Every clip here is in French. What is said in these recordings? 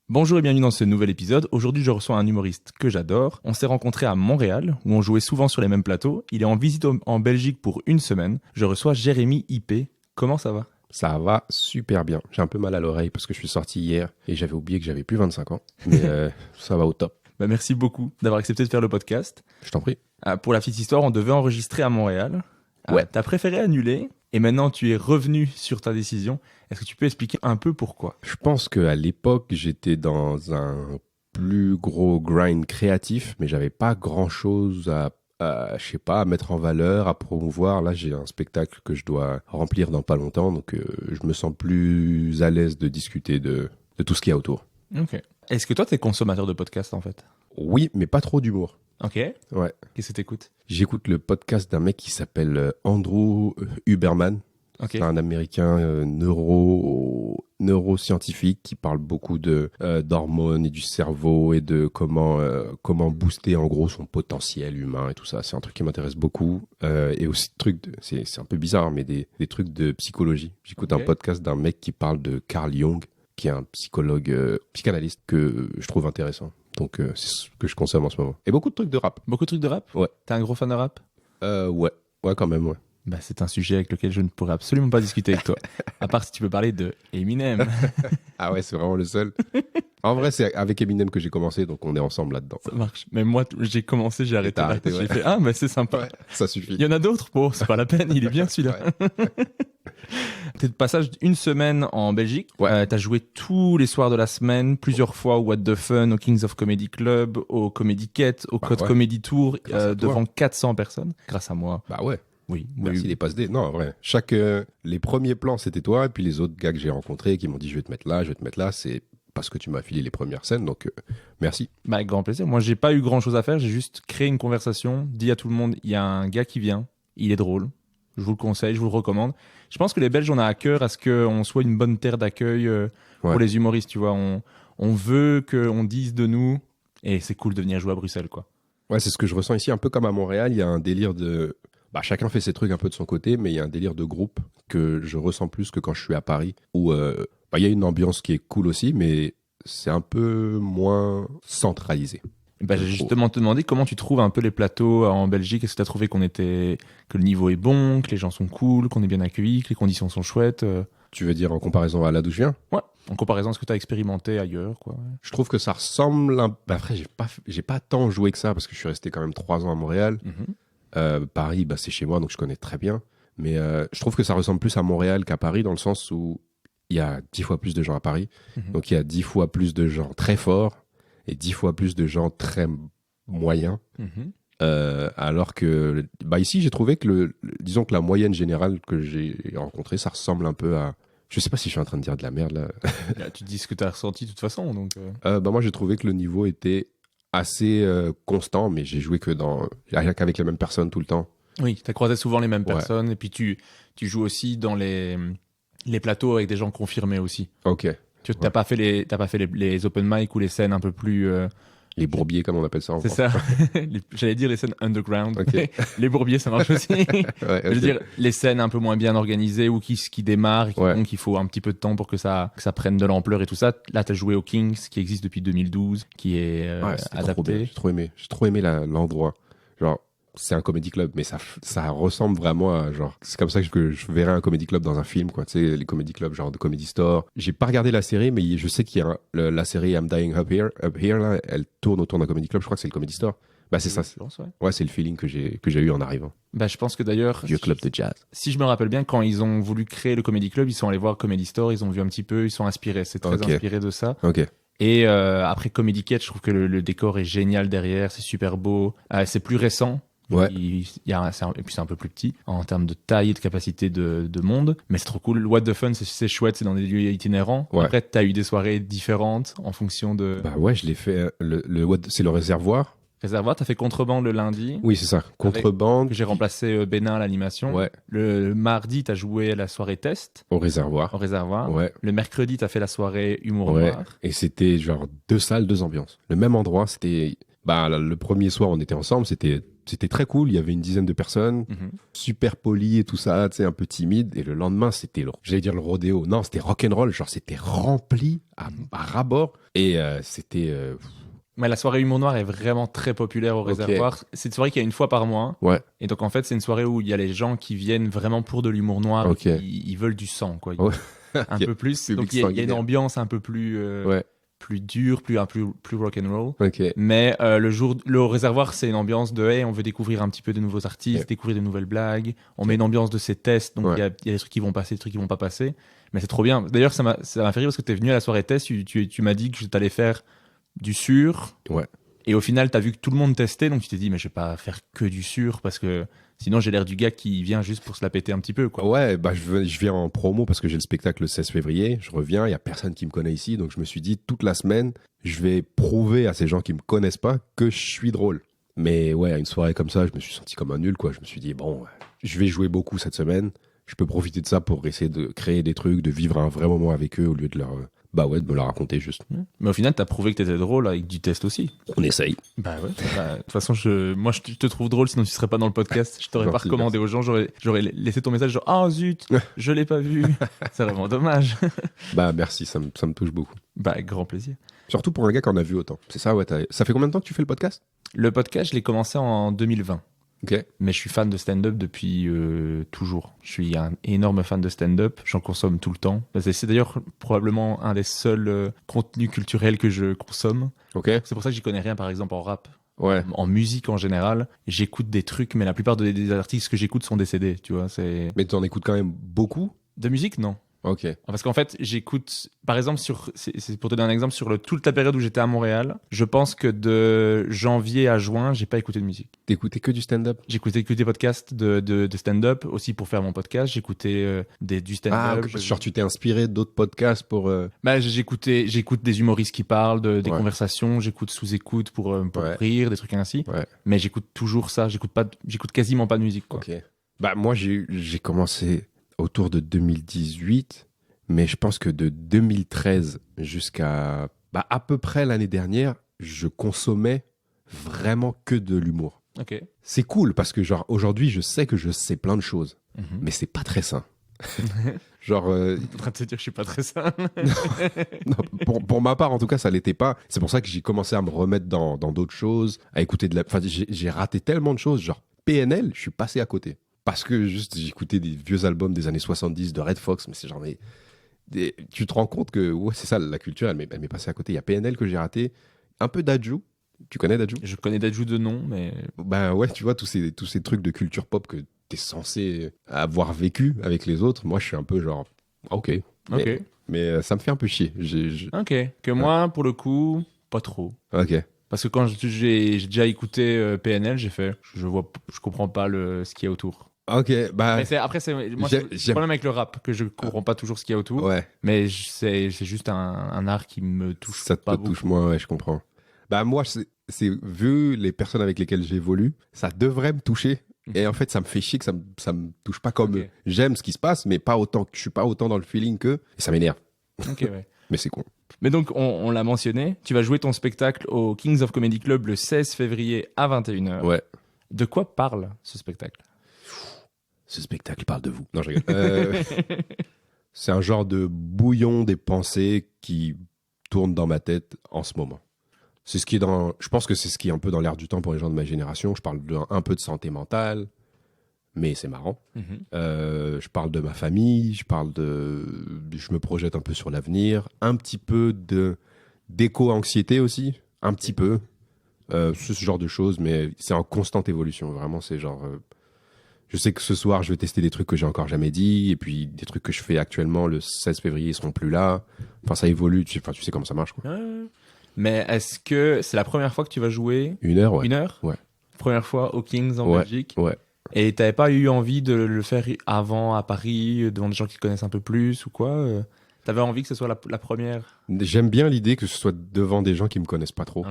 Bonjour et bienvenue dans ce nouvel épisode. Aujourd'hui, je reçois un humoriste que j'adore. On s'est rencontrés à Montréal, où on jouait souvent sur les mêmes plateaux. Il est en visite en Belgique pour une semaine. Je reçois Jérémy IP. Comment ça va ? Ça va super bien. J'ai un peu mal à l'oreille parce que je suis sorti hier et j'avais oublié que j'avais plus 25 ans. Mais ça va au top. Merci beaucoup d'avoir accepté de faire le podcast. Je t'en prie. Pour la petite histoire, on devait enregistrer à Montréal. Ouais. T'as préféré annuler et maintenant tu es revenu sur ta décision. Est-ce que tu peux expliquer un peu pourquoi ? Je pense qu'à l'époque, j'étais dans un plus gros grind créatif, mais j'avais pas grand-chose à mettre en valeur, à promouvoir. Là, j'ai un spectacle que je dois remplir dans pas longtemps, donc je me sens plus à l'aise de discuter de tout ce qu'il y a autour. Ok. Est-ce que toi, t'es consommateur de podcasts en fait ? Oui, mais pas trop d'humour. Ok. Ouais. Qu'est-ce que t'écoutes ? J'écoute le podcast d'un mec qui s'appelle Andrew Huberman. Ok. C'est un Américain neuroscientifique qui parle beaucoup d'hormones et du cerveau et de comment booster en gros son potentiel humain et tout ça. C'est un truc qui m'intéresse beaucoup. Et aussi c'est un peu bizarre, mais des trucs de psychologie. J'écoute un podcast d'un mec qui parle de Carl Jung, qui est un psychanalyste que je trouve intéressant. Donc c'est ce que je consomme en ce moment. Et beaucoup de trucs de rap. Beaucoup de trucs de rap ? Ouais. T'es un gros fan de rap ? Ouais quand même, ouais. C'est un sujet avec lequel je ne pourrais absolument pas discuter avec toi. À part si tu peux parler de Eminem. Ah ouais, c'est vraiment le seul. En vrai, c'est avec Eminem que j'ai commencé, donc on est ensemble là-dedans. Ça marche. Mais moi, j'ai commencé, j'ai arrêté. T'as arrêté, ouais. J'ai fait, c'est sympa. Ouais, ça suffit. Il y en a d'autres, c'est pas la peine, il est bien celui-là. Ouais. T'es de passage une semaine en Belgique. Ouais. T'as joué tous les soirs de la semaine, plusieurs fois au What the Fun, au Kings of Comedy Club, au Comedy Ket, au Code Comedy Tour, devant 400 personnes. Grâce à moi. Bah ouais. Oui. Merci les passes-dés. Non, en vrai. Les premiers plans, c'était toi, et puis les autres gars que j'ai rencontrés qui m'ont dit je vais te mettre là, c'est parce que tu m'as filé les premières scènes, donc merci. Avec grand plaisir. Moi, j'ai pas eu grand-chose à faire, j'ai juste créé une conversation, dit à tout le monde, il y a un gars qui vient, il est drôle, je vous le conseille, je vous le recommande. Je pense que les Belges, on a à cœur à ce qu'on soit une bonne terre d'accueil pour les humoristes, tu vois. On veut qu'on dise de nous, et c'est cool de venir jouer à Bruxelles, quoi. Ouais, c'est ce que je ressens ici, un peu comme à Montréal, il y a un délire de... chacun fait ses trucs un peu de son côté, mais il y a un délire de groupe que je ressens plus que quand je suis à Paris, où il y a une ambiance qui est cool aussi, mais c'est un peu moins centralisé. J'ai justement te demandé comment tu trouves un peu les plateaux en Belgique. Est-ce que tu as trouvé que le niveau est bon, que les gens sont cool, qu'on est bien accueillis, que les conditions sont chouettes Tu veux dire en comparaison à là d'où je viens ? Ouais, en comparaison à ce que tu as expérimenté ailleurs, quoi. Je trouve que ça ressemble... Après, j'ai pas tant joué que ça, parce que je suis resté quand même 3 ans à Montréal. Paris, c'est chez moi, donc je connais très bien. Mais je trouve que ça ressemble plus à Montréal qu'à Paris, dans le sens où il y a 10 fois plus de gens à Paris. Donc il y a 10 fois plus de gens très forts et 10 fois plus de gens très moyens. Alors que ici, j'ai trouvé que disons que la moyenne générale que j'ai rencontrée, ça ressemble un peu à... Je sais pas si je suis en train de dire de la merde, là. Tu dis ce que tu as ressenti de toute façon. Donc moi, j'ai trouvé que le niveau était assez constant, mais j'ai joué qu'avec les mêmes personnes tout le temps. Oui, tu as croisé souvent les mêmes personnes, et puis tu joues aussi dans les plateaux avec des gens confirmés aussi. Ok. Tu n'as pas fait les open mic ou les scènes un peu plus... Les bourbiers, comme on appelle ça en C'est France. ça. J'allais dire les scènes underground. Okay. Les bourbiers, ça marche aussi. Je veux dire, les scènes un peu moins bien organisées ou qui démarrent, donc il faut un petit peu de temps pour que ça prenne de l'ampleur et tout ça. Là, tu as joué au Kings, qui existe depuis 2012, qui est adapté. J'ai trop aimé l'endroit. Genre, c'est un comedy club, mais ça ressemble vraiment à genre... C'est comme ça que je verrais un comedy club dans un film, quoi. Tu sais, les comedy clubs, genre de Comedy Store. J'ai pas regardé la série, mais je sais qu'il y a la série I'm Dying Up Here, là, elle tourne autour d'un comedy club. Je crois que c'est le Comedy Store. C'est ça. Ouais, c'est le feeling que j'ai eu en arrivant. Je pense que d'ailleurs... Vieux club de jazz. Si je me rappelle bien, quand ils ont voulu créer le comedy club, ils sont allés voir Comedy Store, ils ont vu un petit peu, ils sont inspirés. C'est très inspiré de ça. Ok. Et après Comedy Ket, je trouve que le décor est génial derrière, c'est super beau. C'est plus récent. Ouais. Et puis c'est un peu plus petit en termes de taille et de capacité de monde, mais c'est trop cool. Le What the Fun, c'est chouette, c'est dans des lieux itinérants. Ouais. Après, t'as eu des soirées différentes en fonction de... Je l'ai fait. C'est le réservoir. Réservoir, t'as fait Contrebande le lundi. Oui, c'est ça. Contrebande. J'ai remplacé Bénin à l'animation. Ouais. Le mardi, t'as joué la soirée test. Au réservoir. Ouais. Le mercredi, t'as fait la soirée humour noir. Et c'était genre 2 salles, 2 ambiances. Le même endroit, c'était... le premier soir, on était ensemble, c'était C'était très cool, il y avait une dizaine de personnes, super poli et tout ça, tu sais, un peu timide. Et le lendemain, c'était, j'allais dire le rodéo. Non, c'était rock'n'roll, genre c'était rempli à ras-bord. Et c'était... Mais la soirée Humour Noir est vraiment très populaire au réservoir. C'est une soirée qu'il y a une fois par mois. Ouais. Et donc, en fait, c'est une soirée où il y a les gens qui viennent vraiment pour de l'humour noir. Ils veulent du sang, quoi. Un peu plus. Donc, il y a une ambiance un peu plus, plus dure, plus rock'n'roll. Mais le réservoir, c'est une ambiance de hey, on veut découvrir un petit peu de nouveaux artistes, découvrir de nouvelles blagues. On met une ambiance de ces tests. Donc, il y a des trucs qui vont passer, des trucs qui vont pas passer. Mais c'est trop bien. D'ailleurs, ça m'a fait rire parce que tu es venu à la soirée test. Tu m'as dit que tu allais faire du sûr. Et au final, tu as vu que tout le monde testait, donc tu t'es dit, mais je vais pas faire que du sûr parce que sinon j'ai l'air du gars qui vient juste pour se la péter un petit peu, quoi. Ouais, bah je viens en promo parce que j'ai le spectacle le 16 février. Je reviens, il y a personne qui me connaît ici, donc je me suis dit toute la semaine, je vais prouver à ces gens qui me connaissent pas que je suis drôle. Mais ouais, à une soirée comme ça, je me suis senti comme un nul, quoi. Je me suis dit, bon, je vais jouer beaucoup cette semaine. Je peux profiter de ça pour essayer de créer des trucs, de vivre un vrai moment avec eux au lieu de leur... de me la raconter juste. Mais au final, t'as prouvé que t'étais drôle avec du test aussi. On essaye. Bah ouais. De toute façon, moi, je te trouve drôle, sinon tu serais pas dans le podcast. Je t'aurais pas recommandé aux gens. J'aurais laissé ton message genre, ah zut, je l'ai pas vu. C'est vraiment dommage. Bah merci, ça me touche beaucoup. Bah avec grand plaisir. Surtout pour un gars qui en a vu autant. C'est ça, ouais. Ça fait combien de temps que tu fais le podcast ? Le podcast, je l'ai commencé en 2020. Mais je suis fan de stand-up depuis toujours. Je suis un énorme fan de stand-up. J'en consomme tout le temps. C'est d'ailleurs probablement un des seuls contenus culturels que je consomme. C'est pour ça que j'y connais rien, par exemple, en rap. En musique en général, j'écoute des trucs, mais la plupart des artistes que j'écoute sont décédés, tu vois. Mais tu en écoutes quand même beaucoup ? De musique, non. Parce qu'en fait, j'écoute, par exemple, c'est pour te donner un exemple, sur toute la période où j'étais à Montréal, je pense que de janvier à juin, j'ai pas écouté de musique. T'écoutais que du stand-up ? J'écoutais que des podcasts de stand-up, aussi pour faire mon podcast. J'écoutais du stand-up. Genre tu t'es inspiré d'autres podcasts pour... j'écoute des humoristes qui parlent, des conversations, j'écoute sous-écoute pour rire, des trucs ainsi. Mais j'écoute toujours ça, j'écoute quasiment pas de musique, quoi. Bah moi, j'ai commencé... autour de 2018, mais je pense que de 2013 jusqu'à à peu près l'année dernière, je consommais vraiment que de l'humour. C'est cool parce que genre aujourd'hui, je sais que je sais plein de choses, mais c'est pas très sain. Genre, t'es en train de te dire que je suis pas très sain. Non, pour ma part, en tout cas, ça l'était pas. C'est pour ça que j'ai commencé à me remettre dans d'autres choses, à écouter de la... Enfin, j'ai raté tellement de choses. Genre, PNL, je suis passé à côté. Parce que juste, j'écoutais des vieux albums des années 70 de Red Fox, mais c'est genre... tu te rends compte que, c'est ça, la culture, elle m'est passée à côté. Il y a PNL que j'ai raté, un peu d'Adju. Tu connais d'Adju ? Je connais d'Adju de nom, mais... Ben ouais, tu vois, tous ces trucs de culture pop que t'es censé avoir vécu avec les autres, moi, je suis un peu genre... Ok. Mais ça me fait un peu chier. Que moi, pour le coup, pas trop. Parce que quand j'ai déjà écouté PNL, j'ai fait, je comprends pas ce qu'il y a autour. Moi, c'est le problème avec le rap, que je comprends pas toujours ce qu'il y a autour. Mais c'est juste un art qui me touche ça pas te touche moins, je comprends. Bah moi, c'est vu les personnes avec lesquelles j'évolue, ça devrait me toucher. Et en fait, ça me fait chier que ça me touche pas comme eux. J'aime ce qui se passe, mais pas autant, je suis pas autant dans le feeling qu'eux. Et ça m'énerve. Mais c'est con. Mais donc, on l'a mentionné, tu vas jouer ton spectacle au Kings of Comedy Club le 16 février à 21h. De quoi parle ce spectacle ? Ce spectacle parle de vous. Non, je rigole. C'est un genre de bouillon des pensées qui tourne dans ma tête en ce moment. C'est ce qui est je pense que c'est ce qui est un peu dans l'air du temps pour les gens de ma génération. Je parle un peu de santé mentale, mais c'est marrant. Je parle de ma famille, je me projette un peu sur l'avenir, un petit peu d'éco-anxiété aussi, un petit peu. Ce genre de choses, mais c'est en constante évolution. Vraiment, c'est genre... je sais que ce soir, je vais tester des trucs que j'ai encore jamais dit, et puis des trucs que je fais actuellement, le 16 février, ils seront plus là. Enfin, ça évolue, tu sais comment ça marche, quoi. Mais est-ce que c'est la première fois que tu vas jouer ? 1 heure, ouais. 1 heure ? Ouais. Première fois au Kings en Belgique ? Ouais. Et t'avais pas eu envie de le faire avant à Paris, devant des gens qui te connaissent un peu plus ou quoi ? T'avais envie que ce soit la première ? J'aime bien l'idée que ce soit devant des gens qui me connaissent pas trop.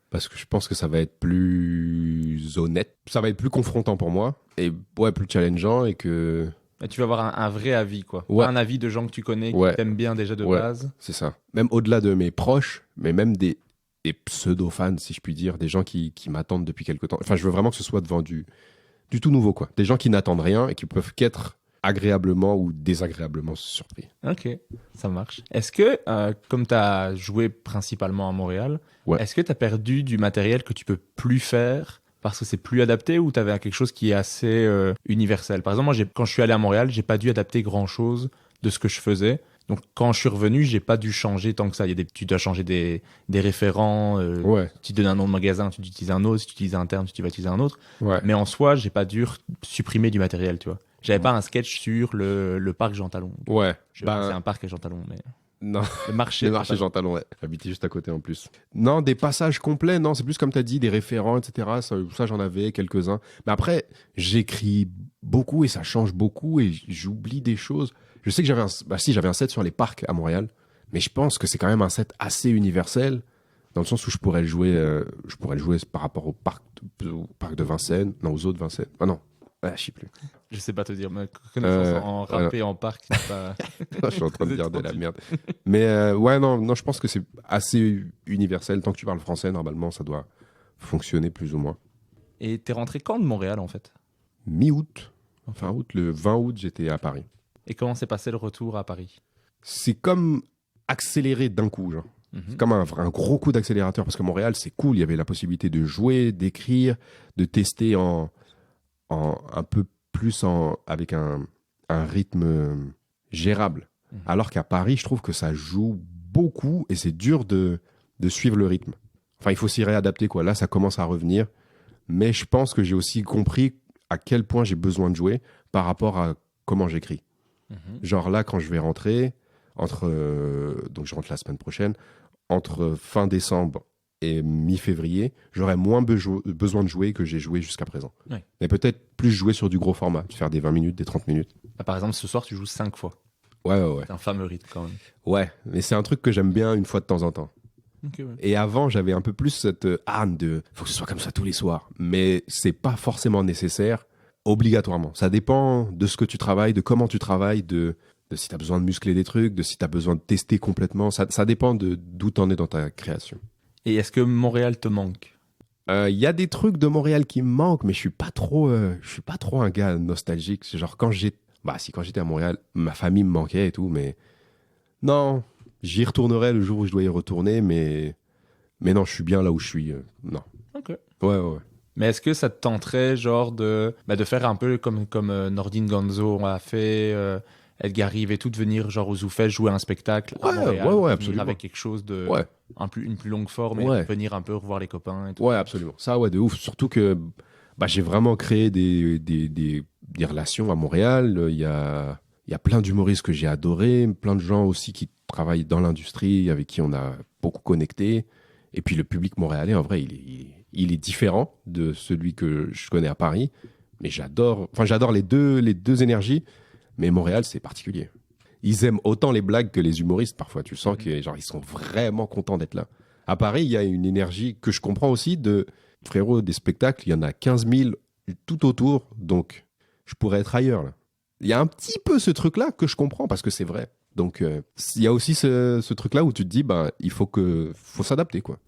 Parce que je pense que ça va être plus honnête. Ça va être plus confrontant pour moi. Et plus challengeant et que... Et tu vas avoir un vrai avis, quoi. Pas un avis de gens que tu connais, qui t'aiment bien déjà de base. C'est ça. Même au-delà de mes proches, mais même des pseudo-fans, si je puis dire, des gens qui m'attendent depuis quelque temps. Enfin, je veux vraiment que ce soit devant du tout nouveau, quoi. Des gens qui n'attendent rien et qui peuvent qu'être agréablement ou désagréablement surpris. Ok, ça marche. Est-ce que, comme tu as joué principalement à Montréal, est-ce que tu as perdu du matériel que tu peux plus faire parce que c'est plus adapté ou tu avais quelque chose qui est assez universel? Par exemple, moi, quand je suis allé à Montréal, j'ai pas dû adapter grand-chose de ce que je faisais. Donc, quand je suis revenu, j'ai pas dû changer tant que ça. Tu dois changer des référents. Tu donnes un nom de magasin, tu utilises un autre. Si tu utilises un terme, tu vas utiliser un autre. Ouais. Mais en soi, j'ai pas dû supprimer du matériel, tu vois. J'avais pas un sketch sur le parc Jean Talon. Ouais. C'est un parc à Jean Talon, mais... Non. Le marché Jean Talon, ouais. J'habitais juste à côté en plus. Non, des passages complets, non, c'est plus comme tu as dit, des référents, etc. Ça j'en avais quelques-uns. Mais après, j'écris beaucoup et ça change beaucoup et j'oublie des choses. Je sais que j'avais un set sur les parcs à Montréal, mais je pense que c'est quand même un set assez universel, dans le sens où je pourrais le jouer par rapport au parc de Vincennes, non, aux autres Vincennes. Ah non. Je sais plus. Je sais pas te dire, mais connaissance en rap et en parc, c'est pas... Je suis en train de dire de la merde. Mais ouais, non, je pense que c'est assez universel. Tant que tu parles français, normalement, ça doit fonctionner plus ou moins. Et t'es rentré quand de Montréal, en fait? Mi-août. Fin août, le 20 août, j'étais à Paris. Et comment s'est passé le retour à Paris? C'est comme accéléré d'un coup, genre. C'est comme un gros coup d'accélérateur, parce que Montréal, c'est cool. Il y avait la possibilité de jouer, d'écrire, de tester un peu plus avec un rythme gérable. Alors qu'à Paris, je trouve que ça joue beaucoup et c'est dur de suivre le rythme. Enfin, il faut s'y réadapter, quoi. Là, ça commence à revenir. Mais je pense que j'ai aussi compris à quel point j'ai besoin de jouer par rapport à comment j'écris. Genre là, quand je vais rentrer, donc je rentre la semaine prochaine, entre fin décembre et mi-février, j'aurais moins besoin de jouer que j'ai joué jusqu'à présent. Ouais. Mais peut-être plus jouer sur du gros format, faire des 20 minutes, des 30 minutes. Par exemple, ce soir, tu joues 5 fois. Ouais. C'est un fameux rythme quand même. Ouais, mais c'est un truc que j'aime bien une fois de temps en temps. Okay, ouais. Et avant, j'avais un peu plus cette âne de faut que ce soit comme ça tous les soirs. Mais c'est pas forcément nécessaire, obligatoirement. Ça dépend de ce que tu travailles, de comment tu travailles, de si tu as besoin de muscler des trucs, de si tu as besoin de tester complètement. Ça dépend d'où tu en es dans ta création. Et est-ce que Montréal te manque? Il y a des trucs de Montréal qui me manquent, mais je suis pas trop un gars nostalgique. C'est genre quand j'étais à Montréal, ma famille me manquait et tout, mais non, j'y retournerai le jour où je dois y retourner, mais non, je suis bien là où je suis. Non. Ok. Ouais. Mais est-ce que ça te tenterait genre de faire un peu comme Nordine Gonzo a fait, Edgar Rive et tout, de venir genre au Zoufest jouer un spectacle à Montréal, ouais, absolument. avec quelque chose de une plus longue forme et venir un peu revoir les copains et tout. Ouais, absolument. Ça, ouais, de ouf. Surtout que j'ai vraiment créé des relations à Montréal. Il y a plein d'humoristes que j'ai adorés, plein de gens aussi qui travaillent dans l'industrie, avec qui on a beaucoup connecté. Et puis le public montréalais, en vrai, il est différent de celui que je connais à Paris. Mais j'adore les deux énergies. Mais Montréal, c'est particulier. Ils aiment autant les blagues que les humoristes, parfois. Tu sens qu'ils sont vraiment contents d'être là. À Paris, il y a une énergie que je comprends aussi frérot, des spectacles, il y en a 15 000 tout autour. Donc, je pourrais être ailleurs, là. Il y a un petit peu ce truc-là que je comprends parce que c'est vrai. Donc, il y a aussi ce truc-là où tu te dis, il faut s'adapter, quoi.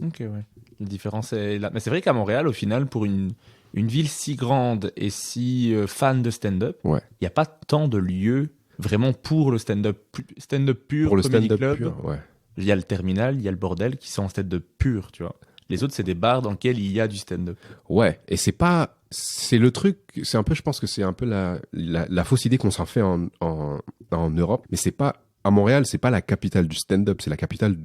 Ok, ouais. La différence est là. Mais c'est vrai qu'à Montréal, au final, pour une ville si grande et si fan de stand-up, il n'y a pas tant de lieux vraiment pour le stand-up pur, pour le comedy stand-up club. pur, ouais. Il y a le Terminal, il y a le Bordel qui sont en stand-up pur, tu vois. Les autres, c'est des bars dans lesquels il y a du stand-up. Ouais, et c'est le truc, c'est un peu, je pense que c'est un peu la fausse idée qu'on s'en fait en Europe, mais c'est pas, à Montréal, c'est pas la capitale du stand-up, c'est la capitale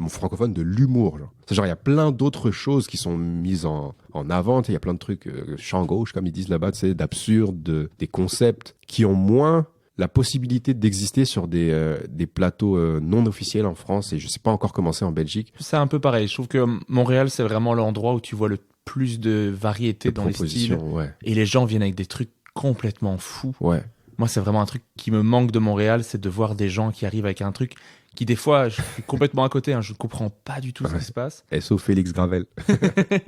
francophone de l'humour, genre. C'est genre, il y a plein d'autres choses qui sont mises en avant, il y a plein de trucs, champ gauche, comme ils disent là-bas, d'absurde, des concepts qui ont moins la possibilité d'exister sur des plateaux non officiels en France, et je sais pas encore comment c'est en Belgique. C'est un peu pareil. Je trouve que Montréal, c'est vraiment l'endroit où tu vois le plus de variété dans les styles. Ouais. Et les gens viennent avec des trucs complètement fous. Ouais. Moi, c'est vraiment un truc qui me manque de Montréal, c'est de voir des gens qui arrivent avec un truc qui, des fois, je suis complètement à côté, je ne comprends pas du tout ce qui se passe. S.O. Félix Gravel.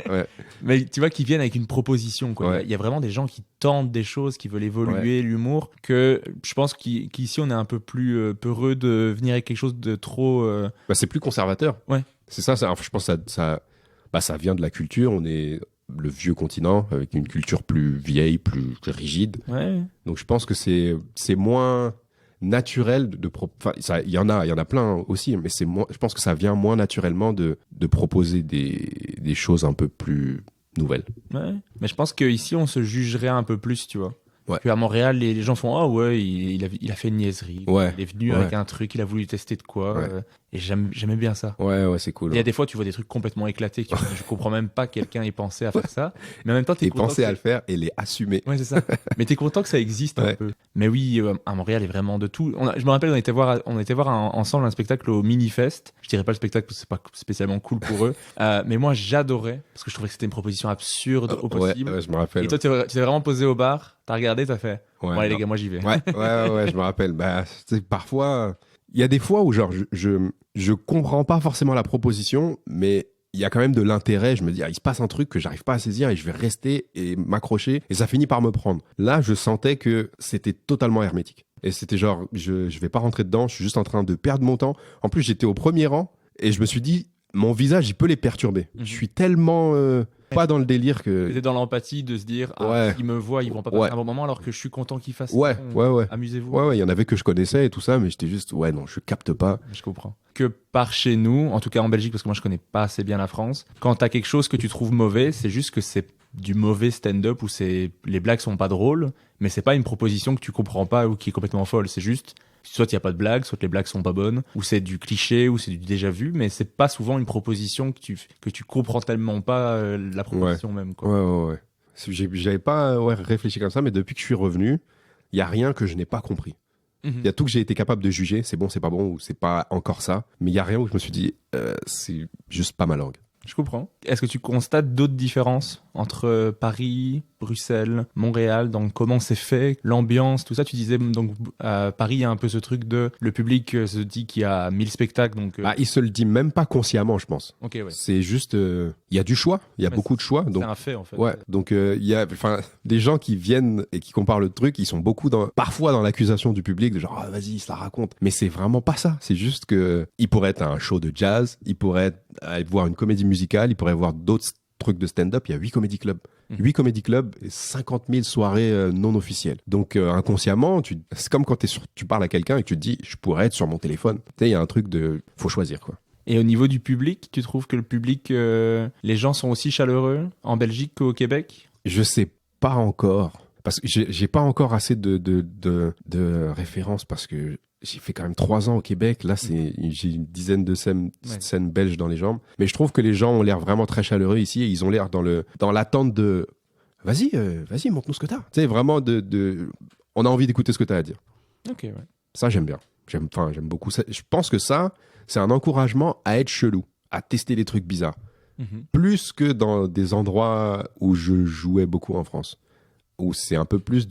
Ouais. Mais tu vois, qui viennent avec une proposition, quoi. Ouais. Il y a vraiment des gens qui tentent des choses, qui veulent évoluer l'humour, que je pense qu'ici, on est un peu plus peureux de venir avec quelque chose de trop... C'est plus conservateur. Ouais. C'est ça, je pense que ça vient de la culture. On est le vieux continent avec une culture plus vieille, plus rigide. Ouais. Donc je pense que c'est moins naturel il y en a plein aussi, mais je pense que ça vient moins naturellement de proposer des choses un peu plus nouvelles. Ouais. Mais je pense qu'ici, on se jugerait un peu plus, tu vois. Ouais. Puis à Montréal, les gens font ah ouais, il a fait une niaiserie. Ouais. Il est venu avec un truc, il a voulu tester de quoi. Ouais. Et j'aimais bien ça. Ouais, c'est cool. Il y a des fois, tu vois des trucs complètement éclatés. Je comprends même pas que quelqu'un ait pensé à faire ça. Mais en même temps, t'es Et content. penser à le faire et les assumer. Ouais, c'est ça. Mais t'es content que ça existe un peu. Mais oui, à Montréal, il y a vraiment de tout. Je me rappelle, on était voir ensemble un spectacle au Minifest. Je dirais pas le spectacle parce que c'est pas spécialement cool pour eux. Mais moi, j'adorais parce que je trouvais que c'était une proposition absurde au possible. Ouais, je me rappelle. Et toi, tu t'es vraiment posé au bar, t'as regardé, t'as fait. Ouais, bon, allez, les gars, moi j'y vais. Ouais, je me rappelle. Bah, parfois, il y a des fois où genre je comprends pas forcément la proposition, mais il y a quand même de l'intérêt. Je me dis, il se passe un truc que j'arrive pas à saisir et je vais rester et m'accrocher et ça finit par me prendre. Là, je sentais que c'était totalement hermétique. Et c'était genre, je vais pas rentrer dedans, je suis juste en train de perdre mon temps. En plus, j'étais au premier rang et je me suis dit, mon visage, il peut les perturber. Je suis tellement pas dans le délire que... T'es dans l'empathie de se dire, ils me voient, ils vont pas passer un bon moment alors que je suis content qu'ils fassent ça. Ouais. Amusez-vous. Ouais, il y en avait que je connaissais et tout ça, mais j'étais juste, non, je capte pas. Je comprends. Que par chez nous, en tout cas en Belgique, parce que moi je connais pas assez bien la France, quand t'as quelque chose que tu trouves mauvais, c'est juste que c'est du mauvais stand-up où les blagues sont pas drôles, mais c'est pas une proposition que tu comprends pas ou qui est complètement folle. C'est juste, soit il y a pas de blagues, soit les blagues sont pas bonnes, ou c'est du cliché, ou c'est du déjà vu, mais c'est pas souvent une proposition que tu comprends tellement pas la proposition même. Quoi. Ouais. J'avais pas réfléchi comme ça, mais depuis que je suis revenu, il y a rien que je n'ai pas compris. Il y a tout que j'ai été capable de juger, c'est bon, c'est pas bon, ou c'est pas encore ça, mais il y a rien où je me suis dit, c'est juste pas ma langue. Je comprends. Est-ce que tu constates d'autres différences entre Paris, Bruxelles, Montréal, dans comment c'est fait, l'ambiance, tout ça? Tu disais, donc, à Paris, il y a un peu ce truc de, le public se dit qu'il y a 1000 spectacles, donc... il se le dit même pas consciemment, je pense. Ok, ouais. C'est juste, il y a du choix, il y a beaucoup de choix. Donc, c'est un fait, en fait. Ouais, donc il y a des gens qui viennent et qui comparent le truc, ils sont parfois dans l'accusation du public, de genre, vas-y, il se la raconte. Mais c'est vraiment pas ça. C'est juste que il pourrait être un show de jazz, il pourrait aller voir une comédie musicale, il pourrait voir d'autres trucs de stand-up. Il y a 8 comédie clubs. 8 comédie clubs et 50 000 soirées non officielles. Donc inconsciemment, c'est comme quand tu parles à quelqu'un et que tu te dis, je pourrais être sur mon téléphone. Tu sais, il y a un truc faut choisir, quoi. Et au niveau du public, tu trouves que le public, les gens sont aussi chaleureux en Belgique qu'au Québec? Je sais pas encore. Parce que j'ai pas encore assez de références parce que j'ai fait quand même 3 ans au Québec. Là, j'ai une dizaine de scènes belges dans les jambes. Mais je trouve que les gens ont l'air vraiment très chaleureux ici et ils ont l'air dans l'attente de vas-y, montre-nous ce que t'as. Tu sais, vraiment on a envie d'écouter ce que t'as à dire. Ok, ouais. Ça, j'aime bien. J'aime beaucoup ça. Je pense que ça, c'est un encouragement à être chelou, à tester des trucs bizarres. Plus que dans des endroits où je jouais beaucoup en France, où c'est un peu plus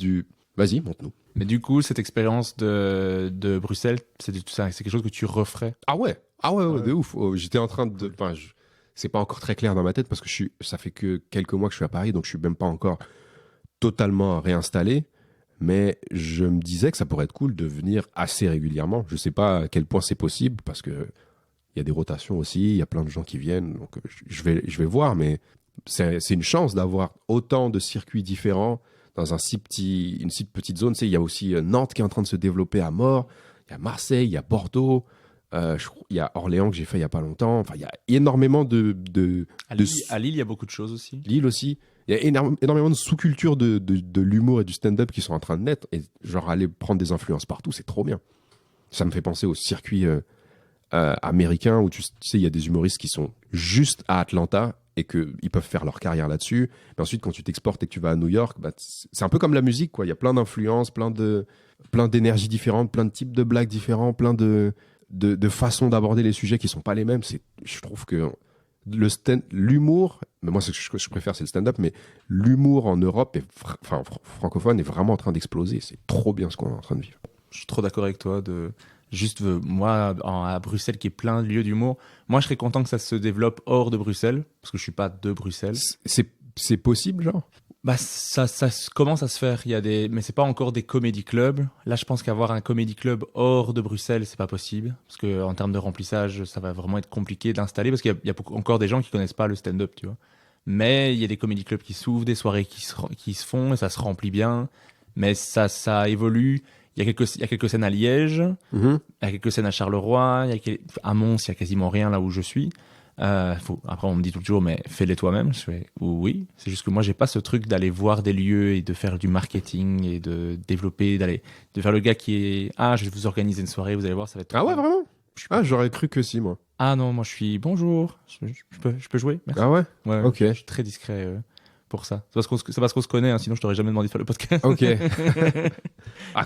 vas-y, montre-nous. Mais du coup, cette expérience de Bruxelles, c'est quelque chose que tu referais? Ah ouais, de ouf. J'étais en train de... c'est pas encore très clair dans ma tête parce que ça fait que quelques mois que je suis à Paris, donc je suis même pas encore totalement réinstallé. Mais je me disais que ça pourrait être cool de venir assez régulièrement. Je sais pas à quel point c'est possible parce que il y a des rotations aussi, il y a plein de gens qui viennent, donc je vais voir, mais c'est une chance d'avoir autant de circuits différents dans une si petite zone. Tu sais, il y a aussi Nantes qui est en train de se développer à mort, il y a Marseille, il y a Bordeaux, il y a Orléans que j'ai fait il y a pas longtemps. Enfin, il y a énormément à Lille, il y a beaucoup de choses aussi. Lille aussi. Il y a énormément de sous-cultures de l'humour et du stand-up qui sont en train de naître. Et genre, aller prendre des influences partout, c'est trop bien. Ça me fait penser au circuit américain où tu sais, il y a des humoristes qui sont juste à Atlanta et qu'ils peuvent faire leur carrière là-dessus. Mais ensuite, quand tu t'exportes et que tu vas à New York, c'est un peu comme la musique, quoi. Il y a plein d'influences, plein d'énergies différentes, plein de types de blagues différents, plein de façons d'aborder les sujets qui sont pas les mêmes. Je trouve que l'humour, mais moi ce que je préfère c'est le stand-up, mais l'humour en Europe francophone est vraiment en train d'exploser. C'est trop bien ce qu'on est en train de vivre. Je suis trop d'accord avec toi moi à Bruxelles qui est plein de lieux d'humour, moi je serais content que ça se développe hors de Bruxelles parce que je suis pas de Bruxelles. C'est possible, genre? Bah, commence à se faire. Mais c'est pas encore des comédie clubs. Là, je pense qu'avoir un comédie club hors de Bruxelles, c'est pas possible. Parce que, en termes de remplissage, ça va vraiment être compliqué d'installer parce qu'il y a encore des gens qui connaissent pas le stand-up, tu vois. Mais il y a des comédie clubs qui s'ouvrent, des soirées qui se font et ça se remplit bien. Mais ça évolue. Il y a quelques scènes à Liège. Il y a quelques scènes à Charleroi. À Mons, il y a quasiment rien là où je suis. Après, on me dit toujours, mais fais-les toi-même. Je fais, oui. C'est juste que moi, j'ai pas ce truc d'aller voir des lieux et de faire du marketing et de développer, de faire le gars qui est, je vais vous organiser une soirée, vous allez voir, ça va être. Ah ouais, vraiment? J'aurais cru que si, moi. Ah non, moi, je suis, bonjour, je peux jouer? Merci. Ah ouais? Ouais, Ok. Je suis très discret pour ça. C'est parce qu'on se connaît, hein, sinon je t'aurais jamais demandé de faire le podcast. Ok.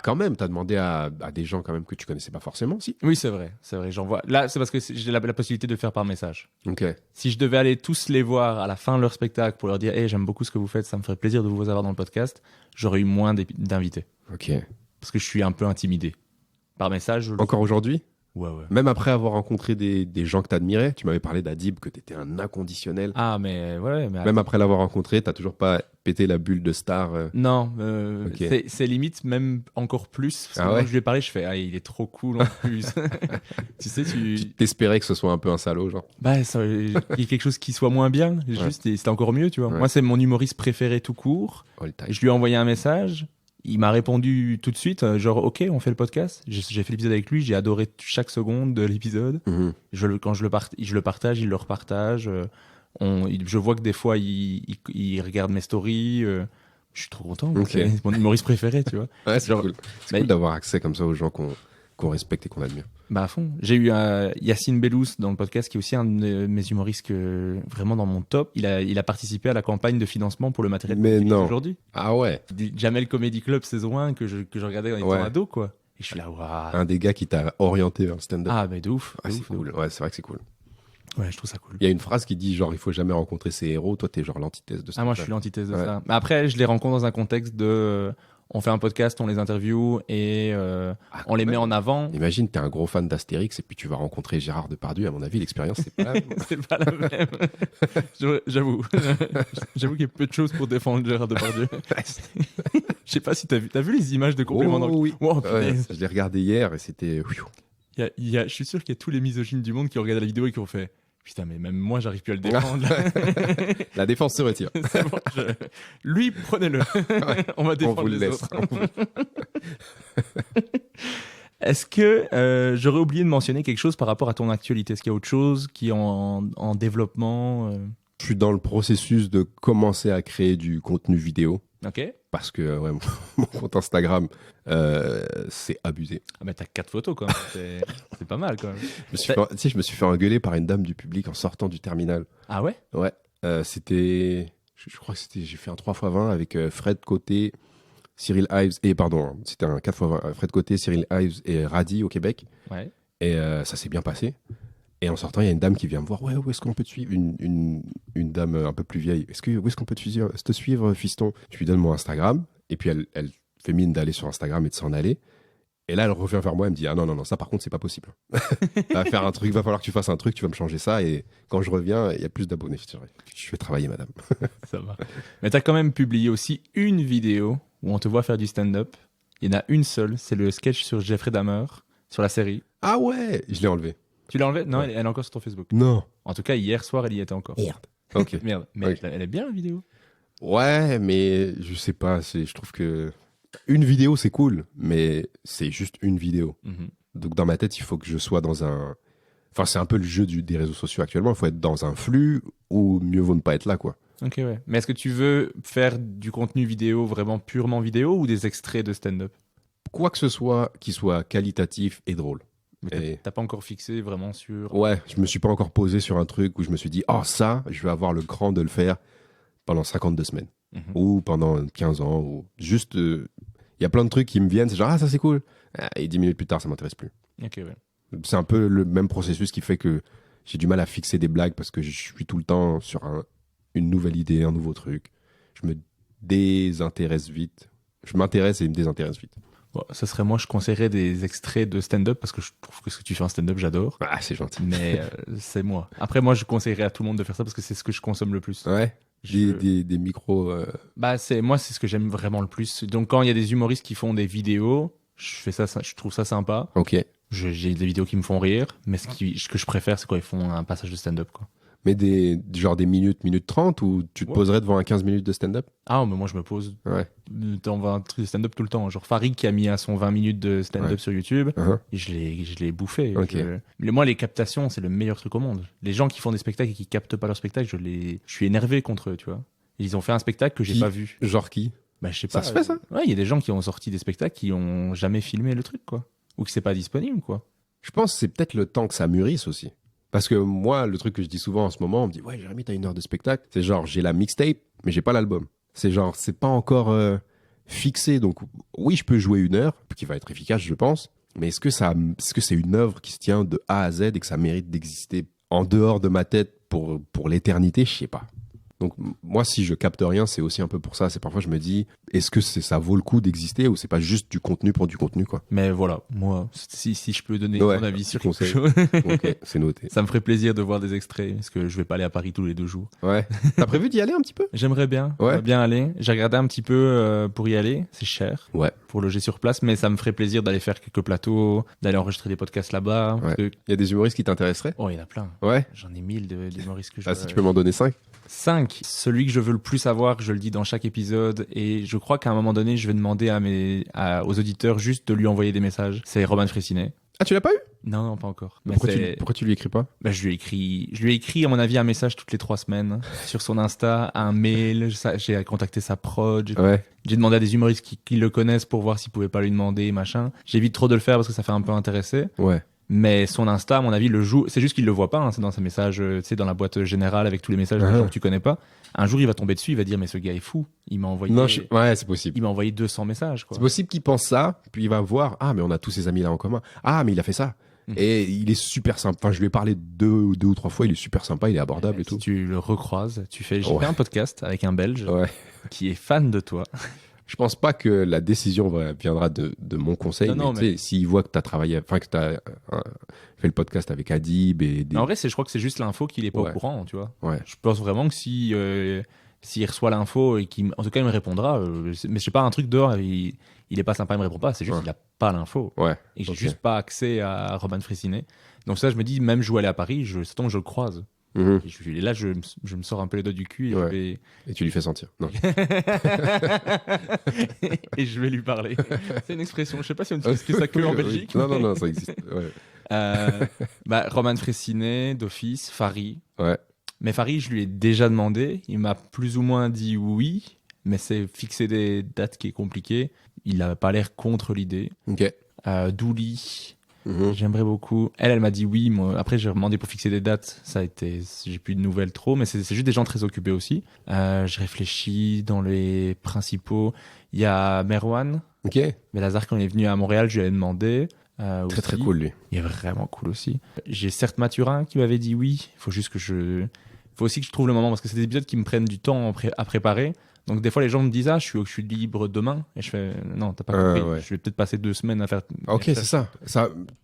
Quand même, t'as demandé à des gens quand même que tu connaissais pas forcément, si? Oui, c'est vrai. J'en vois. Là, c'est parce que j'ai la possibilité de le faire par message. Ok. Si je devais aller tous les voir à la fin de leur spectacle pour leur dire hey, j'aime beaucoup ce que vous faites, ça me ferait plaisir de vous avoir dans le podcast, j'aurais eu moins d'invités. Ok. Parce que je suis un peu intimidé. Par message. Encore aujourd'hui? Ouais. Même après avoir rencontré des gens que t'admirais, tu m'avais parlé d'Adib, que t'étais un inconditionnel. Ah, mais ouais. Mais même après l'avoir rencontré, t'as toujours pas pété la bulle de star. Non, Okay. c'est limite même encore plus. Parce que ouais? quand je lui ai parlé, je fais il est trop cool en plus. Tu sais, Tu t'espérais que ce soit un peu un salaud, genre. Bah, il y a quelque chose qui soit moins bien. Juste, c'était encore mieux, tu vois. Ouais. Moi, c'est mon humoriste préféré tout court. Je lui ai envoyé un message. Il m'a répondu tout de suite, genre, ok, on fait le podcast. J'ai fait l'épisode avec lui, j'ai adoré chaque seconde de l'épisode. Quand je le partage, il le repartage. Je vois que des fois, il regarde mes stories. Je suis trop content. Okay. C'est mon humoriste préféré, tu vois. Ouais, c'est cool. C'est cool d'avoir accès comme ça aux gens qu'on respecte et qu'on admire. Bah à fond. J'ai eu Yacine Bellous dans le podcast qui est aussi un de mes humoristes vraiment dans mon top. Il a participé à la campagne de financement pour le matériel mais non aujourd'hui. Ah ouais. Jamel Comedy Club saison 1 que je regardais en étant ado quoi. Et je suis là waouh. Un des gars qui t'a orienté vers le stand-up. Ah mais de ouf. C'est cool. Ouais, c'est vrai que c'est cool. Ouais, je trouve ça cool. Il y a une phrase qui dit genre il faut jamais rencontrer ses héros. Toi t'es genre l'antithèse de ça. Ah moi je suis l'antithèse de ça. Mais après je les rencontre dans un contexte de on fait un podcast, on les interviewe et on les met en avant. Imagine, t'es un gros fan d'Astérix et puis tu vas rencontrer Gérard Depardieu. À mon avis, l'expérience, c'est pas la même. C'est pas la même. J'avoue. J'avoue qu'il y a peu de choses pour défendre Gérard Depardieu. Je sais pas si t'as vu les images de compléments d'enquête. Oui. Je l'ai regardé hier et c'était... Je suis sûr qu'il y a tous les misogynes du monde qui ont regardé la vidéo et qui ont fait... Putain, mais même moi, j'arrive plus à le défendre. La défense se retire. C'est bon, lui, prenez-le. Ouais, on va défendre les autres. Est-ce que j'aurais oublié de mentionner quelque chose par rapport à ton actualité? Est-ce qu'il y a autre chose qui est en développement Je suis dans le processus de commencer à créer du contenu vidéo. Ok. Parce que mon compte Instagram, c'est abusé. Ah mais t'as 4 photos quand même, c'est pas mal quand même. Je me suis fait engueuler par une dame du public en sortant du terminal. Ah ouais? Ouais, c'était, je crois que j'ai fait un 3x20 avec Fred Côté, Cyril Ives, c'était un 4x20, Fred Côté, Cyril Ives et Radi au Québec. Ouais. Et ça s'est bien passé. Et en sortant, il y a une dame qui vient me voir. Ouais, où est-ce qu'on peut te suivre? Une dame un peu plus vieille. Où est-ce qu'on peut te suivre, fiston? Je lui donne mon Instagram. Et puis, elle fait mine d'aller sur Instagram et de s'en aller. Et là, elle revient vers moi. Elle me dit ah non, ça par contre, c'est pas possible. Va faire un truc, va falloir que tu fasses un truc. Tu vas me changer ça. Et quand je reviens, il y a plus d'abonnés. Je vais travailler, madame. Ça va. Mais t'as quand même publié aussi une vidéo où on te voit faire du stand-up. Il y en a une seule. C'est le sketch sur Jeffrey Dahmer, sur la série. Ah ouais, je l'ai enlevé. Tu l'as enlevé? Non, ouais. Elle est encore sur ton Facebook. Non. En tout cas, hier soir, elle y était encore. Merde. Ok. Merde. Mais okay. Elle est bien, la vidéo. Ouais, mais je sais pas. Je trouve que une vidéo, c'est cool, mais c'est juste une vidéo. Donc, dans ma tête, il faut que je sois dans un... Enfin, c'est un peu le jeu des réseaux sociaux actuellement. Il faut être dans un flux ou mieux vaut ne pas être là, quoi. Ok, ouais. Mais est-ce que tu veux faire du contenu vidéo vraiment purement vidéo ou des extraits de stand-up? Quoi que ce soit qui soit qualitatif et drôle. Mais t'as pas encore fixé vraiment sur... Ouais, je me suis pas encore posé sur un truc où je me suis dit « Oh, ça, je vais avoir le cran de le faire pendant 52 semaines. Ou pendant 15 ans. Ou juste... Il y a plein de trucs qui me viennent, c'est genre « Ah, ça c'est cool !» Et 10 minutes plus tard, ça m'intéresse plus. Ok, ouais. C'est un peu le même processus qui fait que j'ai du mal à fixer des blagues parce que je suis tout le temps sur une nouvelle idée, un nouveau truc. Je me désintéresse vite. Je m'intéresse et il me désintéresse vite. Bon, ça serait moi, je conseillerais des extraits de stand-up parce que je trouve que ce que tu fais en stand-up, j'adore. Ah, c'est gentil. Mais c'est moi. Après, moi, je conseillerais à tout le monde de faire ça parce que c'est ce que je consomme le plus. Ouais. Des micros. Bah, moi, c'est ce que j'aime vraiment le plus. Donc, quand il y a des humoristes qui font des vidéos, je trouve ça sympa. Ok. J'ai des vidéos qui me font rire, mais ce que je préfère, c'est quand ils font un passage de stand-up, quoi. Mais genre des minutes 30 où tu te poserais devant un 15 minutes de stand-up? Ah, mais moi, je me pose Ouais. devant un truc de stand-up tout le temps. Genre, Farid qui a mis à son 20 minutes de stand-up sur YouTube, et je l'ai bouffé. Ok. Moi, les captations, c'est le meilleur truc au monde. Les gens qui font des spectacles et qui captent pas leur spectacle, je suis énervé contre eux, tu vois. Ils ont fait un spectacle que j'ai pas vu. Genre qui? Bah, je sais Ça pas. se fait, ça? Ouais, il y a des gens qui ont sorti des spectacles qui ont jamais filmé le truc, quoi. Ou que c'est pas disponible, quoi. Je pense que c'est peut-être le temps que ça mûrisse aussi. Parce que moi, le truc que je dis souvent en ce moment, on me dit « Ouais, Jérémy, t'as 1 heure de spectacle. » C'est genre, j'ai la mixtape, mais j'ai pas l'album. C'est genre, c'est pas encore fixé. Donc, oui, je peux jouer 1 heure, qui va être efficace, je pense. Mais est-ce que c'est une œuvre qui se tient de A à Z et que ça mérite d'exister en dehors de ma tête pour l'éternité? Je sais pas. Donc moi, si je capte rien, c'est aussi un peu pour ça. C'est parfois je me dis, est-ce que ça vaut le coup d'exister ou c'est pas juste du contenu pour du contenu, quoi. Mais voilà, moi, si je peux donner mon avis sur quelque chose, ok, c'est noté. Ça me ferait plaisir de voir des extraits parce que je vais pas aller à Paris tous les 2 jours. Ouais. T'as prévu d'y aller un petit peu? J'aimerais bien, bien aller. J'ai regardé un petit peu pour y aller. C'est cher. Ouais. Pour loger sur place, mais ça me ferait plaisir d'aller faire quelques plateaux, d'aller enregistrer des podcasts là-bas. Ouais. Il y a des humoristes qui t'intéresseraient? Oh, il y en a plein. Ouais. J'en ai 1000 d'humoristes que je. Ah, si tu peux m'en donner 5? 5. Celui que je veux le plus avoir, je le dis dans chaque épisode, et je crois qu'à un moment donné, je vais demander aux auditeurs juste de lui envoyer des messages. C'est Roman Frécinet. Ah, tu l'as pas eu? Non, pas encore. Mais pourquoi tu lui écris pas? Bah, je lui ai écrit, à mon avis, un message toutes les 3 semaines sur son Insta, un mail. J'ai contacté sa prod. J'ai demandé à des humoristes qui le connaissent pour voir s'ils pouvaient pas lui demander, machin. J'évite trop de le faire parce que ça fait un peu intéressé. Ouais. Mais son Insta, à mon avis, le jour, c'est juste qu'il le voit pas, hein, c'est dans ses messages, tu sais, dans la boîte générale avec tous les messages des gens que tu connais pas. Un jour, il va tomber dessus, il va dire, mais ce gars est fou. Il m'a envoyé. Non, ouais, c'est possible. Il m'a envoyé 200 messages, quoi. C'est possible qu'il pense ça, puis il va voir, ah, mais on a tous ces amis là en commun. Ah, mais il a fait ça. Et il est super sympa. Enfin, je lui ai parlé 2 ou 3 fois, il est super sympa, il est abordable et tout. Si tu le recroises, j'ai fait un podcast avec un Belge qui est fan de toi. Je pense pas que la décision viendra de mon conseil, mais s'il voit que tu as travaillé, enfin que tu as fait le podcast avec Adib En vrai, je crois que c'est juste l'info qu'il est pas au courant, tu vois. Ouais. Je pense vraiment que s'il reçoit l'info et en tout cas il me répondra, mais je sais pas, un truc dehors, il est pas sympa, il me répond pas, c'est juste qu'il a pas l'info. Ouais. Et j'ai juste pas accès à Roman Frécinet. Donc ça, je me dis, même je vais aller à Paris, c'est temps que je le croise. Et là, je me sors un peu les doigts du cul et et tu lui fais sentir. Non. Et je vais lui parler. C'est une expression, je sais pas si on utilise ça que en Belgique. Non, ça existe. Roman Frécinet, d'office, Farid. Ouais. Mais Farid, je lui ai déjà demandé. Il m'a plus ou moins dit oui, mais c'est fixer des dates qui est compliqué. Il a pas l'air contre l'idée. Ok. Douli. J'aimerais beaucoup. Elle m'a dit oui. Moi, après, j'ai demandé pour fixer des dates. J'ai plus de nouvelles trop, mais c'est juste des gens très occupés aussi. Je réfléchis dans les principaux. Il y a Merwan. Ok. Mais Lazare, quand il est venu à Montréal, je lui ai demandé. Très très cool, lui. Il est vraiment cool aussi. J'ai certes Mathurin qui m'avait dit oui. Il faut juste que faut aussi que je trouve le moment parce que c'est des épisodes qui me prennent du temps à préparer. Donc des fois les gens me disent je suis libre demain et je fais non, t'as pas compris. Ouais. Je vais peut-être passer 2 semaines à faire. Ok, c'est ça.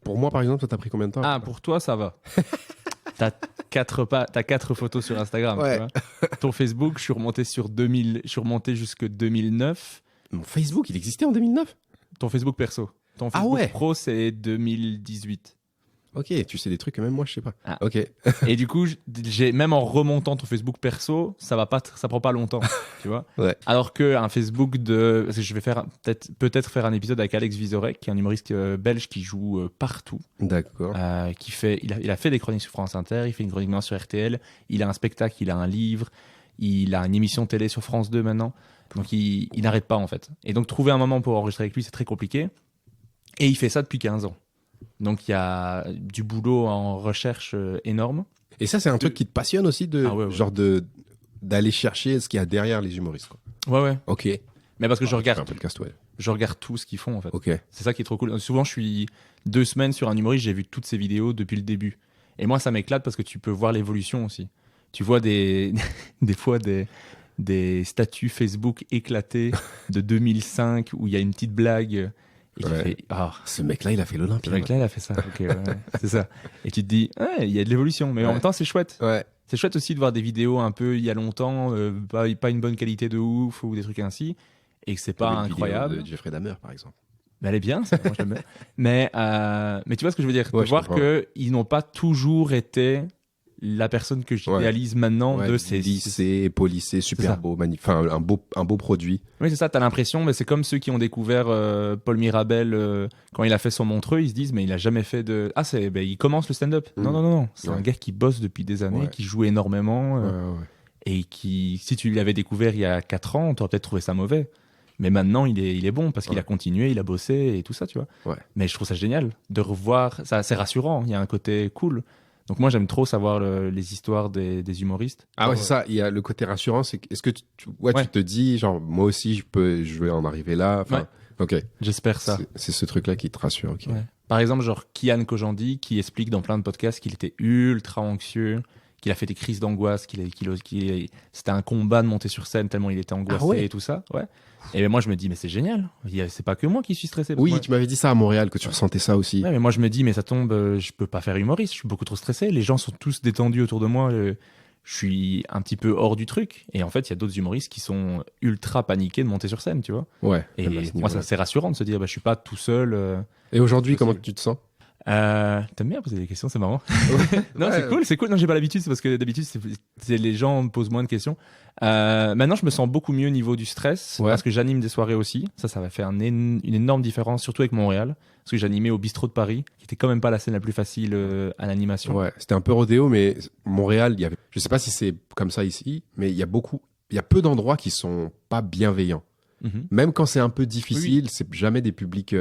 Pour moi par exemple, ça t'a pris combien de temps? Ah, pour toi ça va. T'as 4 photos sur Instagram. Ouais. Tu vois. Ton Facebook, je suis remonté jusque 2009. Mon Facebook, il existait en 2009? Ton Facebook perso. Ton Facebook pro, c'est 2018. Ok, tu sais des trucs que même moi je sais pas. Ah. Ok. Et du coup, même en remontant ton Facebook perso, ça prend pas longtemps, tu vois. Ouais. Alors que un Facebook parce que je vais faire peut-être faire un épisode avec Alex Vizorek, qui est un humoriste belge qui joue partout. D'accord. Il a fait des chroniques sur France Inter, il fait une chronique maintenant sur RTL, il a un spectacle, il a un livre, il a une émission télé sur France 2 maintenant. Donc il n'arrête pas en fait. Et donc trouver un moment pour enregistrer avec lui, c'est très compliqué. Et il fait ça depuis 15 ans. Donc il y a du boulot en recherche énorme. Et ça, c'est un truc qui te passionne aussi, genre d'aller chercher ce qu'il y a derrière les humoristes, quoi. Ouais. Ok. Mais parce que je regarde tout ce qu'ils font en fait. Ok. C'est ça qui est trop cool. Souvent, je suis 2 semaines sur un humoriste, j'ai vu toutes ses vidéos depuis le début. Et moi, ça m'éclate parce que tu peux voir l'évolution aussi. Tu vois des fois des statuts Facebook éclatés de 2005 où il y a une petite blague. Et tu fais, ce mec-là, il a fait l'Olympia. Ce mec-là, il a fait ça. Ok, ouais, c'est ça. Et tu te dis, il y a de l'évolution. Mais en même temps, c'est chouette. Ouais. C'est chouette aussi de voir des vidéos un peu il y a longtemps, pas une bonne qualité de ouf ou des trucs ainsi. Et que c'est pas incroyable. De Jeffrey Dahmer, par exemple. Mais elle est bien, moi je l'aime bien. Mais tu vois ce que je veux dire, Ouais, de voir qu'ils n'ont pas toujours été la personne que j'idéalise maintenant de ces lycée, polissé, super beau, magnifique, enfin un beau produit. Oui, c'est ça, t'as l'impression, mais c'est comme ceux qui ont découvert Paul Mirabel quand il a fait son Montreux, ils se disent mais il a jamais fait de il commence le stand-up. Non, c'est un gars qui bosse depuis des années, qui joue énormément et qui, si tu l'avais découvert il y a 4 ans, t'aurais peut-être trouvé ça mauvais. Mais maintenant, il est bon parce qu'il a continué, il a bossé et tout ça, tu vois. Ouais. Mais je trouve ça génial de revoir. Ça, c'est rassurant. Il y a un côté cool. Donc moi, j'aime trop savoir les histoires des humoristes. Ah ouais, c'est ça. Il y a le côté rassurant. C'est est-ce que tu te dis, genre, moi aussi, je vais en arriver là. Enfin, ok. J'espère ça. C'est ce truc-là qui te rassure. Okay. Ouais. Par exemple, genre Kian Kojandi qui explique dans plein de podcasts qu'il était ultra anxieux, qu'il a fait des crises d'angoisse, c'était un combat de monter sur scène tellement il était angoissé et tout ça. Ouais. Et ben moi je me dis mais c'est génial, c'est pas que moi qui suis stressé. Oui, tu m'avais dit ça à Montréal que tu ressentais ça aussi. Ouais, mais moi je me dis mais ça tombe, je peux pas faire humoriste, je suis beaucoup trop stressé. Les gens sont tous détendus autour de moi, je suis un petit peu hors du truc. Et en fait il y a d'autres humoristes qui sont ultra paniqués de monter sur scène, tu vois. Ouais. Et moi ça c'est rassurant de se dire je suis pas tout seul. Et aujourd'hui comment tu te sens? T'aimes bien poser des questions, c'est marrant. Non, c'est cool. Non, j'ai pas l'habitude, c'est parce que d'habitude, les gens me posent moins de questions. Maintenant, je me sens beaucoup mieux au niveau du stress parce que j'anime des soirées aussi. Ça va faire une énorme différence, surtout avec Montréal, parce que j'animais au Bistrot de Paris, qui était quand même pas la scène la plus facile à l'animation. Ouais, c'était un peu rodéo, mais Montréal, je sais pas si c'est comme ça ici, mais il y a peu d'endroits qui sont pas bienveillants. Même quand c'est un peu difficile, c'est jamais des publics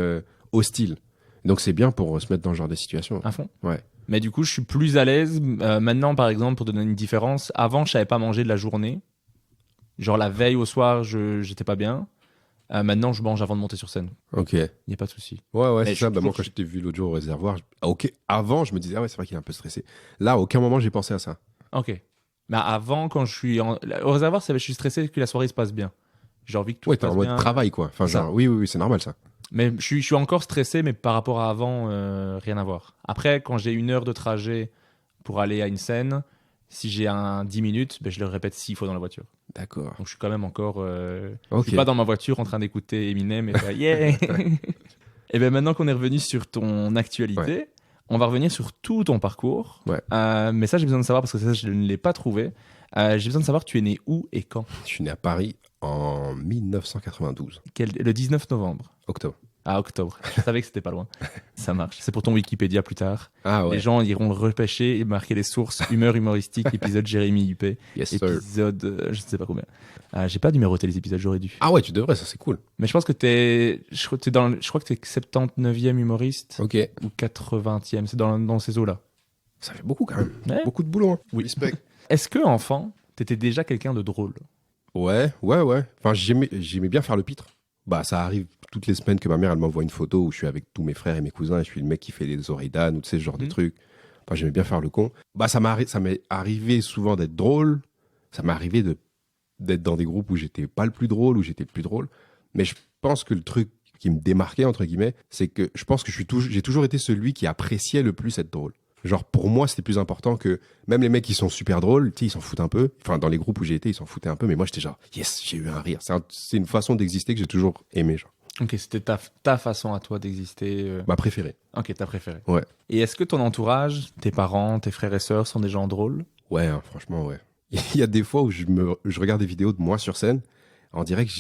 hostiles. Donc c'est bien pour se mettre dans ce genre de situation. À fond. Ouais. Mais du coup, je suis plus à l'aise. Maintenant, par exemple, pour donner une différence, avant, je savais pas manger de la journée. Genre la veille au soir, j'étais pas bien. Maintenant, je mange avant de monter sur scène. Ok. Il n'y a pas de souci. Ouais, c'est ça. Moi, quand je t'ai vu l'autre jour au réservoir, avant, je me disais, c'est vrai qu'il est un peu stressé. Là, à aucun moment, j'ai pensé à ça. Ok. Mais avant, quand je suis au réservoir, je suis stressé que la soirée se passe bien. J'ai envie que tout se passe bien. Ouais, t'es en mode travail, quoi. Enfin, genre, oui, c'est normal, ça. Mais je suis encore stressé, mais par rapport à avant, rien à voir. Après, quand j'ai 1 heure de trajet pour aller à une scène, si j'ai 10 minutes, je le répète 6 fois dans la voiture. D'accord. Donc je suis quand même encore... Je suis pas dans ma voiture en train d'écouter Eminem et yeah. Et bien maintenant qu'on est revenu sur ton actualité, on va revenir sur tout ton parcours. Ouais. Mais ça, j'ai besoin de savoir, parce que ça, je ne l'ai pas trouvé. J'ai besoin de savoir, tu es né où et quand? Je suis né à Paris en 1992. Le 19 novembre. Octobre. Ah, octobre. Je savais que c'était pas loin. Ça marche. C'est pour ton Wikipédia plus tard. Ah ouais. Les gens iront le repêcher et marquer les sources. Humeur humoristique, épisode Jérémy Huppé. Yes, épisode, je ne sais pas combien. J'ai pas numéroté les épisodes, j'aurais dû. Ah ouais, tu devrais, ça c'est cool. Mais je pense que je crois que t'es 79e humoriste. Ok. Ou 80e. C'est dans ces eaux-là. Ça fait beaucoup quand même. Ouais. Beaucoup de boulot. Hein. Oui. Respect. Est-ce que, enfant, t'étais déjà quelqu'un de drôle? Ouais. Enfin, j'aimais bien faire le pitre. Bah, ça arrive toutes les semaines que ma mère, elle m'envoie une photo où je suis avec tous mes frères et mes cousins et je suis le mec qui fait les oreilles d'âne ou tu sais, ce genre de trucs. Enfin, j'aimais bien faire le con. Bah, ça m'est arrivé souvent d'être drôle. Ça m'est arrivé d'être dans des groupes où j'étais pas le plus drôle, où j'étais le plus drôle. Mais je pense que le truc qui me démarquait, entre guillemets, c'est que je pense que j'ai toujours été celui qui appréciait le plus être drôle. Genre, pour moi, c'était plus important que même les mecs qui sont super drôles, tu sais, ils s'en foutent un peu. Enfin, dans les groupes où j'ai été, ils s'en foutaient un peu. Mais moi, j'étais genre, yes, j'ai eu un rire. C'est une façon d'exister que j'ai toujours aimé, genre. Ok, c'était ta façon à toi d'exister. Ma préférée. Ok, ta préférée. Ouais. Et est-ce que ton entourage, tes parents, tes frères et sœurs sont des gens drôles? Ouais, hein, franchement, ouais. Il y a des fois où je regarde des vidéos de moi sur scène. On dirait que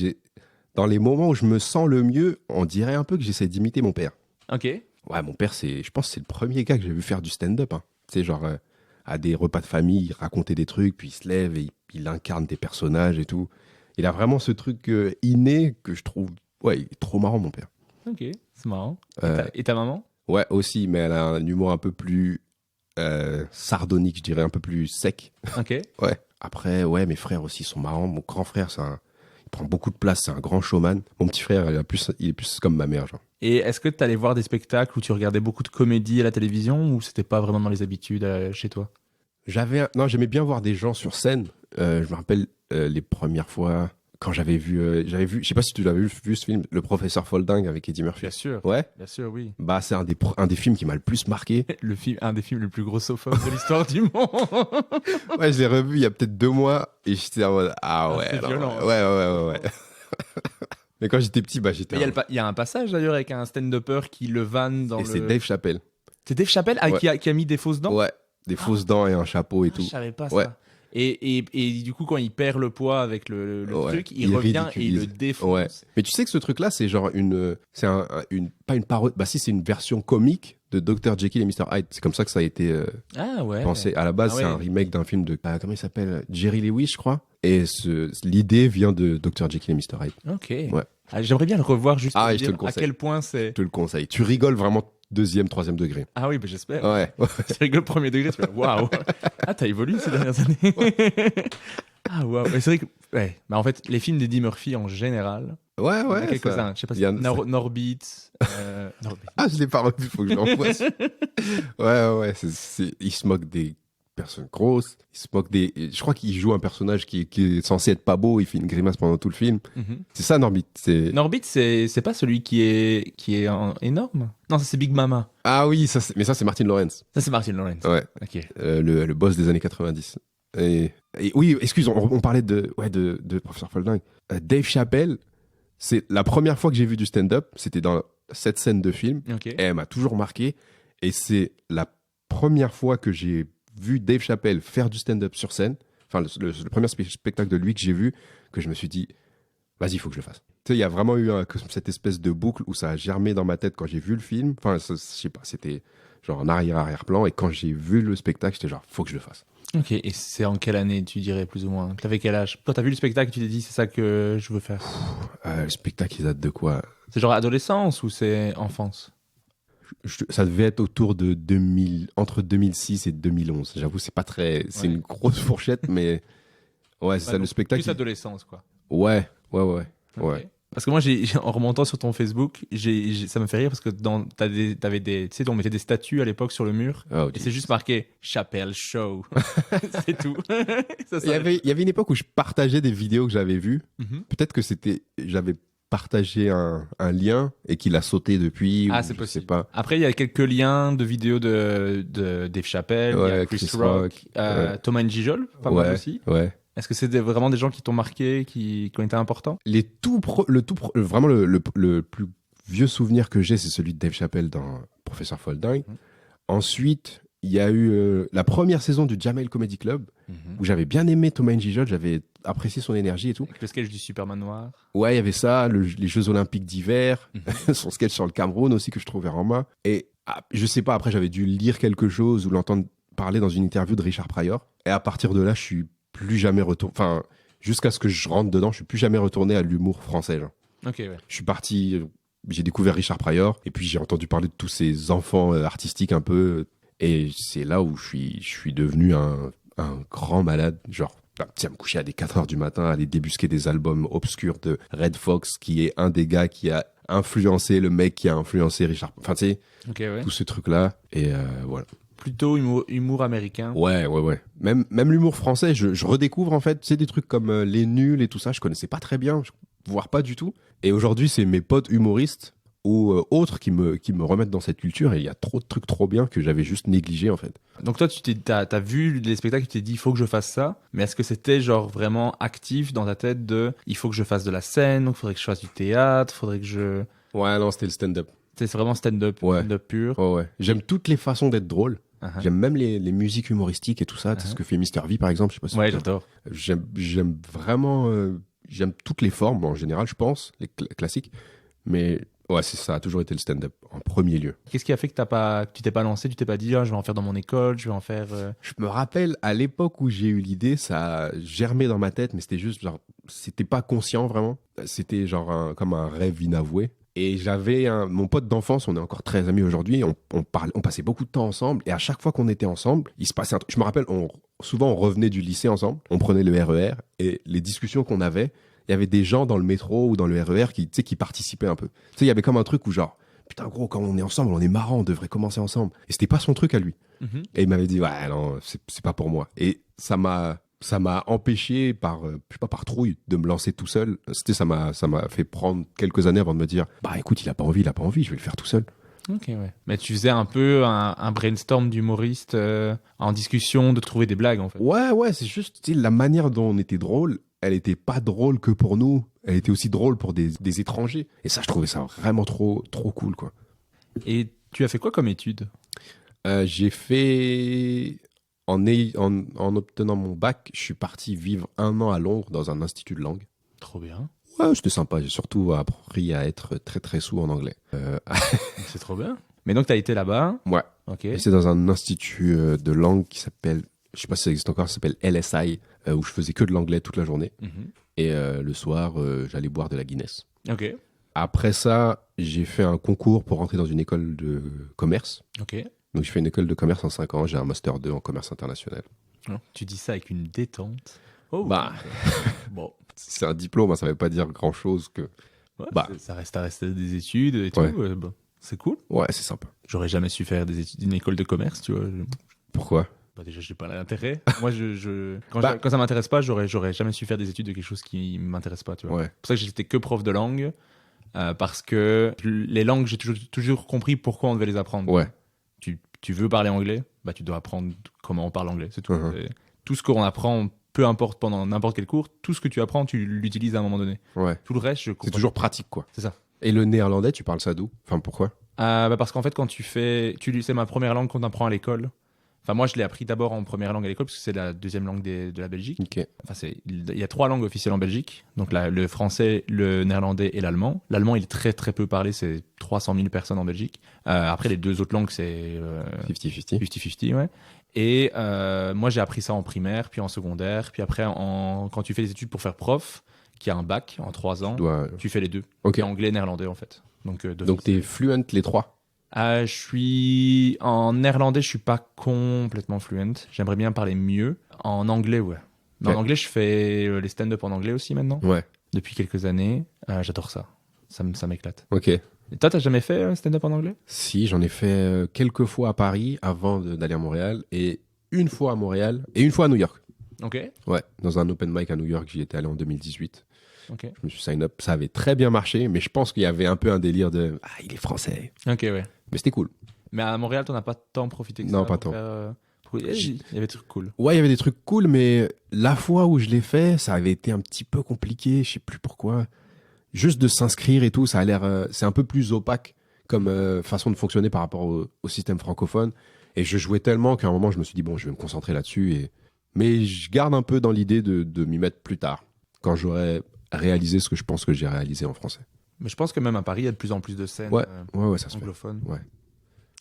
dans les moments où je me sens le mieux, on dirait un peu que j'essaie d'imiter mon père. Ok. Ouais, mon père, je pense que c'est le premier gars que j'ai vu faire du stand-up. Hein. Tu sais, genre, à des repas de famille, il racontait des trucs, puis il se lève et il incarne des personnages et tout. Il a vraiment ce truc inné que je trouve... Ouais, il est trop marrant, mon père. Ok, c'est marrant. Et ta maman? Ouais, aussi, mais elle a un humour un peu plus sardonique, je dirais, un peu plus sec. Ok. Ouais. Après, ouais, mes frères aussi sont marrants. Mon grand frère, il prend beaucoup de place, c'est un grand showman. Mon petit frère, il est plus comme ma mère, genre. Et est-ce que tu allais voir des spectacles où tu regardais beaucoup de comédie à la télévision ou c'était pas vraiment dans les habitudes chez toi? Non, j'aimais bien voir des gens sur scène. Je me rappelle les premières fois, quand j'avais vu, je sais pas si tu l'avais vu ce film, Le Professeur Folding avec Eddie Murphy. Bien sûr. Ouais. Bien sûr, oui. Bah, c'est un des films qui m'a le plus marqué. Un des films les plus grossophobes de l'histoire du monde. Ouais, je l'ai revu il y a peut-être 2 mois et j'étais en mode, ouais, c'est non, violent, ouais. Mais quand j'étais petit, bah, j'étais. Il y a un passage d'ailleurs avec un stand-upper qui le vanne dans Et le. c'est Dave Chappelle. C'est Dave Chappelle Ouais. qui a mis des fausses dents. Ouais, des fausses dents et un chapeau et tout. Je savais pas Ouais. ça. Et du coup, quand il perd le poids avec le Ouais. truc, il revient et il le ridiculise. défonce. Ouais. Mais tu sais que ce truc-là, c'est genre pas une parodie. Bah si, c'est une version comique de Dr. Jekyll et Mr. Hyde. C'est comme ça que ça a été Ah ouais. pensé. À la base, Ah c'est ouais. un remake d'un film de comment il s'appelle, Jerry Lewis, je crois. Et l'idée vient de Dr. Jekyll et Mr. Hyde. Ok. Ouais. Ah, j'aimerais bien le revoir juste pour Ah, et je te dire le à conseille. quel point c'est. Je te le conseille. Tu rigoles vraiment 2e, 3e degré. Ah oui, bah j'espère. Ouais. C'est rigolo le premier degré. Tu fais waouh. Ah, t'as évolué ces dernières années. Ah waouh. Mais c'est vrai que. Ouais. Bah en fait, les films d'Eddie Murphy en général. Il y en a Ouais. quelques-uns. Je sais pas Il si. y a- Norbit. Norbit. Ah, je l'ai pas revu, faut que je l'envoie. Ouais. Il se moque des personnes grosses. Il se moque des. Je crois qu'il joue un personnage qui est censé être pas beau. Il fait une grimace pendant tout le film. Mhm. C'est ça, Norbit. Norbit, c'est pas celui qui est énorme. Non, ça c'est Big Mama. Ah oui, mais ça, c'est Martin Lawrence. Ça c'est Martin Lawrence. Ouais. Ok. Le boss des années 90. Et oui, excuse, on parlait de Professeur Folding. Dave Chappelle, c'est la première fois que j'ai vu du stand-up. C'était dans cette scène de film. Ok. Et elle m'a toujours marqué. Et c'est la première fois que j'ai vu Dave Chappelle faire du stand-up sur scène. Enfin, le premier spectacle de lui que j'ai vu, que je me suis dit, vas-y, il faut que je le fasse. Tu sais, il y a vraiment eu cette espèce de boucle où ça a germé dans ma tête quand j'ai vu le film. Enfin, je sais pas, c'était genre en arrière-plan. Et quand j'ai vu le spectacle, j'étais genre, faut que je le fasse. Ok. Et c'est en quelle année, tu dirais plus ou moins? T'avais quel âge? Quand t'as vu le spectacle, tu t'es dit c'est ça que je veux faire. Le spectacle, il date de quoi? C'est genre adolescence ou c'est enfance? Ça devait être autour de 2000, entre 2006 et 2011. J'avoue, c'est pas très, c'est Ouais. une grosse fourchette, mais ouais, c'est ça, le donc spectacle. Plus adolescence, quoi. Ouais. Ok. Parce que moi, en remontant sur ton Facebook, ça me fait rire parce que t'avais des, tu sais, on mettait des statues à l'époque sur le mur Oh, et c'est juste marqué Chappelle Show. C'est tout. Ça, il y avait une époque où je partageais des vidéos que j'avais vues. Mhm. Peut-être que j'avais partagé un lien et qu'il a sauté depuis. Ah, ou c'est je possible. sais pas. Après, il y a quelques liens de vidéos de Dave Chappelle, il y a Ouais, Chris Chris Rock, Rock, Thomas Njijol, pas mal aussi. Ouais. Est-ce que c'est vraiment des gens qui t'ont marqué, qui ont été importants? Vraiment le plus vieux souvenir que j'ai, c'est celui de Dave Chappelle dans Professeur Folding. Ensuite, il y a eu la première saison du Jamel Comedy Club où j'avais bien aimé Thomas Njijol, j'avais apprécié son énergie et tout. Avec le sketch du Superman noir. Ouais, il y avait ça, les Jeux Olympiques d'hiver, son sketch sur le Cameroun aussi que je trouvais en main. Et je sais pas, après j'avais dû lire quelque chose ou l'entendre parler dans une interview de Richard Pryor. Et à partir de là, je suis plus jamais retourné. Enfin, jusqu'à ce que je rentre dedans, je suis plus jamais retourné à l'humour français. Genre. Ok, ouais. Je suis parti, j'ai découvert Richard Pryor et puis j'ai entendu parler de tous ces enfants artistiques un peu. Et c'est là où je suis devenu un grand malade. Genre, à me coucher à des 4h du matin, à aller débusquer des albums obscurs de Red Fox, qui est un des gars qui a influencé le mec qui a influencé Richard. Enfin, tu sais, Ok, ouais. tout ce truc-là. Et voilà. Plutôt humour américain. Ouais. Même l'humour français, je redécouvre en fait, tu sais, des trucs comme Les Nuls et tout ça, je connaissais pas très bien, voire pas du tout. Et aujourd'hui, c'est mes potes humoristes ou autres qui me remettent dans cette culture et il y a trop de trucs trop bien que j'avais juste négligé en fait. Donc toi, t'as vu les spectacles, tu t'es dit, il faut que je fasse ça. Mais est-ce que c'était genre vraiment actif dans ta tête de, il faut que je fasse de la scène, donc il faudrait que je fasse du théâtre, faudrait que je... Ouais, non, c'était le stand-up. C'est vraiment stand-up, Ouais. stand-up pur. Ouais. J'aime toutes les façons d'être drôle. Uh-huh. J'aime même les musiques humoristiques et tout ça. C'est ce que fait Mr. V par exemple. Je sais pas si Ouais, tu- j'adore. J'aime vraiment. J'aime toutes les formes en général, je pense, les classiques. Mais ouais, ça a toujours été le stand-up en premier lieu. Qu'est-ce qui a fait que tu t'es pas lancé, tu t'es pas dit, ah, je vais en faire dans mon école, je vais en faire... Je me rappelle à l'époque où j'ai eu l'idée, ça a germé dans ma tête, mais c'était juste genre, c'était pas conscient vraiment. C'était genre comme un rêve inavoué. Et j'avais mon pote d'enfance, on est encore très amis aujourd'hui, on passait beaucoup de temps ensemble, et à chaque fois qu'on était ensemble, il se passait un truc. Je me rappelle, souvent on revenait du lycée ensemble, on prenait le RER, et les discussions qu'on avait, il y avait des gens dans le métro ou dans le RER qui participaient un peu. Tu sais, il y avait comme un truc où genre, putain gros, quand on est ensemble, on est marrant, on devrait commencer ensemble. Et c'était pas son truc à lui. Mhm. Et il m'avait dit, ouais, non, c'est pas pour moi. Et ça m'a ça m'a empêché par, je sais pas, par trouille de me lancer tout seul. Ça m'a fait prendre quelques années avant de me dire, bah écoute, il a pas envie, je vais le faire tout seul. Ok, ouais. Mais tu faisais un peu un brainstorm d'humoriste en discussion, de trouver des blagues, en fait. Ouais, c'est juste, tu sais, la manière dont on était drôle, elle était pas drôle que pour nous, elle était aussi drôle pour des étrangers. Et ça, je trouvais ça vraiment trop cool, quoi. Et tu as fait quoi comme étude? J'ai fait, en obtenant mon bac, je suis parti vivre 1 an à Londres dans un institut de langue. Trop bien. Ouais, c'était sympa. J'ai surtout appris à être très très sourd en anglais. C'est trop bien. Mais donc, tu as été là-bas. Ouais. Ok. Et c'est dans un institut de langue qui s'appelle, je sais pas si ça existe encore, ça s'appelle LSI, où je faisais que de l'anglais toute la journée. Mhm. Et le soir, j'allais boire de la Guinness. Ok. Après ça, j'ai fait un concours pour rentrer dans une école de commerce. Ok. Donc, j'ai fait une école de commerce en 5 ans. J'ai un master 2 en commerce international. Tu dis ça avec une détente. Oh. Bah, Bon. c'est un diplôme, hein, ça veut pas dire grand-chose que... Ouais, Bah. ça reste à rester des études et tout. Ouais. Bon, c'est cool. Ouais, c'est sympa. J'aurais jamais su faire des études d'une école de commerce, tu vois. Pourquoi? Bah déjà, j'ai pas l'intérêt. Moi, quand, Bah. quand ça m'intéresse pas, j'aurais jamais su faire des études de quelque chose qui m'intéresse pas, tu vois. Ouais. C'est pour ça que j'étais que prof de langue, parce que les langues, j'ai toujours compris pourquoi on devait les apprendre. Ouais. Tu veux parler anglais, bah tu dois apprendre comment on parle anglais, c'est tout. Mhm. Et tout ce qu'on apprend, peu importe pendant n'importe quel cours, tout ce que tu apprends, tu l'utilises à un moment donné. Ouais. Tout le reste, je comprends. C'est toujours pratique, quoi. C'est ça. Et le néerlandais, tu parles ça d'où? Enfin, pourquoi? Bah parce qu'en fait, quand c'est ma première langue qu'on apprend à l'école. Enfin, moi, je l'ai appris d'abord en première langue à l'école, parce que c'est la deuxième langue de la Belgique. Ok. Enfin, il y a 3 langues officielles en Belgique. Donc, le français, le néerlandais et l'allemand. L'allemand, il est très, très peu parlé. C'est 300 000 personnes en Belgique. Après, les 2 autres langues, c'est 50-50. 50-50, ouais. Et moi, j'ai appris ça en primaire, puis en secondaire. Puis après, quand tu fais des études pour faire prof, qui a un bac en 3 ans, tu fais les 2. Ok. Et anglais et néerlandais, en fait. Donc t'es fluent les 3? Je suis en néerlandais, je suis pas complètement fluent. J'aimerais bien parler mieux. En anglais, ouais. Mais Ok. en anglais, je fais les stand-up en anglais aussi maintenant, Ouais. depuis quelques années. J'adore ça. Ça m'éclate. Ok. Et toi, t'as jamais fait stand-up en anglais? Si, j'en ai fait quelques fois à Paris avant d'aller à Montréal, et une fois à Montréal, et une fois à New York. Ok. Ouais, dans un open mic à New York, j'y étais allé en 2018. Ok. Je me suis sign up, ça avait très bien marché, mais je pense qu'il y avait un peu un délire de « Ah, il est français Ok, ouais. ». Mais c'était cool. Mais à Montréal, t'en as pas tant profité que Non, ça pas pour tant. il y avait des trucs cool. Ouais, il y avait des trucs cool, mais la fois où je l'ai fait, ça avait été un petit peu compliqué, je sais plus pourquoi. Juste de s'inscrire et tout, ça a l'air... c'est un peu plus opaque comme façon de fonctionner par rapport au système francophone. Et je jouais tellement qu'à un moment, je me suis dit, bon, je vais me concentrer là-dessus. Mais je garde un peu dans l'idée de m'y mettre plus tard, quand j'aurai réalisé ce que je pense que j'ai réalisé en français. Mais je pense que même à Paris, il y a de plus en plus de scènes Ouais, ça se fait. anglophones. Ouais.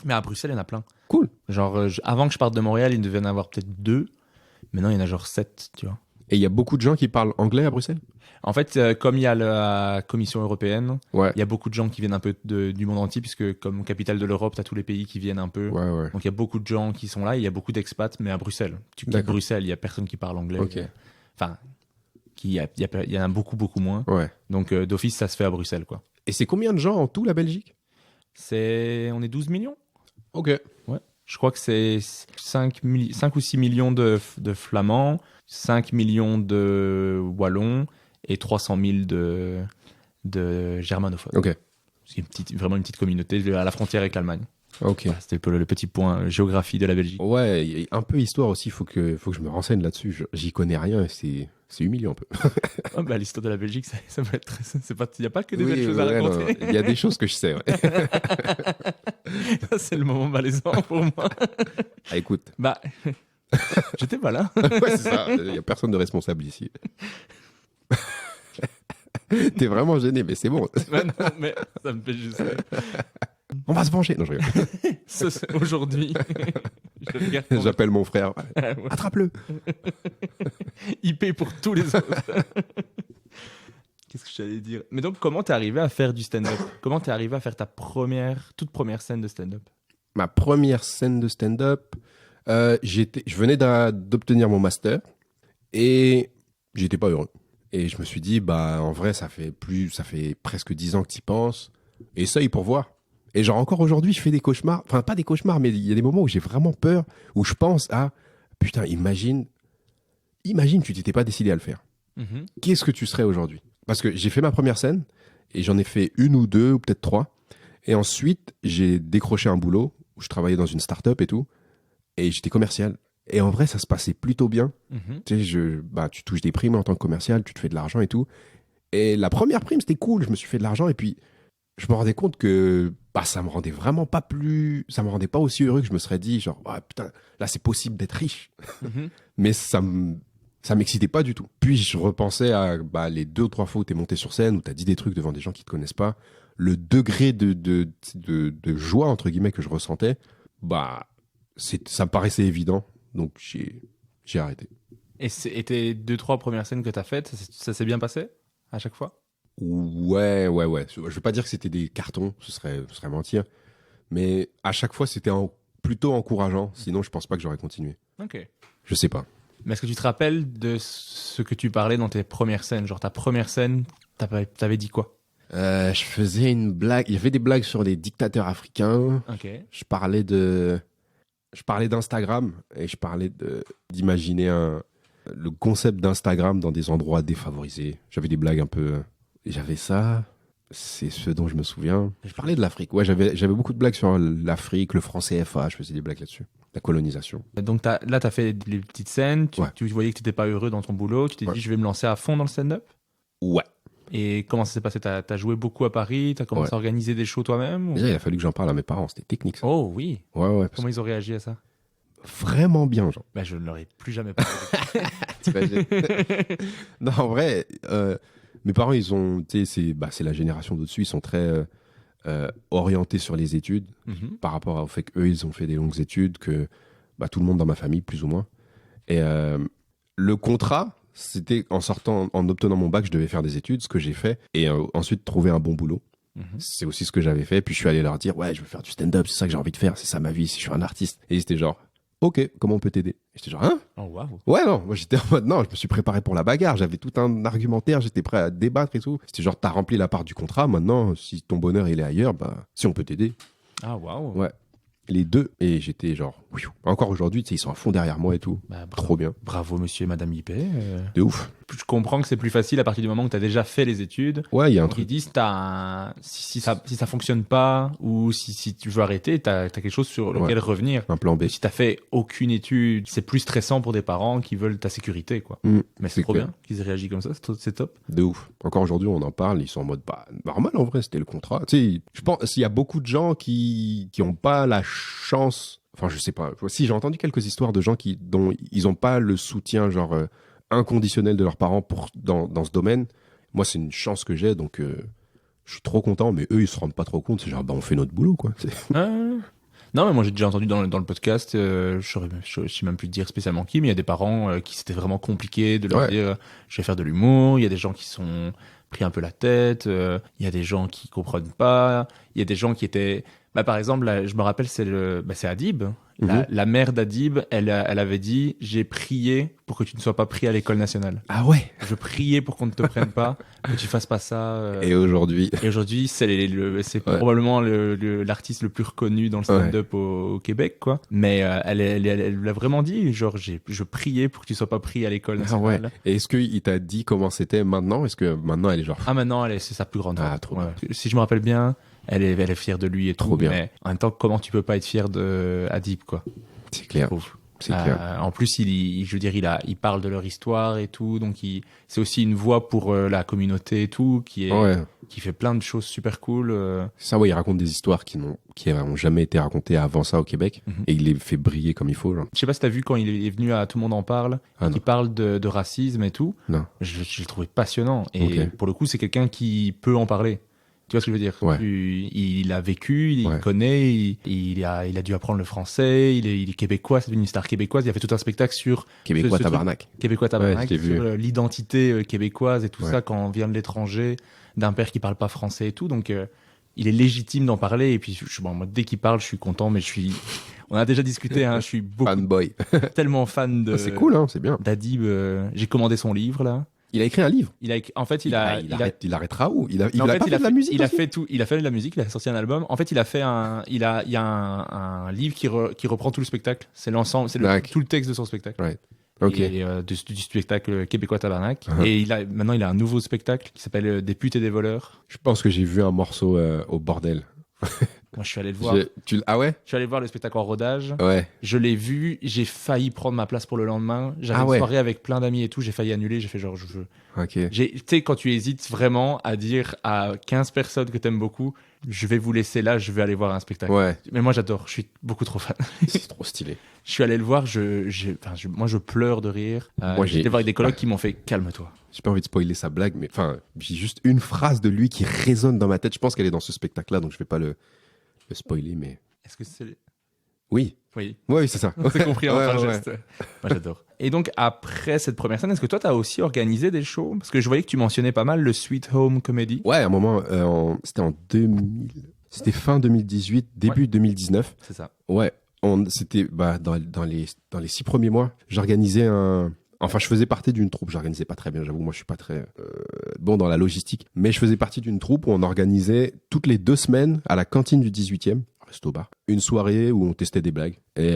Mais à Bruxelles, il y en a plein. Cool. Genre, avant que je parte de Montréal, il devait y en avoir peut-être 2. Maintenant, il y en a genre 7, tu vois. Et il y a beaucoup de gens qui parlent anglais à Bruxelles? En fait, comme il y a la Commission européenne, Ouais. il y a beaucoup de gens qui viennent un peu du monde entier, puisque comme capitale de l'Europe, tu as tous les pays qui viennent un peu. Ouais. Donc il y a beaucoup de gens qui sont là, et il y a beaucoup d'expats, mais à Bruxelles. Tu quittes D'accord. Bruxelles, il y a personne qui parle anglais. Ok. Enfin, il y en a beaucoup, beaucoup moins. Ouais. Donc d'office, ça se fait à Bruxelles, quoi. Et c'est combien de gens en tout, la Belgique? On est 12 millions. Ok. Ouais. Je crois que c'est 5 ou 6 millions de Flamands, 5 millions de Wallons et 300 000 de germanophones. Ok. C'est vraiment une petite communauté à la frontière avec l'Allemagne. Ok. Voilà, c'était le petit point géographie de la Belgique. Ouais, y a un peu histoire aussi, faut que je me renseigne là-dessus. J'y connais rien, et c'est humiliant un peu. Ah bah, l'histoire de la Belgique, ça va être il n'y a pas que des belles choses à ouais, raconter. Il y a des choses que je sais, ouais. Ça, c'est le moment malaisant pour moi. Ah, écoute. Bah, j'étais pas là. Ouais, c'est ça. Il n'y a personne de responsable ici. T'es vraiment gêné, mais c'est bon. Bah non, mais ça me fait juste rire. On va se venger. Non, je rigole. Aujourd'hui, je regarde J'appelle mon frère. Ah ouais. Attrape-le. IP pour tous les autres. Qu'est-ce que j'allais dire? Mais donc, comment t'es arrivé à faire du stand-up? Comment t'es arrivé à faire ta toute première scène de stand-up? Ma première scène de stand-up, je venais d'obtenir mon master et j'étais pas heureux. Et je me suis dit, bah, en vrai, ça fait presque 10 ans que tu y penses. Essaye pour voir. Et genre, encore aujourd'hui, je fais des cauchemars. Enfin, pas des cauchemars, mais il y a des moments où j'ai vraiment peur, où je pense à, putain, imagine, imagine tu t'étais pas décidé à le faire. Mhm. Qu'est-ce que tu serais aujourd'hui? Parce que j'ai fait ma première scène et j'en ai fait 1 ou 2 ou peut-être 3. Et ensuite, j'ai décroché un boulot où je travaillais dans une start-up et tout. Et j'étais commercial. Et en vrai, ça se passait plutôt bien. Mhm. Tu sais, tu touches des primes en tant que commercial, tu te fais de l'argent et tout. Et la première prime, c'était cool. Je me suis fait de l'argent et puis je me rendais compte que ça me rendait vraiment pas plus. Ça me rendait pas aussi heureux que je me serais dit, genre, ah, putain, là, c'est possible d'être riche. Mhm. Mais ça m'excitait pas du tout. Puis je repensais à les 2 ou 3 fois où t'es monté sur scène, où t'as dit des trucs devant des gens qui te connaissent pas. Le degré de joie, entre guillemets, que je ressentais, ça me paraissait évident. Donc j'ai arrêté. Et tes 2-3 premières scènes que tu as faites, ça s'est bien passé à chaque fois? Ouais. Je veux pas dire que c'était des cartons, ce serait mentir. Mais à chaque fois, c'était plutôt encourageant. Sinon, je pense pas que j'aurais continué. Ok. Je sais pas. Mais est-ce que tu te rappelles de ce que tu parlais dans tes premières scènes? Genre ta première scène, t'avais dit quoi? Je faisais une blague. Il y avait des blagues sur les dictateurs africains. Ok. Je parlais d'Instagram et je parlais d'imaginer le concept d'Instagram dans des endroits défavorisés. J'avais des blagues un peu. J'avais ça. C'est ce dont je me souviens. Je parlais de l'Afrique. Ouais, j'avais beaucoup de blagues sur l'Afrique, le franc CFA. Je faisais des blagues là-dessus. La colonisation. Donc là, tu as fait les petites scènes. Ouais. Tu voyais que tu n'étais pas heureux dans ton boulot. Tu t'es dit, je vais me lancer à fond dans le stand-up. Ouais. Et comment ça s'est passé? T'as joué beaucoup à Paris? T'as commencé à organiser des shows toi-même? Déjà, il a fallu que j'en parle à mes parents. C'était technique, ça. Oh oui. Ouais. Comment ils ont réagi à ça? Vraiment bien, genre. Je ne leur ai plus jamais parlé. T'imagines? Non, en vrai, mes parents, ils ont, tu sais, c'est la génération d'au-dessus, ils sont très orientés sur les études Mhm. par rapport au fait qu'eux, ils ont fait des longues études, que tout le monde dans ma famille, plus ou moins. Et le contrat, c'était en obtenant mon bac, je devais faire des études, ce que j'ai fait, et ensuite trouver un bon boulot. Mhm. C'est aussi ce que j'avais fait. Puis je suis allé leur dire, ouais, je veux faire du stand-up, c'est ça que j'ai envie de faire, c'est ça ma vie, si je suis un artiste. Et ils étaient genre, ok, comment on peut t'aider? Et j'étais genre, hein? Oh waouh. Ouais, non, moi j'étais en mode, non, je me suis préparé pour la bagarre, j'avais tout un argumentaire, j'étais prêt à débattre et tout. C'était genre, t'as rempli la part du contrat, maintenant, si ton bonheur il est ailleurs, si on peut t'aider. Ah waouh. Ouais. Les deux, et j'étais genre, ouiou. Encore aujourd'hui, tu sais, ils sont à fond derrière moi et tout. Trop bien. Bravo monsieur et madame Ipé. De ouf. Je comprends que c'est plus facile à partir du moment où tu as déjà fait les études. Ouais, il y a un Ils truc. disent si ça fonctionne pas ou si tu veux arrêter, tu as quelque chose sur lequel revenir. Un plan B. Si tu fait aucune étude, c'est plus stressant pour des parents qui veulent ta sécurité, quoi. Mais c'est trop clair. bien qu'ils aient réagi comme ça, c'est top. De ouf. Encore aujourd'hui, on en parle, ils sont en mode, normal en vrai, c'était le contrat. Tu sais, je pense qu'il y a beaucoup de gens qui ont pas la chance. Enfin, je sais pas. Si, j'ai entendu quelques histoires de gens dont ils ont pas le soutien, genre, inconditionnel de leurs parents dans ce domaine. Moi, c'est une chance que j'ai, donc je suis trop content, mais eux, ils se rendent pas trop compte. C'est genre, on fait notre boulot, quoi. Non, mais moi j'ai déjà entendu dans le podcast, je sais même plus dire spécialement qui, mais il y a des parents qui c'était vraiment compliqué de leur dire je vais faire de l'humour. Il y a des gens qui sont pris un peu la tête. Il y a des gens qui comprennent pas. Il y a des gens qui étaient. Par exemple, là, je me rappelle, c'est Adib. La mère d'Adib, elle avait dit j'ai prié pour que tu ne sois pas pris à l'école nationale. Ah ouais. Je priais pour qu'on ne te prenne pas, que tu fasses pas ça. Et aujourd'hui. C'est probablement l'artiste le plus reconnu dans le stand-up au Québec, quoi. Mais elle l'a vraiment dit, genre je priais pour que tu sois pas pris à l'école nationale. Ah ouais. Et est-ce qu'il t'a dit comment c'était maintenant? Est-ce que maintenant elle est genre. Ah maintenant c'est sa plus grande. Trop bien. Si je me rappelle bien. Elle est fière de lui et trop tout, bien. Mais en même temps, comment tu peux pas être fier de Adib, quoi? C'est clair. C'est clair. En plus, je veux dire, il parle de leur histoire et tout, donc c'est aussi une voix pour la communauté et tout, qui fait plein de choses super cool. Ça, ouais, il raconte des histoires qui n'ont jamais été racontées avant ça au Québec, et il les fait briller comme il faut. Genre. Je sais pas si t'as vu quand il est venu à Tout le monde en parle, il parle de racisme et tout. Non. Je l'ai trouvé passionnant, et pour le coup, c'est quelqu'un qui peut en parler. Tu vois ce que je veux dire? Ouais. Il a vécu, il connaît, il a dû apprendre le français, il est québécois, c'est une star québécoise, il a fait tout un spectacle sur Québécois tabarnak. Québécois tabarnak, sur l'identité québécoise et tout ça quand on vient de l'étranger, d'un père qui parle pas français et tout, donc il est légitime d'en parler, et puis moi, dès qu'il parle, je suis content, mais on a déjà discuté, je suis fanboy. Tellement fan de. C'est cool, c'est bien. d'Adib, j'ai commandé son livre là. Il a écrit un livre. Il arrêtera où? Il a fait de la musique. Il a fait de la musique. Il a sorti un album. En fait, il y a un livre qui reprend tout le spectacle. C'est l'ensemble, tout le texte de son spectacle. Ouais. Ok. et du spectacle québécois Tabarnak. Et maintenant, il a un nouveau spectacle qui s'appelle Des putes et des voleurs. Je pense que j'ai vu un morceau au bordel. Moi, je suis allé le voir. Ah ouais? Je suis allé voir le spectacle en rodage. Ouais. Je l'ai vu. J'ai failli prendre ma place pour le lendemain. J'avais une soirée avec plein d'amis et tout. J'ai failli annuler. J'ai fait genre, Ok. tu sais, quand tu hésites vraiment à dire à 15 personnes que t'aimes beaucoup, je vais vous laisser là, je vais aller voir un spectacle. Ouais. Mais moi, j'adore. Je suis beaucoup trop fan. C'est trop stylé. Je suis allé le voir. Moi, je pleure de rire. Moi, j'ai été voir avec des colocs qui m'ont fait calme-toi. J'ai pas envie de spoiler sa blague, mais enfin, j'ai juste une phrase de lui qui résonne dans ma tête. Je pense qu'elle est dans ce spectacle-là, donc je vais pas le spoiler, mais. Est-ce que c'est. Oui. Oui. Oui, c'est ça. On s'est compris en un ouais. geste. Moi, j'adore. Et donc, après cette première scène, est-ce que toi, tu as aussi organisé des shows? Parce que je voyais que tu mentionnais pas mal le Sweet Home Comedy. Ouais, à un moment, c'était en 2000. C'était fin 2018, début 2019. C'est ça. Ouais. C'était dans les 6 premiers mois, j'organisais Enfin, je faisais partie d'une troupe. J'organisais pas très bien, j'avoue. Moi, je suis pas très bon dans la logistique. Mais je faisais partie d'une troupe où on organisait toutes les 2 semaines à la cantine du 18e, resto bar, une soirée où on testait des blagues. Et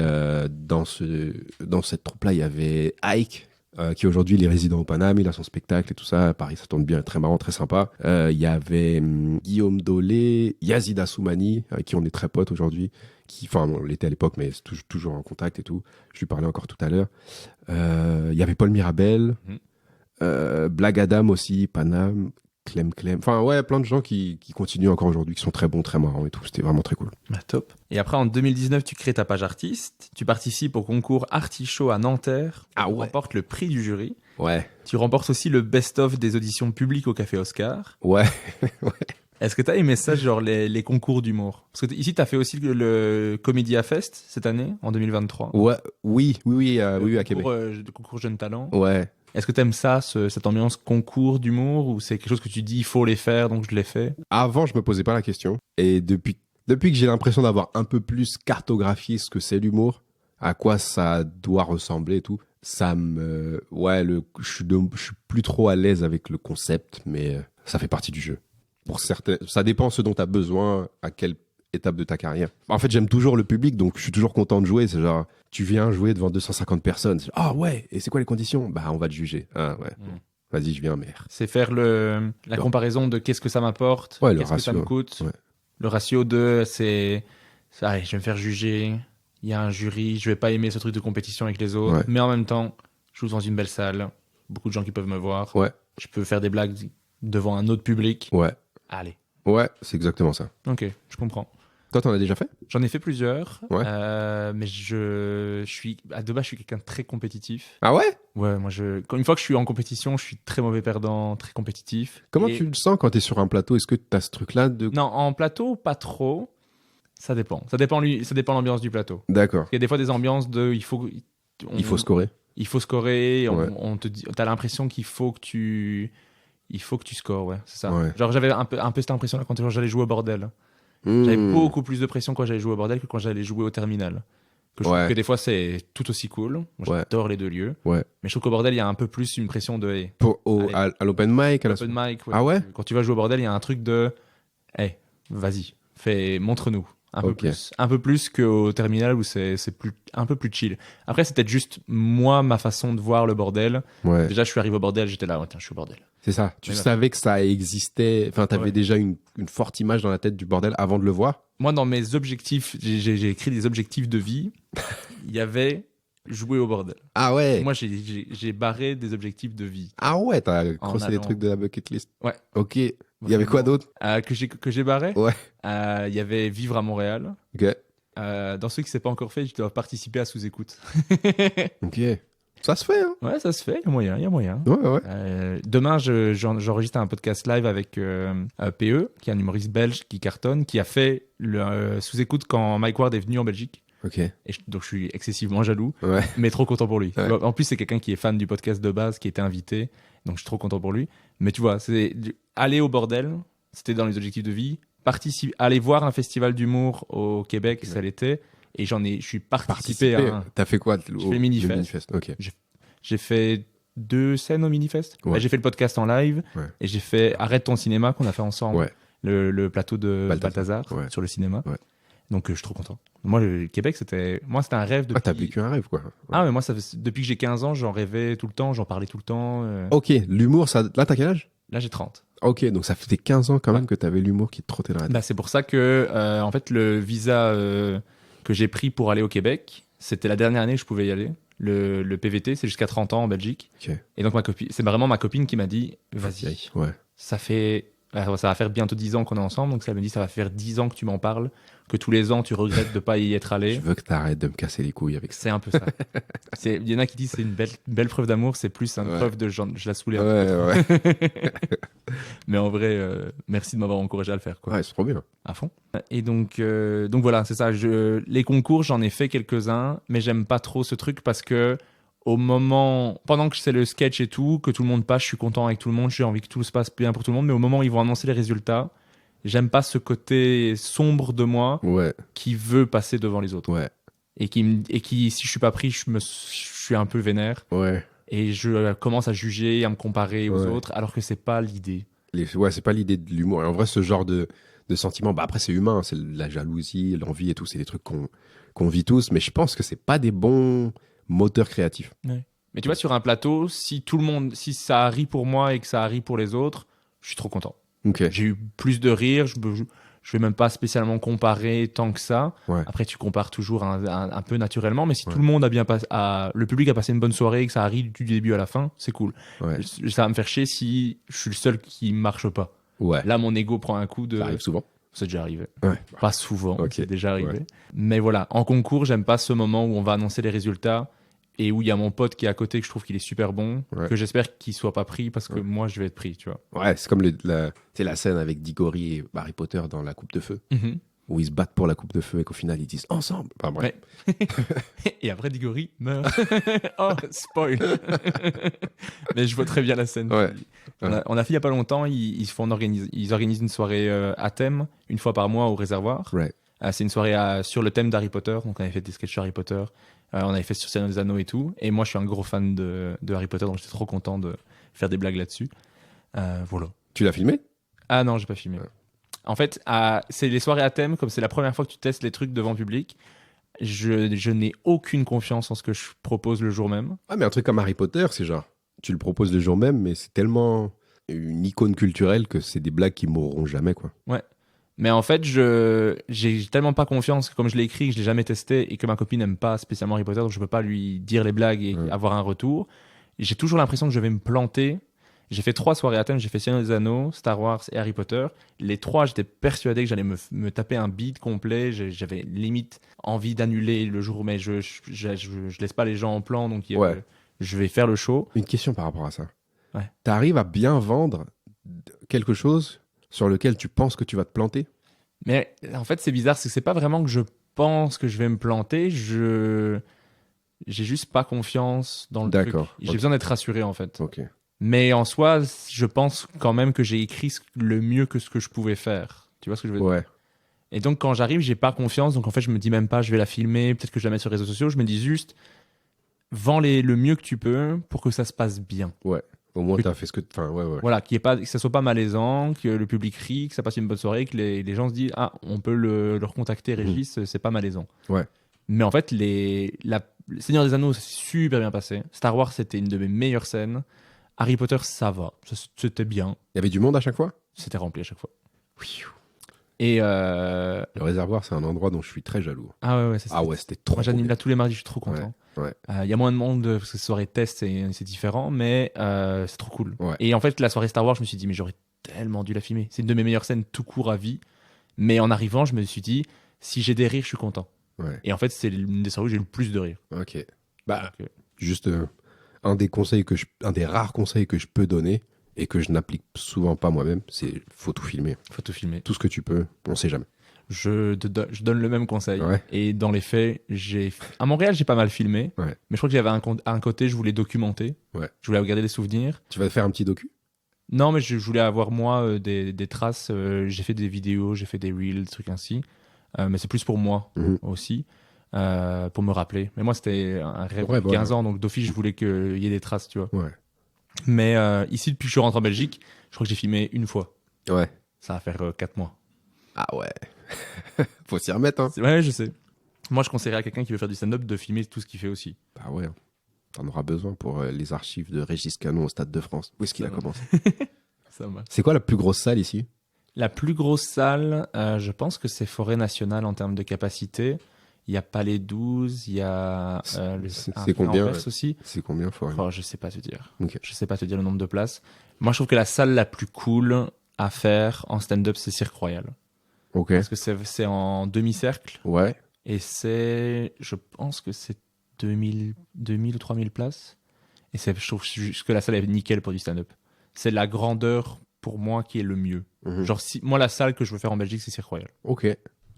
dans cette troupe-là, il y avait Ike, qui aujourd'hui il est résident au Paname, il a son spectacle et tout ça. À Paris, ça tourne bien, très marrant, très sympa. Il y avait Guillaume Dolé, Yazida Soumani, avec qui on est très potes aujourd'hui. On l'était à l'époque, mais c'est toujours en contact et tout. Je lui parlais encore tout à l'heure. Il y avait Paul Mirabel, Blague Adam aussi, Paname, Clem. Enfin, ouais, plein de gens qui continuent encore aujourd'hui, qui sont très bons, très marrants et tout. C'était vraiment très cool. Bah, top. Et après, en 2019, tu crées ta page artiste. Tu participes au concours Artichaut à Nanterre. Ah ouais. Tu remportes le prix du jury. Ouais. Tu remportes aussi le best-of des auditions publiques au Café Oscar. Ouais. Ouais. Est-ce que tu as aimé ça, genre les concours d'humour? Parce que ici, tu as fait aussi le Comédia Fest cette année, en 2023. Ouais. Oui, à Québec. Le concours Jeunes Talents. Ouais. Est-ce que tu aimes ça, cette ambiance concours d'humour, ou c'est quelque chose que tu dis, il faut les faire, donc je l'ai fait? Avant, je me posais pas la question. Et depuis que j'ai l'impression d'avoir un peu plus cartographié ce que c'est l'humour, à quoi ça doit ressembler et tout, je suis plus trop à l'aise avec le concept, mais ça fait partie du jeu. Pour certains, ça dépend ce dont tu as besoin, à quelle étape de ta carrière. En fait, j'aime toujours le public, donc je suis toujours content de jouer. C'est genre, tu viens jouer devant 250 personnes. Ah ouais, et c'est quoi les conditions? Bah, on va te juger. Ah ouais, bon. Vas-y, je viens, merde. C'est faire la comparaison de qu'est-ce que ça m'apporte, qu'est-ce que ça me coûte. Ouais. Le ratio de, allez, je vais me faire juger, il y a un jury, je vais pas aimer ce truc de compétition avec les autres, mais en même temps, je joue dans une belle salle, beaucoup de gens qui peuvent me voir. Ouais. Je peux faire des blagues devant un autre public. Ouais. Allez. Ouais, c'est exactement ça. Ok, je comprends. Toi, t'en as déjà fait? J'en ai fait plusieurs, ouais. Mais de base, je suis quelqu'un de très compétitif. Ah ouais? Ouais, une fois que je suis en compétition, je suis très mauvais perdant, très compétitif. Comment tu le sens quand t'es sur un plateau? Est-ce que t'as ce truc-là de... Non, en plateau, pas trop. Ça dépend. Ça dépend l'ambiance du plateau. D'accord. Il y a des fois des ambiances de, il faut scorer. Il faut scorer. Ouais. On te dit, t'as l'impression qu'il faut que tu scores, ouais, c'est ça. Ouais. Genre, j'avais un peu cette impression-là quand j'allais jouer au bordel. J'avais beaucoup plus de pression quand j'allais jouer au bordel que quand j'allais jouer au terminal. Je trouve que des fois, c'est tout aussi cool. Moi, j'adore les deux lieux. Ouais. Mais je trouve qu'au bordel, il y a un peu plus une pression de... Hey, à l'open mic, l'open mic, ouais. Ah ouais? Quand tu vas jouer au bordel, il y a un truc de... Hey, vas-y, montre-nous. Un peu plus qu'au terminal où c'est un peu plus chill. Après, c'est peut-être juste moi, ma façon de voir le bordel. Ouais. Déjà, je suis arrivé au bordel, j'étais là, tiens, je suis au bordel. C'est ça. Tu savais que ça existait. Enfin, t'avais déjà une forte image dans la tête du bordel avant de le voir. Moi, dans mes objectifs, j'ai écrit des objectifs de vie. Il y avait jouer au bordel. Ah ouais. Moi, j'ai barré des objectifs de vie. Ah ouais, t'as crossé les trucs de la bucket list. Ouais. Ok. Il y avait quoi d'autre? Que j'ai barré? Ouais. Il y avait vivre à Montréal. Ok. Dans ceux qui ne s'est pas encore fait, je dois participer à sous-écoute. Ok. Ça se fait, hein? Ouais, ça se fait. Il y a moyen. Ouais. Demain, j'enregistre un podcast live avec PE, qui est un humoriste belge qui cartonne, qui a fait le sous-écoute quand Mike Ward est venu en Belgique. Ok. Donc, je suis excessivement jaloux, ouais. mais trop content pour lui. Ouais. En plus, c'est quelqu'un qui est fan du podcast de base, qui était invité. Donc, je suis trop content pour lui. Mais tu vois, aller au bordel, c'était dans les objectifs de vie. Aller voir un festival d'humour au Québec, ça l'était. Et je suis participé à... T'as fait quoi? J'ai fait Minifest. Ok. J'ai fait 2 scènes au Minifest. Ouais. Ouais, j'ai fait le podcast en live. Ouais. Et j'ai fait Arrête ton cinéma qu'on a fait ensemble. Ouais. Le plateau de Balthazar ouais. sur le cinéma. Ouais. Donc, je suis trop content. Moi, le Québec, c'était un rêve depuis... Ah, t'as vécu un rêve, quoi. Ouais. Ah, mais moi, depuis que j'ai 15 ans, j'en rêvais tout le temps, j'en parlais tout le temps. Ok, l'humour, ça... Là, t'as quel âge? Là, j'ai 30. Ok, donc ça fait 15 ans quand même que t'avais l'humour qui te trottait dans la tête. Bah, c'est pour ça que, en fait, le visa que j'ai pris pour aller au Québec, c'était la dernière année que je pouvais y aller. Le PVT, c'est jusqu'à 30 ans en Belgique. Ok. Et donc, c'est vraiment ma copine qui m'a dit, vas-y, Ouais. ça va faire bientôt 10 ans qu'on est ensemble, donc ça me dit, ça va faire 10 ans que tu m'en parles, que tous les ans, tu regrettes de pas y être Je allé. veux que t'arrêtes de me casser les couilles avec ça. C'est un peu ça. Il y en a qui disent c'est une belle preuve d'amour, c'est plus une preuve de je la saoulais un peu. Ouais. Mais en vrai, merci de m'avoir encouragé à le faire, quoi. Ouais, c'est trop bien. À fond. Et donc voilà, c'est ça. Les concours, j'en ai fait quelques-uns, mais j'aime pas trop ce truc parce que pendant que c'est le sketch et tout, que tout le monde passe, je suis content avec tout le monde, j'ai envie que tout se passe bien pour tout le monde, mais au moment où ils vont annoncer les résultats, j'aime pas ce côté sombre de moi Ouais. qui veut passer devant les autres. Ouais. Et qui, si je suis pas pris, je suis un peu vénère. Ouais. Et je commence à juger, à me comparer aux Ouais. autres, alors que c'est pas l'idée. Ouais, c'est pas l'idée de l'humour. Et en vrai, ce genre de sentiment, bah après, c'est humain, c'est la jalousie, l'envie et tout, c'est des trucs qu'on vit tous, mais je pense que c'est pas des bons moteurs créatifs. Mais tu vois, sur un plateau, si ça rit pour moi et que ça rit pour les autres, je suis trop content. Ok. J'ai eu plus de rire, je vais même pas spécialement comparer tant que ça. Ouais. Après, tu compares toujours un peu naturellement, mais si Ouais. tout le monde le public a passé une bonne soirée et que ça rit du début à la fin, c'est cool. Ouais. Ça va me faire chier si je suis le seul qui marche pas. Ouais. Là, mon ego prend un coup de... Ça arrive souvent. C'est déjà arrivé. Ouais. Pas souvent, Ok. c'est déjà arrivé. Ouais. Mais voilà, en concours, j'aime pas ce moment où on va annoncer les résultats et où il y a mon pote qui est à côté, que je trouve qu'il est super bon, Ouais. que j'espère qu'il soit pas pris parce que Ouais. moi, je vais être pris, tu vois. Ouais, c'est comme la scène avec Diggory et Harry Potter dans la coupe de feu, où ils se battent pour la coupe de feu et qu'au final ils disent ensemble. Enfin, bref. Ouais. Et après, Diggory meurt. Oh, spoil. Mais je vois très bien la scène. Ouais. On a fait il y a pas longtemps, ils organisent une soirée à thème, une fois par mois au réservoir. Ouais. C'est une soirée sur le thème d'Harry Potter, donc on avait fait des sketchs Harry Potter, on avait fait sur Seigneur des Anneaux et tout, et moi je suis un gros fan de Harry Potter, donc j'étais trop content de faire des blagues là-dessus. Voilà. Tu l'as filmé? Ah non, j'ai pas filmé. Ouais. En fait, c'est les soirées à thème, comme c'est la première fois que tu testes les trucs devant public, je n'ai aucune confiance en ce que je propose le jour même. Ah, mais un truc comme Harry Potter, c'est genre, tu le proposes le jour même, mais c'est tellement une icône culturelle que c'est des blagues qui mourront jamais, quoi. Mais en fait, j'ai tellement pas confiance que comme je l'ai écrit, que je l'ai jamais testé et que ma copine n'aime pas spécialement Harry Potter, donc je peux pas lui dire les blagues et avoir un retour. J'ai toujours l'impression que je vais me planter. J'ai fait 3 soirées à thème, j'ai fait Seigneur des Anneaux, Star Wars et Harry Potter. Les 3, j'étais persuadé que j'allais me taper un beat complet. J'avais limite envie d'annuler le jour, mais je laisse pas les gens en plan, donc Ouais. je vais faire le show. Une question par rapport à ça. Ouais. T'arrives à bien vendre quelque chose sur lequel tu penses que tu vas te planter? Mais en fait, c'est bizarre, c'est pas vraiment que je pense que je vais me planter, j'ai juste pas confiance dans le truc. D'accord. J'ai Ok. besoin d'être rassuré en fait. Ok. Mais en soi, je pense quand même que j'ai écrit le mieux que ce que je pouvais faire. Tu vois ce que je veux dire? Ouais. Et donc quand j'arrive, j'ai pas confiance, donc en fait, je me dis même pas je vais la filmer, peut-être que je vais la mettre sur les réseaux sociaux, je me dis juste vends le mieux que tu peux pour que ça se passe bien. Ouais. Au moins, Que- t'as fait ce que... Enfin, ouais. Voilà, que ça soit pas malaisant, que le public rie, que ça passe une bonne soirée, que les gens se disent ah, on peut le recontacter, Régis, c'est pas malaisant. Ouais. Mais en fait, le Seigneur des Anneaux, ça s'est super bien passé. Star Wars, c'était une de mes meilleures scènes. Harry Potter, ça va. C'était bien. Il y avait du monde à chaque fois? C'était rempli à chaque fois. Et Le réservoir, c'est un endroit dont je suis très jaloux. ah ouais, Ah ouais, c'était trop moi, j'anime bien. là tous les mardis, je suis trop content. Ouais. Il y a moins de monde parce que soirée test, c'est différent, mais c'est trop cool. Ouais. Et en fait, la soirée Star Wars, je me suis dit, mais j'aurais tellement dû la filmer. C'est une de mes meilleures scènes tout court à vie. Mais en arrivant, je me suis dit, si j'ai des rires, je suis content. Ouais. Et en fait, c'est une des soirées où j'ai eu le plus de rires. Ok. Bah, Donc, juste un des rares conseils que je peux donner et que je n'applique souvent pas moi-même, c'est faut tout filmer. faut tout filmer. Tout ce que tu peux, on sait jamais. Je donne le même conseil. Ouais. Et dans les faits, à Montréal, j'ai pas mal filmé. Ouais. Mais je crois que j'avais un côté, je voulais documenter. Ouais. Je voulais regarder les souvenirs. Tu vas faire un petit docu? Non, mais je voulais avoir, moi, des traces. J'ai fait des vidéos, j'ai fait des reels, des trucs ainsi. Mais c'est plus pour moi aussi, pour me rappeler. Mais moi, c'était un rêve Ouais, de 15 ans, donc d'office, je voulais qu'il y ait des traces, tu vois. Ouais. Mais ici, depuis que je suis rentré en Belgique, je crois que j'ai filmé une fois. Ouais. Ça va faire 4 mois. Ah ouais. Faut s'y remettre, hein. Ouais, je sais. Moi, je conseillerais à quelqu'un qui veut faire du stand-up de filmer tout ce qu'il fait aussi. Bah ouais, t'en auras besoin pour les archives de Régis Canon au Stade de France. Où est-ce qu'il a commencé? Ça marche. C'est quoi la plus grosse salle ici? La plus grosse salle, je pense que c'est Forêt Nationale en termes de capacité. Il y a Palais 12, il y a c'est combien Anvers aussi. C'est combien Forêt? Oh, je sais pas te dire. Ok. Je sais pas te dire le nombre de places. Moi, je trouve que la salle la plus cool à faire en stand-up, c'est Cirque Royal. Ok. Parce que c'est en demi-cercle. Ouais. Et je pense que c'est 2000 ou 3000 places. Et je trouve juste que la salle est nickel pour du stand-up. C'est la grandeur, pour moi, qui est le mieux. Mhm. Genre, moi, la salle que je veux faire en Belgique, c'est Cirque Royal. Ok.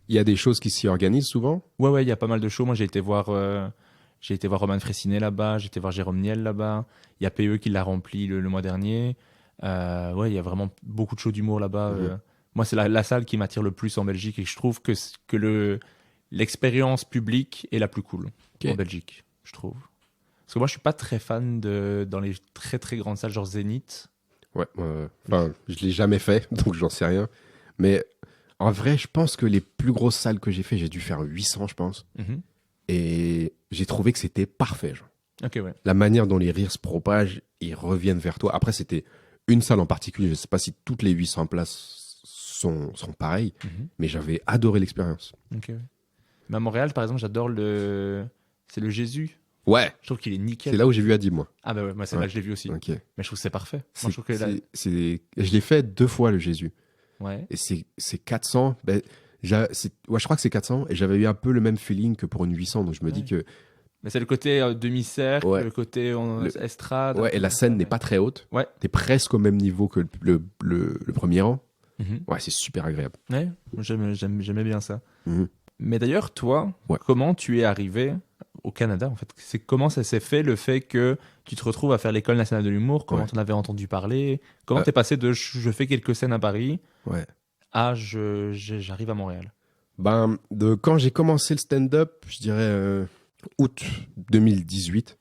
Il y a des choses qui s'y organisent souvent? Ouais, il y a pas mal de shows. Moi, j'ai été voir Roman Fressinet là-bas, j'ai été voir Jérôme Niel là-bas. Il y a PE qui l'a rempli le mois dernier. Ouais, il y a vraiment beaucoup de shows d'humour là-bas. Moi, c'est la salle qui m'attire le plus en Belgique et je trouve que l'expérience publique est la plus cool en Belgique, je trouve. Parce que moi, je suis pas très fan dans les très très grandes salles, genre Zénith. Ouais. Enfin, je l'ai jamais fait, donc j'en sais rien. Mais en vrai, je pense que les plus grosses salles que j'ai fait, j'ai dû faire 800, je pense. Mhm. Et j'ai trouvé que c'était parfait, genre. Ok, ouais. La manière dont les rires se propagent, ils reviennent vers toi. Après, c'était une salle en particulier. Je sais pas si toutes les 800 places sont pareilles, mais j'avais adoré l'expérience. Ok, ouais. Mais à Montréal, par exemple, j'adore c'est le Jésus. Ouais, Je trouve qu'il est nickel. c'est là où j'ai vu Adib, moi. Ah bah ouais, moi c'est là que je l'ai vu aussi. Ok. Mais je trouve que c'est parfait. Moi, je trouve que Je l'ai fait 2 fois, le Jésus. Ouais. Et c'est 400. Ouais, je crois que c'est 400. Et j'avais eu un peu le même feeling que pour une 800. Donc je me dis que. Mais c'est le côté demi-cercle, Ouais. le côté estrade. Ouais, et la scène n'est pas très haute. Ouais. T'es presque au même niveau que le premier rang. Mhm. Ouais, c'est super agréable. Ouais, j'aimais bien ça. Mhm. Mais d'ailleurs, toi, Ouais. comment tu es arrivé au Canada en fait? Comment ça s'est fait le fait que tu te retrouves à faire l'École nationale de l'humour? Comment Ouais. t'en avais entendu parler? Comment t'es passé de je fais quelques scènes à Paris Ouais. à j'arrive à Montréal? Ben, quand j'ai commencé le stand-up, je dirais août 2018,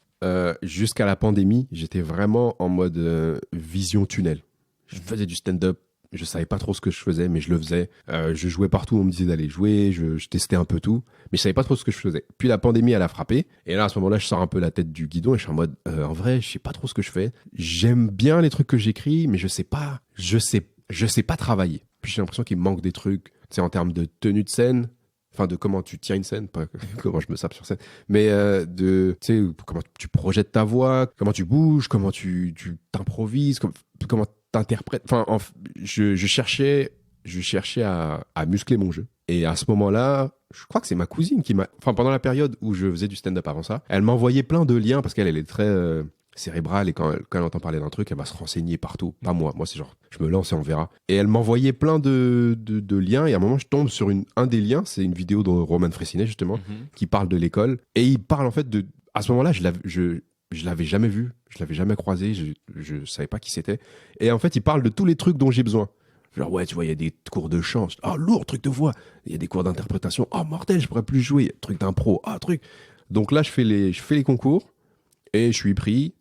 jusqu'à la pandémie, j'étais vraiment en mode vision tunnel. Je faisais du stand-up, je savais pas trop ce que je faisais, mais je le faisais. Je jouais partout, on me disait d'aller jouer, je testais un peu tout, mais je savais pas trop ce que je faisais. Puis la pandémie, elle a frappé, et là, à ce moment-là, je sors un peu la tête du guidon, et je suis en mode, en vrai, je sais pas trop ce que je fais. J'aime bien les trucs que j'écris, mais je sais pas travailler. Puis j'ai l'impression qu'il me manque des trucs, tu sais, en termes de tenue de scène, enfin de comment tu tiens une scène, pas comment je me sape sur scène, mais de, tu sais, comment tu projettes ta voix, comment tu bouges, comment tu t'improvises, comment t'interprètes. Enfin, je cherchais à muscler mon jeu. Et à ce moment-là, je crois que c'est ma cousine qui m'a, enfin pendant la période où je faisais du stand-up avant ça, elle m'envoyait plein de liens parce qu'elle est très cérébrale et quand elle entend parler d'un truc, elle va se renseigner partout. Pas moi c'est genre, je me lance et on verra. Et elle m'envoyait plein de liens et à un moment, je tombe sur un des liens, c'est une vidéo de Roman Fressinet justement, qui parle de l'école. Et il parle en fait à ce moment-là, je l'avais jamais vu, je l'avais jamais croisé, je savais pas qui c'était. Et en fait, il parle de tous les trucs dont j'ai besoin. Genre, ouais, tu vois, il y a des cours de chant. Ah, lourd, truc de voix. Il y a des cours d'interprétation. Ah, mortel, je pourrais plus jouer. Truc d'impro. Ah, truc. Donc là, je fais les concours et je suis pris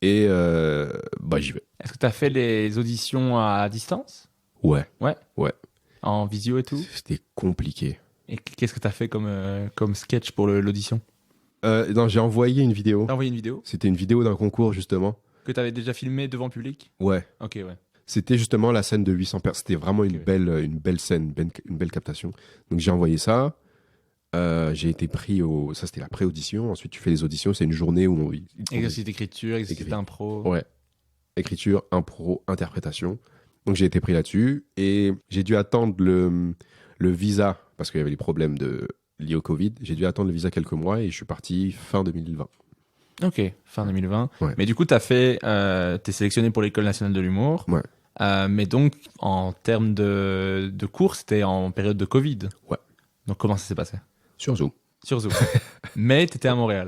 et j'y vais. Est-ce que tu as fait les auditions à distance? Ouais. Ouais. Ouais. En visio et tout? C'était compliqué. Et qu'est-ce que tu as fait comme sketch pour l'audition? Non, j'ai envoyé une vidéo. T'as envoyé une vidéo? C'était une vidéo d'un concours, justement. Que tu avais déjà filmé devant public? Ouais. Ok, ouais. C'était justement la scène de 800 personnes. C'était vraiment une belle scène, une belle captation. Donc j'ai envoyé ça. J'ai été pris ça c'était la pré-audition. Ensuite tu fais les auditions. C'est une journée où Exercice d'écriture, exercice d'impro. Ouais. Écriture, impro, interprétation. Donc j'ai été pris là-dessus. Et j'ai dû attendre le visa, parce qu'il y avait les problèmes liés au Covid. J'ai dû attendre le visa quelques mois et je suis parti fin 2020. Ok, fin 2020. Ouais. Mais du coup, t'es sélectionné pour l'École nationale de l'humour. Ouais. Mais donc, en termes de cours, c'était en période de Covid. Ouais. Donc, comment ça s'est passé? Sur Zoom. Sur Zoom. Mais t'étais à Montréal.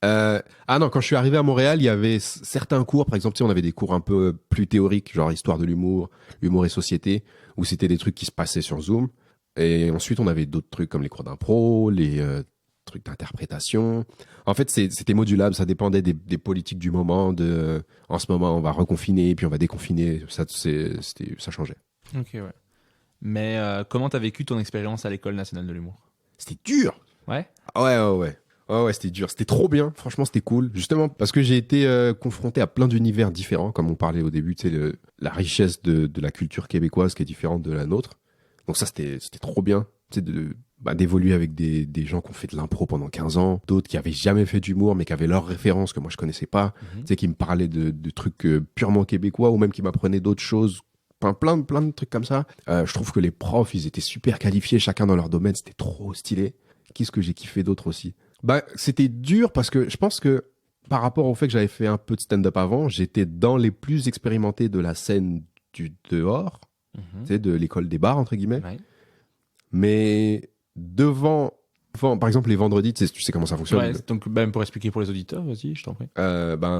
Ah non, quand je suis arrivé à Montréal, il y avait certains cours, par exemple, tu sais, on avait des cours un peu plus théoriques, genre histoire de l'humour, humour et société, où c'était des trucs qui se passaient sur Zoom. Et ensuite, on avait d'autres trucs comme les cours d'impro, les trucs d'interprétation. En fait, c'était modulable, ça dépendait des politiques du moment. En ce moment, on va reconfiner, puis on va déconfiner. Ça changeait. Ok, ouais. Mais comment t'as vécu ton expérience à l'École nationale de l'humour? C'était dur. Ouais. Ah ouais, c'était dur. C'était trop bien. Franchement, c'était cool. Justement, parce que j'ai été confronté à plein d'univers différents, comme on parlait au début, tu sais, la richesse de la culture québécoise qui est différente de la nôtre. Donc ça, c'était trop bien. Tu sais, d'évoluer avec des gens qui ont fait de l'impro pendant 15 ans, d'autres qui avaient jamais fait d'humour, mais qui avaient leurs références que moi, je connaissais pas. Tu sais, qui me parlaient de trucs purement québécois, ou même qui m'apprenaient d'autres choses. Enfin, plein de trucs comme ça. Je trouve que les profs, ils étaient super qualifiés, chacun dans leur domaine. C'était trop stylé. Qu'est-ce que j'ai kiffé d'autre aussi? Bah, c'était dur parce que je pense que par rapport au fait que j'avais fait un peu de stand-up avant, j'étais dans les plus expérimentés de la scène du dehors, tu sais, de l'école des bars, entre guillemets. Ouais. Mais devant, par exemple, les vendredis, tu sais comment ça fonctionne. Ouais, donc même pour expliquer pour les auditeurs, vas-y, je t'en prie.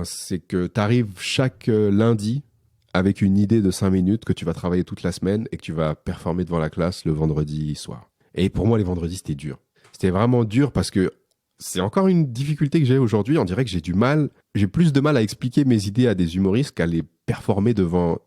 C'est que tu arrives chaque lundi avec une idée de 5 minutes que tu vas travailler toute la semaine et que tu vas performer devant la classe le vendredi soir. Et pour moi, les vendredis, c'était dur. C'était vraiment dur parce que c'est encore une difficulté que j'ai aujourd'hui. On dirait que j'ai plus de mal à expliquer mes idées à des humoristes qu'à les performer devant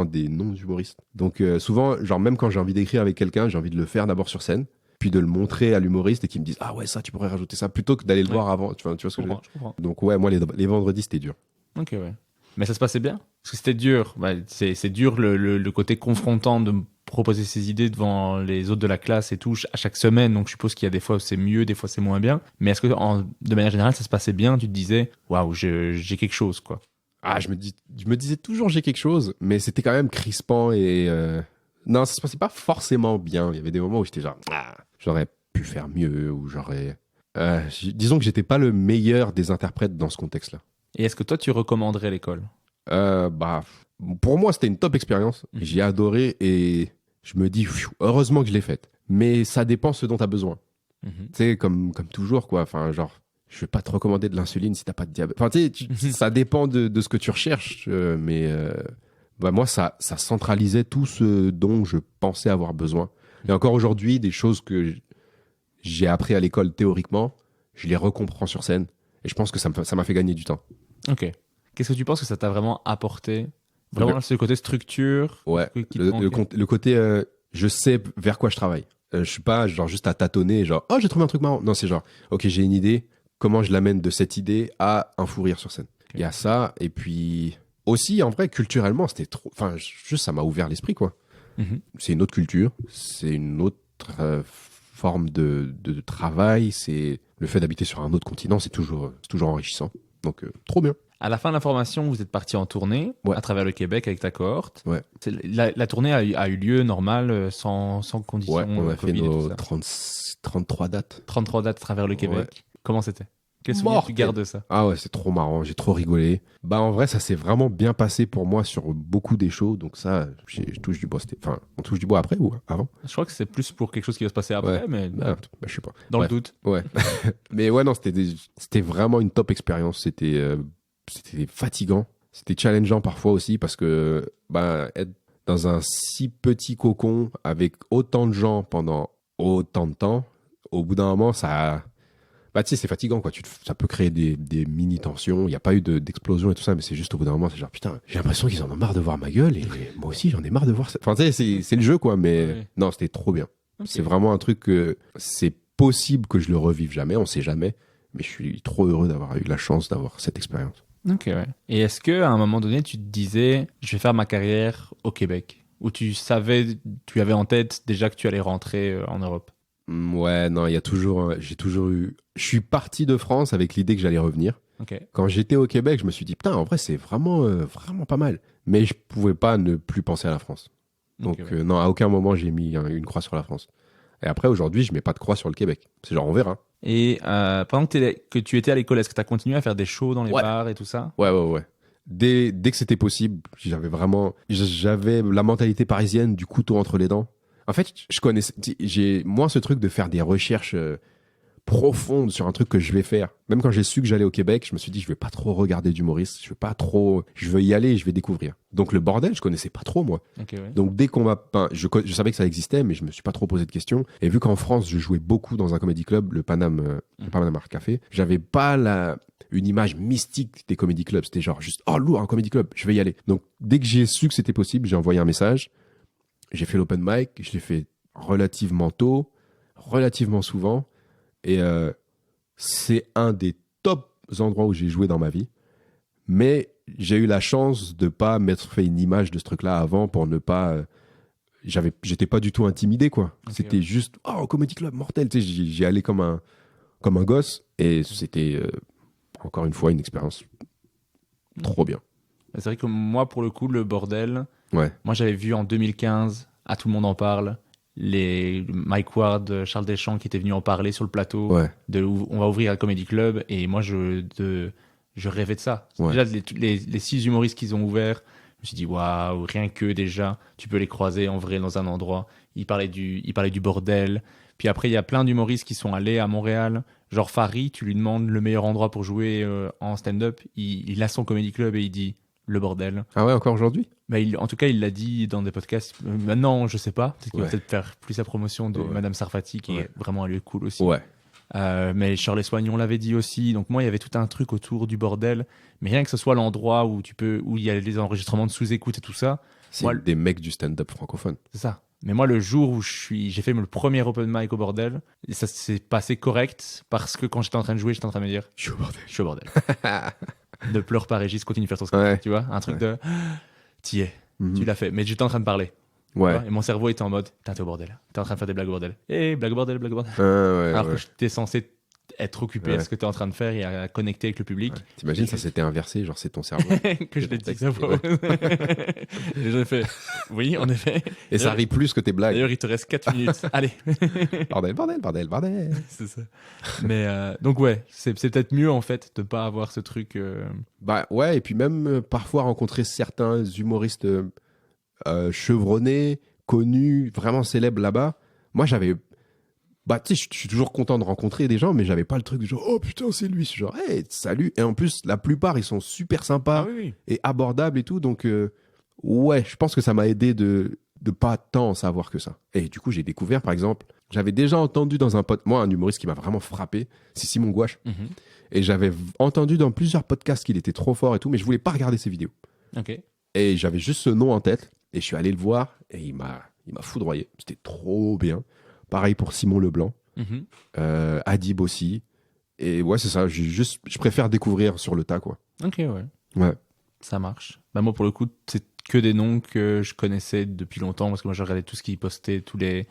des non-humoristes. Donc souvent, genre même quand j'ai envie d'écrire avec quelqu'un, j'ai envie de le faire d'abord sur scène, puis de le montrer à l'humoriste et qu'il me dise ah ouais, ça tu pourrais rajouter ça, plutôt que d'aller le voir avant. Tu vois ce que je veux dire? Je comprends. Donc ouais, moi les vendredis c'était dur. Ok, ouais. Mais ça se passait bien? Parce que c'était dur. Ouais, c'est dur le côté confrontant de me proposer ses idées devant les autres de la classe et tout à chaque semaine. Donc je suppose qu'il y a des fois où c'est mieux, des fois c'est moins bien. Mais est-ce que de manière générale ça se passait bien? Tu te disais waouh, j'ai quelque chose quoi. Ah, je me disais toujours j'ai quelque chose, mais c'était quand même crispant et non, ça se passait pas forcément bien. Il y avait des moments où j'étais genre j'aurais pu faire mieux ou disons que j'étais pas le meilleur des interprètes dans ce contexte-là. Et est-ce que toi tu recommanderais l'école? Pour moi, c'était une top expérience. J'ai adoré et je me dis, heureusement que je l'ai faite. Mais ça dépend ce dont tu as besoin. Tu sais, comme toujours, quoi. Enfin, genre, je vais pas te recommander de l'insuline si t'as pas de diabète. Enfin, tu sais, ça dépend de ce que tu recherches. Moi, ça centralisait tout ce dont je pensais avoir besoin. Et encore aujourd'hui, des choses que j'ai appris à l'école théoriquement, je les recomprends sur scène. Et je pense que ça m'a fait gagner du temps. Ok. Qu'est-ce que tu penses que ça t'a vraiment apporté? Vraiment, ce côté structure? Ouais, le côté je sais vers quoi je travaille. Je suis pas genre juste à tâtonner, genre oh j'ai trouvé un truc marrant. Non, c'est genre ok j'ai une idée, comment je l'amène de cette idée à un fou rire sur scène. Il y a ça et puis aussi en vrai culturellement c'était trop, enfin juste ça m'a ouvert l'esprit quoi. C'est une autre culture, c'est une autre forme de travail, c'est le fait d'habiter sur un autre continent, c'est toujours enrichissant. Donc trop bien. À la fin de la formation, vous êtes parti en tournée à travers le Québec avec ta cohorte. Ouais. La tournée a eu lieu normal, sans conditions. Ouais, on a fait Covid nos 33 dates. 33 dates à travers le Québec. Ouais. Comment c'était? Quel souvenir Mortel. tu gardes de ça? Ah ouais, c'est trop marrant, j'ai trop rigolé. Bah en vrai, ça s'est vraiment bien passé pour moi sur beaucoup des shows, donc ça, je touche du bois. Enfin, on touche du bois après ou avant? Je crois que c'est plus pour quelque chose qui va se passer après, mais je sais pas. Dans le doute. Ouais. Mais ouais, non, c'était vraiment une top expérience. C'était fatigant, c'était challengeant parfois aussi parce que être dans un si petit cocon avec autant de gens pendant autant de temps, au bout d'un moment, ça... tu sais, c'est fatigant, quoi. Ça peut créer des mini-tensions. Il n'y a pas eu d'explosion et tout ça, mais c'est juste au bout d'un moment, c'est genre, putain, j'ai l'impression qu'ils en ont marre de voir ma gueule et moi aussi, j'en ai marre de voir ça. Enfin, tu sais, c'est le jeu, quoi, mais non, c'était trop bien. Okay. C'est vraiment un truc que c'est possible que je le revive jamais, on sait jamais, mais je suis trop heureux d'avoir eu la chance d'avoir cette expérience. Ok, ouais. Et est-ce qu'à un moment donné, tu te disais, je vais faire ma carrière au Québec? Ou tu avais en tête déjà que tu allais rentrer en Europe? Ouais, non, j'ai toujours eu... Je suis parti de France avec l'idée que j'allais revenir. Okay. Quand j'étais au Québec, je me suis dit, putain, en vrai, c'est vraiment pas mal. Mais je pouvais pas ne plus penser à la France. Donc, non, à aucun moment, j'ai mis une croix sur la France. Et après, aujourd'hui, je mets pas de croix sur le Québec. C'est genre, on verra. Et pendant que tu étais à l'école, est-ce que tu as continué à faire des shows dans les bars et tout ça? Ouais. Dès que c'était possible, j'avais la mentalité parisienne du couteau entre les dents. En fait, j'ai moins ce truc de faire des recherches profondes sur un truc que je vais faire. Même quand j'ai su que j'allais au Québec, je me suis dit, je vais pas trop regarder d'humoristes, je veux y aller et je vais découvrir. Donc le bordel, je connaissais pas trop, moi. Okay, ouais. Donc dès qu'on m'a... je savais que ça existait, mais je me suis pas trop posé de questions. Et vu qu'en France, je jouais beaucoup dans un comedy club, le Paname Art Café, j'avais pas une image mystique des comedy clubs. C'était genre juste, oh lourd, un comedy club, je vais y aller. Donc dès que j'ai su que c'était possible, j'ai envoyé un message. J'ai fait l'open mic, je l'ai fait relativement tôt, relativement souvent. Et c'est un des top endroits où j'ai joué dans ma vie. Mais j'ai eu la chance de pas m'être fait une image de ce truc-là avant pour ne pas... j'étais pas du tout intimidé, quoi. Ok, C'était ouais. juste, oh, Comedy Club, mortel. Tu sais, j'y allais comme un gosse. Et c'était, encore une fois, une expérience trop bien. C'est vrai que moi, pour le coup, le bordel, Ouais. moi j'avais vu en 2015, à Tout le monde en parle, les Mike Ward, Charles Deschamps qui étaient venus en parler sur le plateau Ouais. on va ouvrir un comedy club et moi je rêvais de ça. Ouais. Déjà les 6 humoristes qu'ils ont ouverts, je me suis dit waouh, rien que déjà tu peux les croiser en vrai dans un endroit. Ils parlaient du bordel. Puis après il y a plein d'humoristes qui sont allés à Montréal. Genre Farid, tu lui demandes le meilleur endroit pour jouer en stand-up, il a son comedy club et il dit le bordel. Ah ouais, encore aujourd'hui? Bah, en tout cas, il l'a dit dans des podcasts. Maintenant, je sais pas. Peut-être qu'il va Ouais. peut-être faire plus la promotion de Ouais. Madame Sarfati, qui Ouais. est vraiment un lieu cool aussi. Ouais. Mais Shirley Soignon l'avait dit aussi. Donc moi, il y avait tout un truc autour du bordel. Mais rien que ce soit l'endroit où il y a les enregistrements de sous-écoute et tout ça, C'est Moi, des mecs du stand-up francophone. c'est ça. Mais moi, le jour où j'ai fait le premier open mic au bordel, et ça s'est passé correct parce que quand j'étais en train de jouer, j'étais en train de me dire, Je suis au bordel. je suis au bordel. Ne pleure pas, Régis, continue de faire ton sketch. Ouais. Tu vois, un truc de, t'y es, Mhm. tu l'as fait. Mais j'étais en train de parler. Ouais. Et mon cerveau était en mode, putain, t'es au bordel. T'es en train de faire des blagues au bordel. Blague au bordel, blague au bordel. Ouais, Alors ouais. que t'es censé être occupé à Ouais. ce que t'es en train de faire et à connecter avec le public. Ouais. T'imagines, ça s'était inversé, genre c'est ton cerveau. Que je l'ai dit texte, ça fois. Et j'ai fait, oui, en effet. Et ça rit plus que tes blagues. D'ailleurs, il te reste 4 minutes. Allez. Bordel, bordel, bordel, bordel. C'est ça. Mais donc, ouais, c'est peut-être mieux en fait de pas avoir ce truc. Bah ouais, et puis même parfois rencontrer certains humoristes chevronnés, connus, vraiment célèbres là-bas. Moi j'avais... Bah tu sais, je suis toujours content de rencontrer des gens, mais j'avais pas le truc de genre, oh putain, c'est lui. Genre, hey, salut. Et en plus, la plupart, ils sont super sympas oui, oui. et abordables et tout. Donc, ouais, je pense que ça m'a aidé de pas tant en savoir que ça. Et du coup, j'ai découvert, par exemple, j'avais déjà entendu dans moi, un humoriste qui m'a vraiment frappé, c'est Simon Gouache. Mhm. Et j'avais entendu dans plusieurs podcasts qu'il était trop fort et tout, mais je voulais pas regarder ses vidéos. Ok. Et j'avais juste ce nom en tête. Et je suis allé le voir et il m'a foudroyé. C'était trop bien. Pareil pour Simon Leblanc. Mhm. Adib aussi. Et ouais, c'est ça. Je préfère découvrir sur le tas, quoi. Ok, ouais. Ouais. Ça marche. Bah, moi, pour le coup, c'est que des noms que je connaissais depuis longtemps parce que moi, je regardais tout ce qu'ils postaient, tous les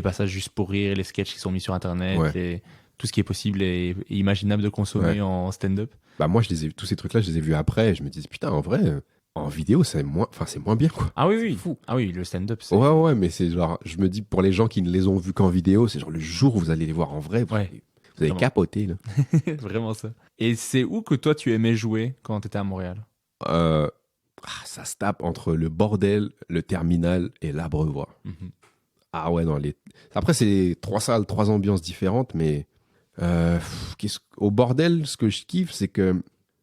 passages juste pour rire, les sketchs qui sont mis sur Internet, Ouais. tout ce qui est possible et imaginable de consommer Ouais. en stand-up. Bah moi, tous ces trucs-là, je les ai vus après. Et je me disais, putain, en vrai, en vidéo, c'est moins bien, quoi. Ah oui, oui. Fou. Ah oui, le stand-up, c'est... Ouais, mais c'est genre, je me dis, pour les gens qui ne les ont vus qu'en vidéo, c'est genre le jour où vous allez les voir en vrai, vous Ouais. allez, vous allez Vraiment. capoter, là. Vraiment ça. Et c'est où que toi, tu aimais jouer quand t'étais à Montréal? Ça se tape entre le bordel, le terminal et l'Abreuvoir. Mhm. Ah ouais, après, c'est 3 salles, 3 ambiances différentes, mais au bordel, ce que je kiffe, c'est que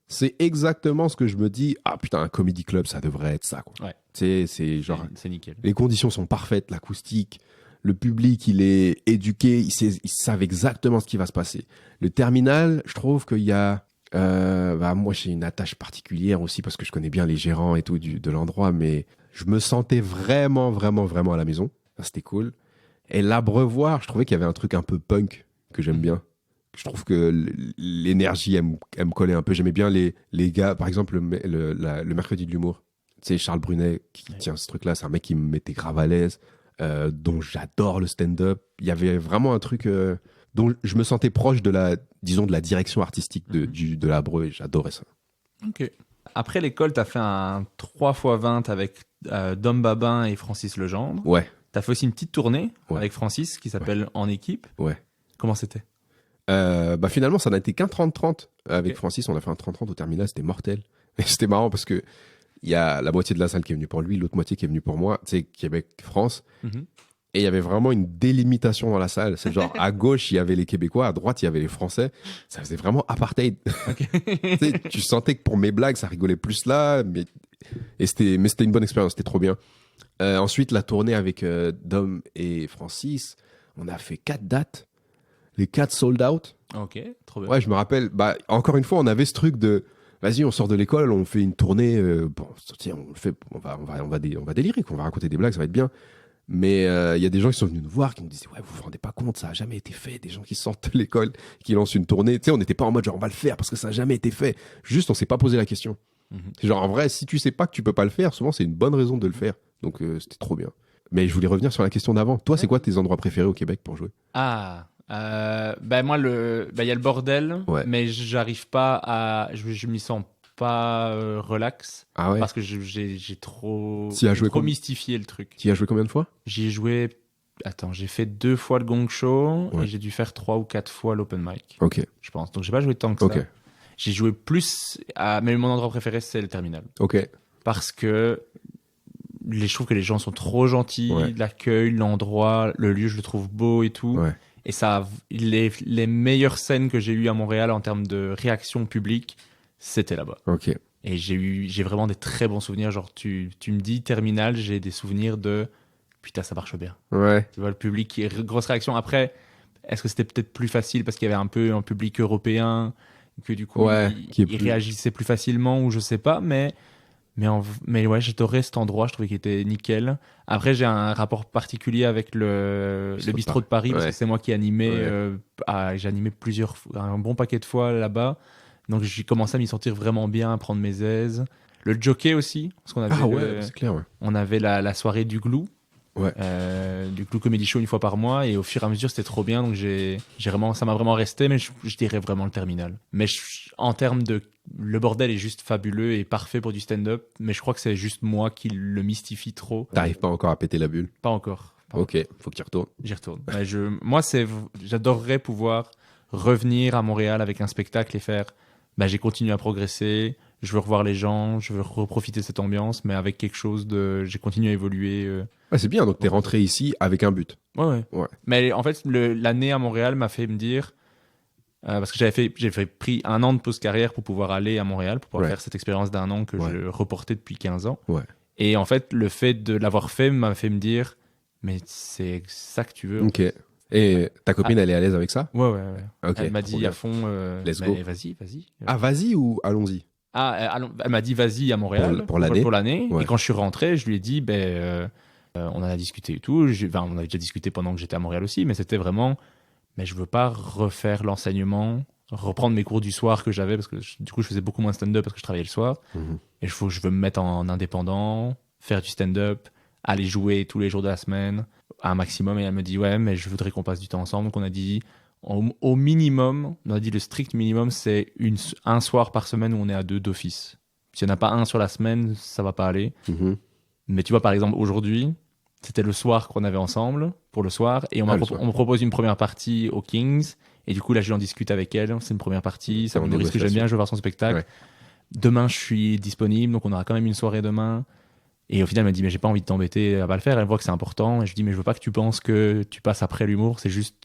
c'est exactement ce que je me dis. Ah putain, un comedy club, ça devrait être ça, quoi. Ouais. Tu sais, c'est genre, C'est nickel. les conditions sont parfaites, l'acoustique, le public, il est éduqué, ils savent exactement ce qui va se passer. Le terminal, je trouve qu'il y a... moi, j'ai une attache particulière aussi parce que je connais bien les gérants et tout de l'endroit, mais je me sentais vraiment, vraiment, vraiment à la maison. Ça, c'était cool. Et l'Abreuvoir, je trouvais qu'il y avait un truc un peu punk que j'aime bien. Je trouve que l'énergie, elle me collait un peu. J'aimais bien les gars, par exemple, le mercredi de l'humour. Tu sais, Charles Brunet qui tient ce truc-là, c'est un mec qui me mettait grave à l'aise, dont j'adore le stand-up. Il y avait vraiment un truc dont je me sentais proche de la direction artistique de l'Abreu, et j'adorais ça. Ok. Après l'école, t'as fait un 3x20 avec Dom Babin et Francis Legendre. Ouais, T'as fait aussi une petite tournée Ouais. avec Francis qui s'appelle En équipe. ouais. Comment c'était? Finalement, ça n'a été qu'un 30-30 avec Ok. Francis. On a fait un 30-30 au terminal, c'était mortel. Et c'était marrant parce que il y a la moitié de la salle qui est venue pour lui, l'autre moitié qui est venue pour moi. Tu sais, Québec-France. Mhm. Et il y avait vraiment une délimitation dans la salle. C'est genre, à gauche, il y avait les Québécois, à droite, il y avait les Français. Ça faisait vraiment apartheid. Tu sais, tu sentais que pour mes blagues, ça rigolait plus là. Mais c'était une bonne expérience, c'était trop bien. Ensuite, la tournée avec Dom et Francis, on a fait 4 dates. Les 4 sold out. Ok, trop bien. Ouais, je me rappelle. Bah, encore une fois, on avait ce truc de, vas-y, on sort de l'école, on fait une tournée. Bon, tiens, on le fait, on va délirer, qu'on va raconter des blagues, ça va être bien. Mais il y a des gens qui sont venus nous voir, qui nous disaient ouais, vous vous rendez pas compte, ça a jamais été fait. Des gens qui sortent de l'école, qui lancent une tournée. Tu sais, on n'était pas en mode genre on va le faire parce que ça a jamais été fait. Juste, on s'est pas posé la question. C'est genre en vrai, si tu sais pas que tu peux pas le faire, souvent c'est une bonne raison de le faire. Donc c'était trop bien. Mais je voulais revenir sur la question d'avant. Toi, c'est quoi tes endroits préférés au Québec pour jouer? Moi, il y a le bordel, Ouais. mais j'arrive pas à. Je m'y sens pas relax. Ah ouais? Parce que j'ai trop, Tu y as joué trop com- mystifié le truc. Tu y as joué combien de fois? J'y ai joué. Attends, j'ai fait 2 fois le Gong Show Ouais. et j'ai dû faire 3 ou 4 fois l'open mic, Ok. je pense. Donc j'ai pas joué tant que ça. Ok. J'ai joué plus mais mon endroit préféré, c'est le terminal. Ok. Parce que je trouve que les gens sont trop gentils, Ouais. l'accueil, l'endroit, le lieu, je le trouve beau et tout. Ouais. Et les meilleures scènes que j'ai eues à Montréal en termes de réaction publique, c'était là-bas. Ok. Et j'ai vraiment des très bons souvenirs. Genre, tu me dis terminal, j'ai des souvenirs de putain, ça marche bien. Ouais. Tu vois, le public, grosse réaction. Après, est-ce que c'était peut-être plus facile parce qu'il y avait un peu un public européen, que du coup, Ouais, qui est il plus- réagissait plus facilement ou je sais pas, mais ouais, j'adorais cet endroit, je trouvais qu'il était nickel. Après, j'ai un rapport particulier avec le bistrot de Paris parce Ouais. que c'est moi qui animais, Ouais. j'ai animé un bon paquet de fois là-bas. Donc, j'ai commencé à m'y sentir vraiment bien, à prendre mes aises. Le jockey aussi, parce qu'on avait, Ah ouais, c'est clair, ouais. on avait la soirée du Glou. Ouais. Du Glou Comedy Show une fois par mois, et au fur et à mesure c'était trop bien, donc ça m'a vraiment resté, mais je dirais vraiment le terminal. Mais en termes de, le bordel est juste fabuleux et parfait pour du stand-up, mais je crois que c'est juste moi qui le mystifie trop. T'arrives pas encore à péter la bulle? Pas encore. Ok, faut que tu retournes. J'y retourne. Mais moi j'adorerais pouvoir revenir à Montréal avec un spectacle et faire, j'ai continué à progresser, je veux revoir les gens, je veux reprofiter de cette ambiance, mais avec quelque chose j'ai continué à évoluer. Ouais, c'est bien, donc t'es rentré ici avec un but. Ouais. Ouais. Mais en fait, l'année à Montréal m'a fait me dire, parce que j'ai pris 1 an de pause carrière pour pouvoir aller à Montréal, pour pouvoir Ouais. faire cette expérience d'1 an que Ouais. je reportais depuis 15 ans. Ouais. Et en fait, le fait de l'avoir fait m'a fait me dire, mais c'est ça que tu veux. Ok. Et ta copine, elle est à l'aise avec ça? Ouais. Ok. Elle m'a trop dit bien. à fond, Let's mais go. vas-y. Ah, vas-y ou allons-y? Elle m'a dit vas-y à Montréal Pour l'année. Pour l'année. Ouais. Et quand je suis rentré, je lui ai dit, on en a discuté et tout. On avait déjà discuté pendant que j'étais à Montréal aussi, mais c'était vraiment, mais je veux pas refaire l'enseignement, reprendre mes cours du soir que j'avais, parce que du coup, je faisais beaucoup moins de stand-up parce que je travaillais le soir. Mhm. Et je veux me mettre en indépendant, faire du stand-up, aller jouer tous les jours de la semaine, à un maximum. Et elle me dit, ouais, mais je voudrais qu'on passe du temps ensemble. Donc on a dit, au minimum, on a dit le strict minimum, c'est un soir par semaine où on est à 2 d'office. S'il n'y en a pas un sur la semaine, ça va pas aller. Mhm. Mais tu vois, par exemple, aujourd'hui, c'était le soir qu'on avait ensemble, pour le soir, et on le soir. me propose une première partie aux Kings, et du coup, là, je en discute avec elle, c'est une première partie, c'est en un humoriste que j'aime négociation. bien, je veux voir son spectacle. Ouais. Demain, je suis disponible, donc on aura quand même une soirée demain. Et au final, elle m'a dit, mais j'ai pas envie de t'embêter à pas le faire, elle voit que c'est important, et je dis, mais je veux pas que tu penses que tu passes après l'humour, c'est juste...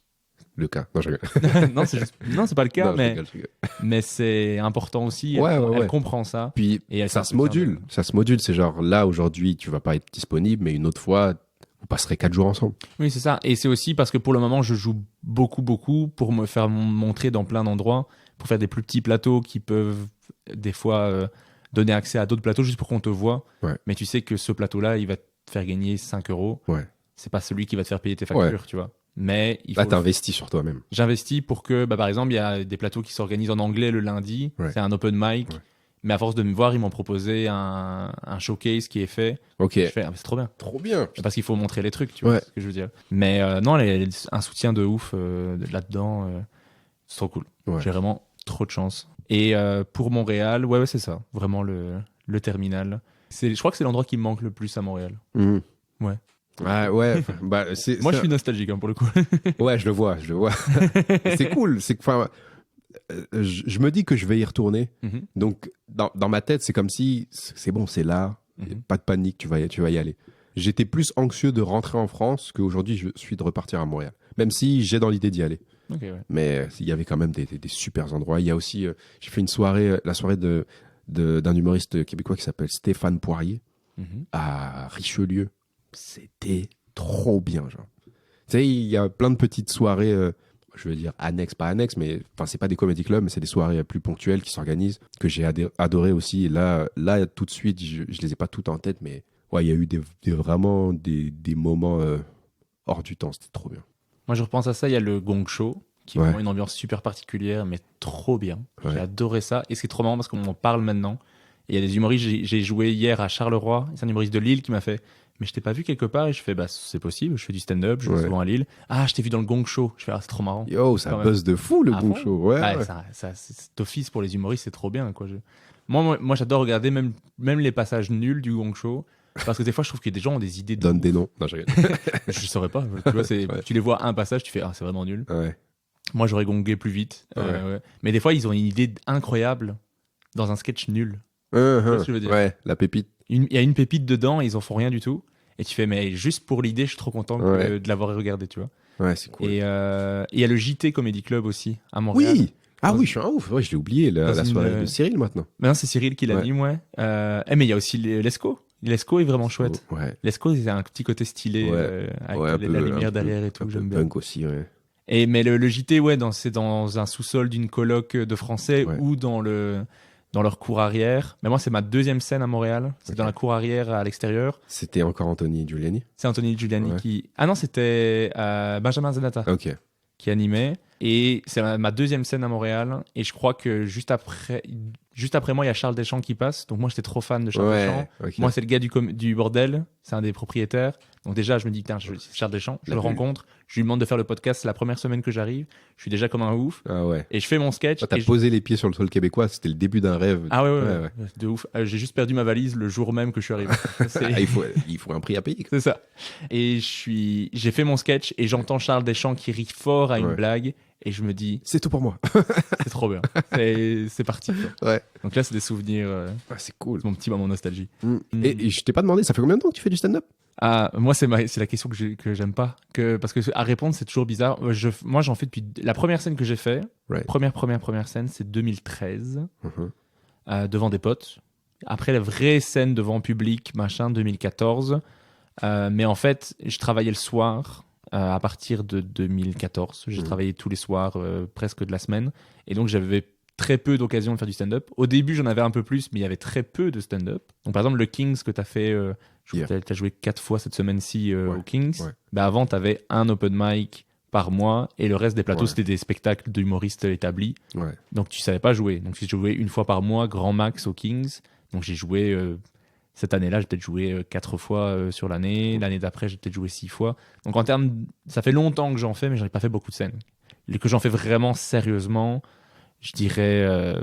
Le cas. Non, je rigole. non, c'est pas le cas, Non, mais je rigole. mais c'est important aussi, Ouais, elle ouais. comprend ça. Puis, Et elle ça sait se module. Ça se module. C'est genre, là, aujourd'hui, tu vas pas être disponible, mais une autre fois, vous passerez 4 jours ensemble. Oui, c'est ça. Et c'est aussi parce que pour le moment, je joue beaucoup pour me faire montrer dans plein d'endroits, pour faire des plus petits plateaux qui peuvent des fois donner accès à d'autres plateaux juste pour qu'on te voit. Ouais. Mais tu sais que ce plateau-là, il va te faire gagner 5 €. Ouais. C'est pas celui qui va te faire payer tes factures, tu vois. Mais il Là, faut t'investis sur toi-même. j'investis pour que, par exemple, il y a des plateaux qui s'organisent en anglais le lundi. Ouais. C'est un open mic. Ouais. Mais à force de me voir, ils m'ont proposé un showcase qui est fait. Ok. Je fais, mais c'est trop bien. Trop bien. Parce qu'il faut montrer les trucs, tu vois Ouais. ce que je veux dire. Mais non, un soutien de ouf là-dedans, c'est trop cool. Ouais. J'ai vraiment trop de chance. Et pour Montréal, ouais, c'est ça. Vraiment le terminal. Je crois que c'est l'endroit qui me manque le plus à Montréal. Mhm. Ouais. Ah, ouais. Bah, Moi, je suis nostalgique pour le coup. Ouais, je le vois. C'est cool. C'est que, enfin, je me dis que je vais y retourner. Mhm. Donc, dans ma tête, c'est comme si c'est bon, c'est là. Mhm. Pas de panique, tu vas y aller. J'étais plus anxieux de rentrer en France qu'aujourd'hui, je suis de repartir à Montréal. Même si j'ai dans l'idée d'y aller. Ok, ouais. Mais il y avait quand même des super endroits. Il y a aussi, j'ai fait une soirée, la soirée d'un humoriste québécois qui s'appelle Stéphane Poirier Mhm. à Richelieu. C'était trop bien, genre. Tu sais, il y a plein de petites soirées, je veux dire annexes, pas annexes, mais enfin, c'est pas des comedy clubs, mais c'est des soirées plus ponctuelles qui s'organisent, que j'ai adoré aussi. Et là, tout de suite, je les ai pas toutes en tête, mais Ouais, il y a eu vraiment des moments hors du temps, c'était trop bien. Moi, je repense à ça, il y a le Gong Show, qui est Ouais. vraiment une ambiance super particulière, mais trop bien. Ouais. J'ai adoré ça. Et c'est trop marrant parce qu'on en parle maintenant. Et il y a des humoristes, j'ai joué hier à Charleroi, c'est un humoriste de Lille qui m'a fait « Mais je t'ai pas vu quelque part ?» Et je fais « Bah, c'est possible, je fais du stand-up, je vais Ouais. souvent à Lille. »« Ah, je t'ai vu dans le Gong Show. » Je fais « Ah, c'est trop marrant. » Yo, ça Quand même. buzz de fou, le Ah Gong bon Show. Ouais, Ouais, ouais. cet office pour les humoristes, c'est trop bien, quoi. Moi, j'adore regarder même les passages nuls du Gong Show. Parce que des fois, je trouve que des gens ont des idées de Donne ouf. des noms. Non, je rigole. Je saurais pas. Tu vois, Ouais. tu les vois un passage, tu fais « Ah, c'est vraiment nul. » Ouais. Moi, j'aurais gongué plus vite. Ouais. Mais des fois, ils ont une idée incroyable dans un sketch nul. vois ce que je veux dire. Ouais, la pépite. Il y a une pépite dedans, et ils en font rien du tout. Et tu fais, mais juste pour l'idée, je suis trop content Ouais. de l'avoir regardé, tu vois. Ouais, c'est cool. Et il y a le JT Comedy Club aussi, à Montréal. Oui! Ah oui, je suis un ouf. Ouais, je l'ai oublié, la Dans soirée une, de Cyril maintenant. Maintenant, c'est Cyril qui Ouais. l'anime, ouais. Mais il y a aussi Lesco. Lesco est vraiment chouette. Ouais. Lesco, c'est un petit côté stylé, Ouais. avec Ouais, la lumière derrière et tout, un peu j'aime bien. punk aussi, ouais. Mais le JT, ouais, c'est dans un sous-sol d'une coloc de Français Ouais. ou dans leur cour arrière. Mais moi, c'est ma deuxième scène à Montréal. C'est Ok. dans la cour arrière à l'extérieur. C'était encore Anthony Giuliani. C'est Anthony Giuliani Ouais. qui... Ah non, c'était Benjamin Zanata Ok. qui animait. Et c'est ma deuxième scène à Montréal. Et je crois que juste après moi, il y a Charles Deschamps qui passe. Donc moi, j'étais trop fan de Charles Deschamps. Ouais, ok. Moi, c'est le gars du bordel. C'est un des propriétaires. Donc déjà, je me dis, putain, c'est Charles Deschamps. Je La le bulle. rencontre. Je lui demande de faire le podcast. C'est la première semaine que j'arrive. Je suis déjà comme un ouf. Ah ouais. Et je fais mon sketch. Quand t'as et je- posé les pieds sur le sol québécois, c'était le début d'un rêve. Ah ouais, Ouais. de ouf. J'ai juste perdu ma valise le jour même que je suis arrivé. C'est- Ah, il faut un prix à payer. C'est ça. Et j'ai fait mon sketch et j'entends Charles Deschamps qui rit fort à une Ouais. blague et je me dis, C'est tout pour moi. c'est trop bien. C'est parti. Quoi. Ouais. Donc là, c'est des souvenirs. Ah, c'est cool. C'est mon petit moment nostalgie. Et je t'ai pas demandé, ça fait combien de temps que tu fais du stand-up? Ah, moi, c'est la question que j'aime pas. Parce que à répondre, c'est toujours bizarre. Moi, j'en fais depuis. La première scène que j'ai fait, Right. première scène, c'est 2013, Mhm. devant des potes. Après, la vraie scène devant public, machin, 2014. Mais en fait, je travaillais le soir à partir de 2014. J'ai travaillé tous les soirs, presque de la semaine. Et donc, j'avais très peu d'occasions de faire du stand-up. Au début, j'en avais un peu plus, mais il y avait très peu de stand-up. Donc, par exemple, le Kings que tu as fait, Yeah. tu as joué 4 fois cette semaine-ci Ouais, au Kings. ouais. Bah, avant, tu avais un open mic par mois et le reste des plateaux, Ouais. c'était des spectacles d'humoristes établis. Ouais. Donc, tu savais pas jouer. Donc, j'ai joué une fois par mois, grand max au Kings. Donc, j'ai joué... cette année-là, j'ai peut-être joué 4 fois sur l'année. L'année d'après, j'ai peut-être joué 6 fois. Donc, en termes... Ça fait longtemps que j'en fais, mais j'en ai pas fait beaucoup de scènes. Que j'en fais vraiment sérieusement, je dirais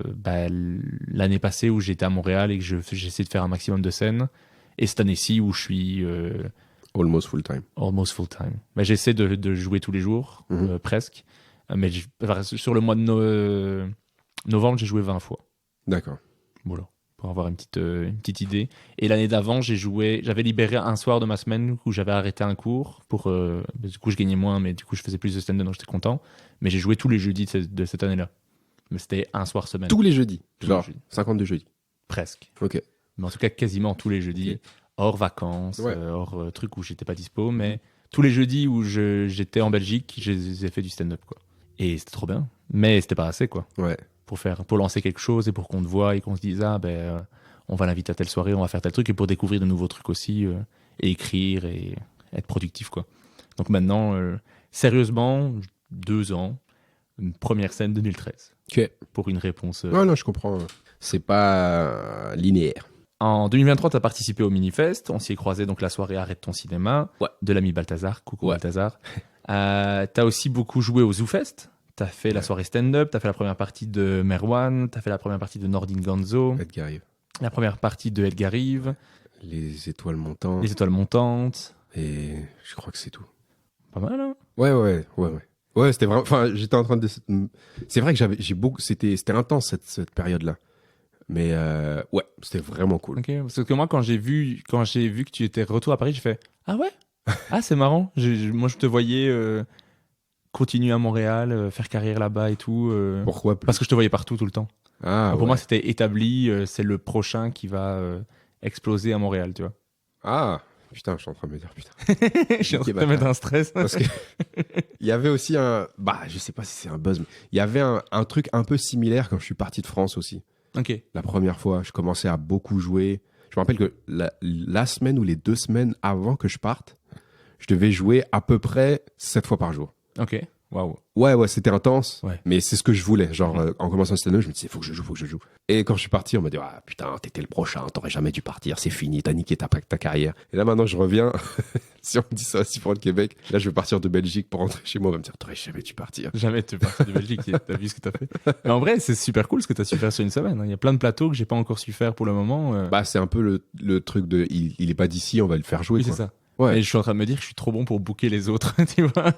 l'année passée où j'étais à Montréal et que j'essaie de faire un maximum de scènes. Et cette année-ci où je suis Almost full time. almost full time. Mais j'essaie de jouer tous les jours, Mhm. presque. Mais sur le mois de novembre, j'ai joué 20 fois. D'accord. Voilà, pour avoir une petite idée. Et l'année d'avant, j'avais libéré un soir de ma semaine où j'avais arrêté un cours. Du coup, je gagnais moins, mais du coup, je faisais plus de stand-up, donc j'étais content. Mais j'ai joué tous les jeudis de cette année-là. Mais c'était un soir semaine. Tous les jeudis. Tous Genre les jeudis. 52 jeudis. Presque. Ok. Mais en tout cas, quasiment tous les jeudis. Ok. Hors vacances, Ouais. hors trucs où j'étais pas dispo. Mais tous les jeudis où j'étais en Belgique, j'ai fait du stand-up, quoi. Et c'était trop bien. Mais c'était pas assez, quoi. Ouais. Pour lancer quelque chose et pour qu'on te voit et qu'on se dise on va l'inviter à telle soirée, on va faire tel truc et pour découvrir de nouveaux trucs aussi et écrire et être productif quoi. Donc maintenant sérieusement 2 ans, une première scène 2013 Ok. pour une réponse. Ouais, non, je comprends. C'est pas linéaire. En 2023 tu as participé au Minifest, on s'y est croisé donc la soirée Arrête ton cinéma de l'ami Balthazar, coucou Ouais. Balthazar. T'as aussi beaucoup joué au ZooFest. T'as fait la soirée stand-up, t'as fait la première partie de Merwan, t'as fait la première partie de Nordin Gonzo, Edgar Rive. la première partie de Edgar Rive, Les étoiles montantes. Les étoiles montantes. Et je crois que c'est tout. Pas mal, hein? Ouais. Ouais, c'était vraiment. Enfin, j'étais en train de. C'est vrai que j'ai beaucoup. C'était intense cette période-là. Mais ouais, c'était vraiment cool. Ok. Parce que moi, quand j'ai vu que tu étais retour à Paris, j'ai fait ah ouais? Ah, c'est marrant. Moi, je te voyais continuer à Montréal, faire carrière là-bas et tout. Pourquoi plus? Parce que je te voyais partout tout le temps. Ah, Donc, pour ouais. moi, c'était établi. C'est le prochain qui va exploser à Montréal, tu vois. Ah, putain, je suis en train de me dire, putain. Je suis en train de te bâtard. mettre un stress. Parce que il y avait aussi un. Bah, je sais pas si c'est un buzz, mais il y avait un truc un peu similaire quand je suis parti de France aussi. Ok. La première fois, je commençais à beaucoup jouer. Je me rappelle que la semaine ou les 2 semaines avant que je parte, je devais jouer à peu près 7 fois par jour. Ok, waouh. Ouais, c'était intense, Ouais. mais c'est ce que je voulais. Genre, en commençant le stand-up, je me disais, faut que je joue. Et quand je suis parti, on m'a dit, ah putain, t'étais le prochain, t'aurais jamais dû partir, c'est fini, t'as niqué ta carrière. Et là, maintenant, je reviens. Si on me dit ça aussi pour le Québec, là, je vais partir de Belgique pour rentrer chez moi, on va me dire, t'aurais jamais dû partir. Jamais tu es parti de Belgique, t'as vu ce que t'as fait. Mais en vrai, c'est super cool ce que t'as su faire sur une semaine. Il y a plein de plateaux que j'ai pas encore su faire pour le moment. Bah, c'est un peu le truc de, il est pas d'ici, on va le faire jouer. Oui, Quoi. c'est ça. Ouais. Et je suis en train de me dire que je suis trop bon pour booker les autres, tu vois.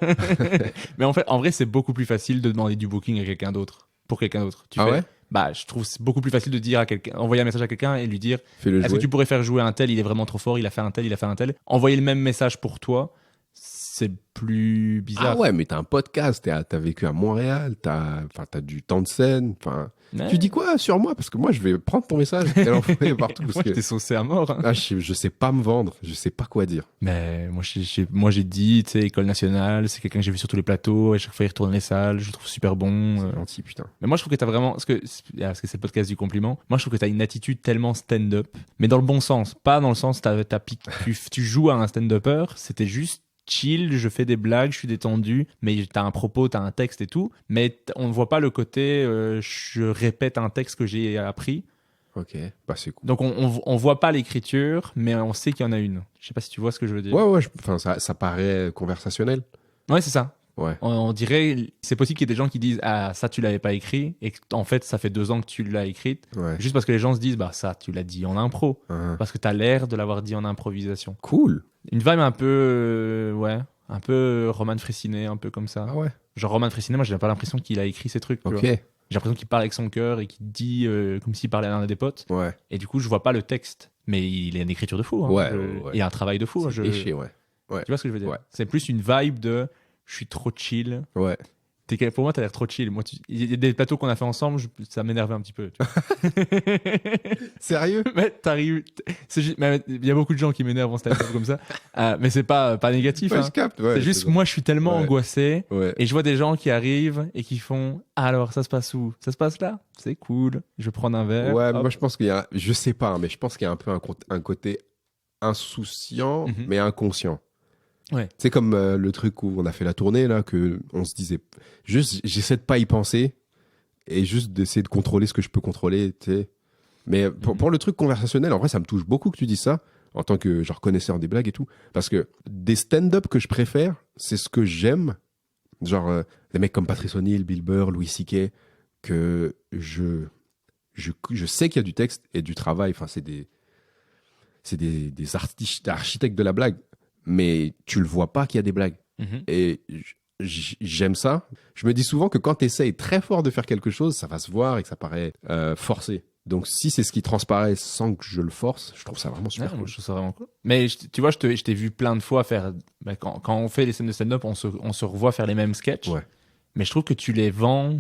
Mais en fait, en vrai, c'est beaucoup plus facile de demander du booking à quelqu'un d'autre, pour quelqu'un d'autre. Ouais? Bah, je trouve c'est beaucoup plus facile de dire à quelqu'un, envoyer un message à quelqu'un et lui dire, Fais-le est-ce jouer. que tu pourrais faire jouer un tel, il est vraiment trop fort, il a fait un tel, il a fait un tel. Envoyer le même message pour toi, c'est plus bizarre. Ah ouais, mais t'as un podcast, t'as vécu à Montréal, t'as du temps de scène. Ouais. Tu dis quoi sur moi? Parce que moi, je vais prendre ton message et l'envoyer partout. Parce Moi, que... j'étais saucé à mort. Hein. je sais pas me vendre, je sais pas quoi dire. Mais moi, j'ai dit, tu sais, École nationale, c'est quelqu'un que j'ai vu sur tous les plateaux, à chaque fois, il retourne les salles, je le trouve super bon. C'est gentil, putain. Mais moi, je trouve que t'as vraiment, parce que c'est le podcast du compliment, moi, je trouve que t'as une attitude tellement stand-up, mais dans le bon sens, pas dans le sens, tu joues à un stand-upper, c'était juste chill, je fais des blagues, je suis détendu, mais t'as un propos, t'as un texte et tout, mais on ne voit pas le côté, je répète un texte que j'ai appris. Ok, bah c'est cool. Donc on voit pas l'écriture, mais on sait qu'il y en a une. Je sais pas si tu vois ce que je veux dire. Ouais, ça paraît conversationnel. Ouais, c'est ça. Ouais. On dirait, c'est possible qu'il y ait des gens qui disent ah ça tu l'avais pas écrit et en fait ça fait 2 ans que tu l'as écrite, Ouais. juste parce que les gens se disent bah ça tu l'as dit en impro, parce que t'as l'air de l'avoir dit en improvisation. Cool. Une vibe un peu un peu Roman Frécinet, un peu comme ça. Ah ouais. Genre Roman Frécinet, moi j'ai pas l'impression qu'il a écrit ces trucs. Tu Ok. vois. J'ai l'impression qu'il parle avec son cœur et qu'il dit comme s'il parlait à un des potes. Ouais. Et du coup je vois pas le texte, mais il a une écriture de fou. Hein. Ouais. Il y a un travail de fou. C'est léché, ouais. Tu vois ce que je veux dire? Ouais. C'est plus une vibe de je suis trop chill. Ouais. Pour moi, t'as l'air trop chill. Moi, il y a des plateaux qu'on a fait ensemble, ça m'énervait un petit peu. Tu vois. Sérieux? Mais t'arrives. Mais il y a beaucoup de gens qui m'énervent en stand-up comme ça. Mais c'est pas négatif. Ouais, Hein. je capte. Ouais, C'est juste que moi, je suis tellement Ouais. angoissé. Ouais. Et je vois des gens qui arrivent et qui font alors, ça se passe où? Ça se passe là? C'est cool. Je vais prendre un verre. Ouais, Hop. moi je pense qu'il y a, je sais pas, mais je pense qu'il y a un peu un côté insouciant, Mhm. mais inconscient. Ouais. C'est comme le truc où on a fait la tournée, là, que on se disait, juste, j'essaie de pas y penser et juste d'essayer de contrôler ce que je peux contrôler, tu sais. Mais pour le truc conversationnel, en vrai, ça me touche beaucoup que tu dis ça, en tant que genre connaisseur des blagues et tout, parce que des stand-up que je préfère, c'est ce que j'aime, genre des mecs comme Patrice O'Neill, Bill Burr, Louis C.K., que je sais qu'il y a du texte et du travail, enfin, c'est des architectes de la blague, mais tu le vois pas qu'il y a des blagues. Mhm. Et j'aime ça. Je me dis souvent que quand tu essayes très fort de faire quelque chose, ça va se voir et que ça paraît forcé. Donc si c'est ce qui transparaît sans que je le force, je trouve ça vraiment super Ouais, cool. je trouve ça vraiment cool. Mais tu vois, je t'ai vu plein de fois faire. Bah, quand on fait les scènes de stand-up, on se revoit faire les mêmes sketchs. Ouais. Mais je trouve que tu les vends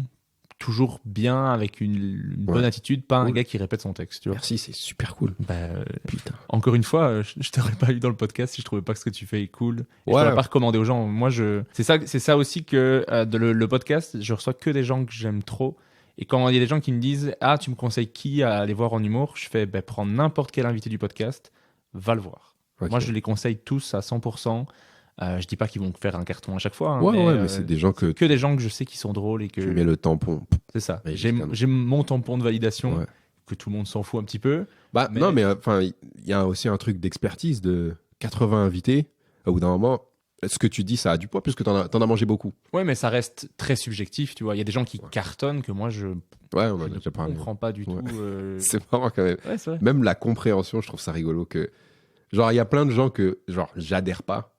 toujours bien avec une bonne Ouais. attitude, pas un Cool. gars qui répète son texte. Tu vois. Merci, c'est super cool. Bah, Putain. encore une fois, je t'aurais pas eu dans le podcast si je trouvais pas que ce que tu fais est cool. Et Ouais. je t'aurais pas recommandé aux gens. Moi, c'est ça aussi que le podcast, je reçois que des gens que j'aime trop. Et quand il y a des gens qui me disent ah tu me conseilles qui à aller voir en humour, je fais prends n'importe quel invité du podcast, va le voir. Ok. Moi, je les conseille tous à 100%. Je dis pas qu'ils vont faire un carton à chaque fois. Hein, mais c'est des gens que des gens que je sais qui sont drôles et que tu mets le tampon. c'est ça. Ouais, J'ai mon tampon de validation Ouais. que tout le monde s'en fout un petit peu. Bah Mais- non, mais enfin, il y a aussi un truc d'expertise de 80 invités. Au bout d'un moment, ce que tu dis, ça a du poids puisque t'en as mangé beaucoup. Ouais, mais ça reste très subjectif, tu vois. Il y a des gens qui Ouais. cartonnent que moi je Ouais, on en a ne déjà parlé. comprends pas du Ouais. tout. C'est marrant quand même. Ouais, c'est vrai. Même la compréhension, je trouve ça rigolo que genre il y a plein de gens que genre j'adhère pas.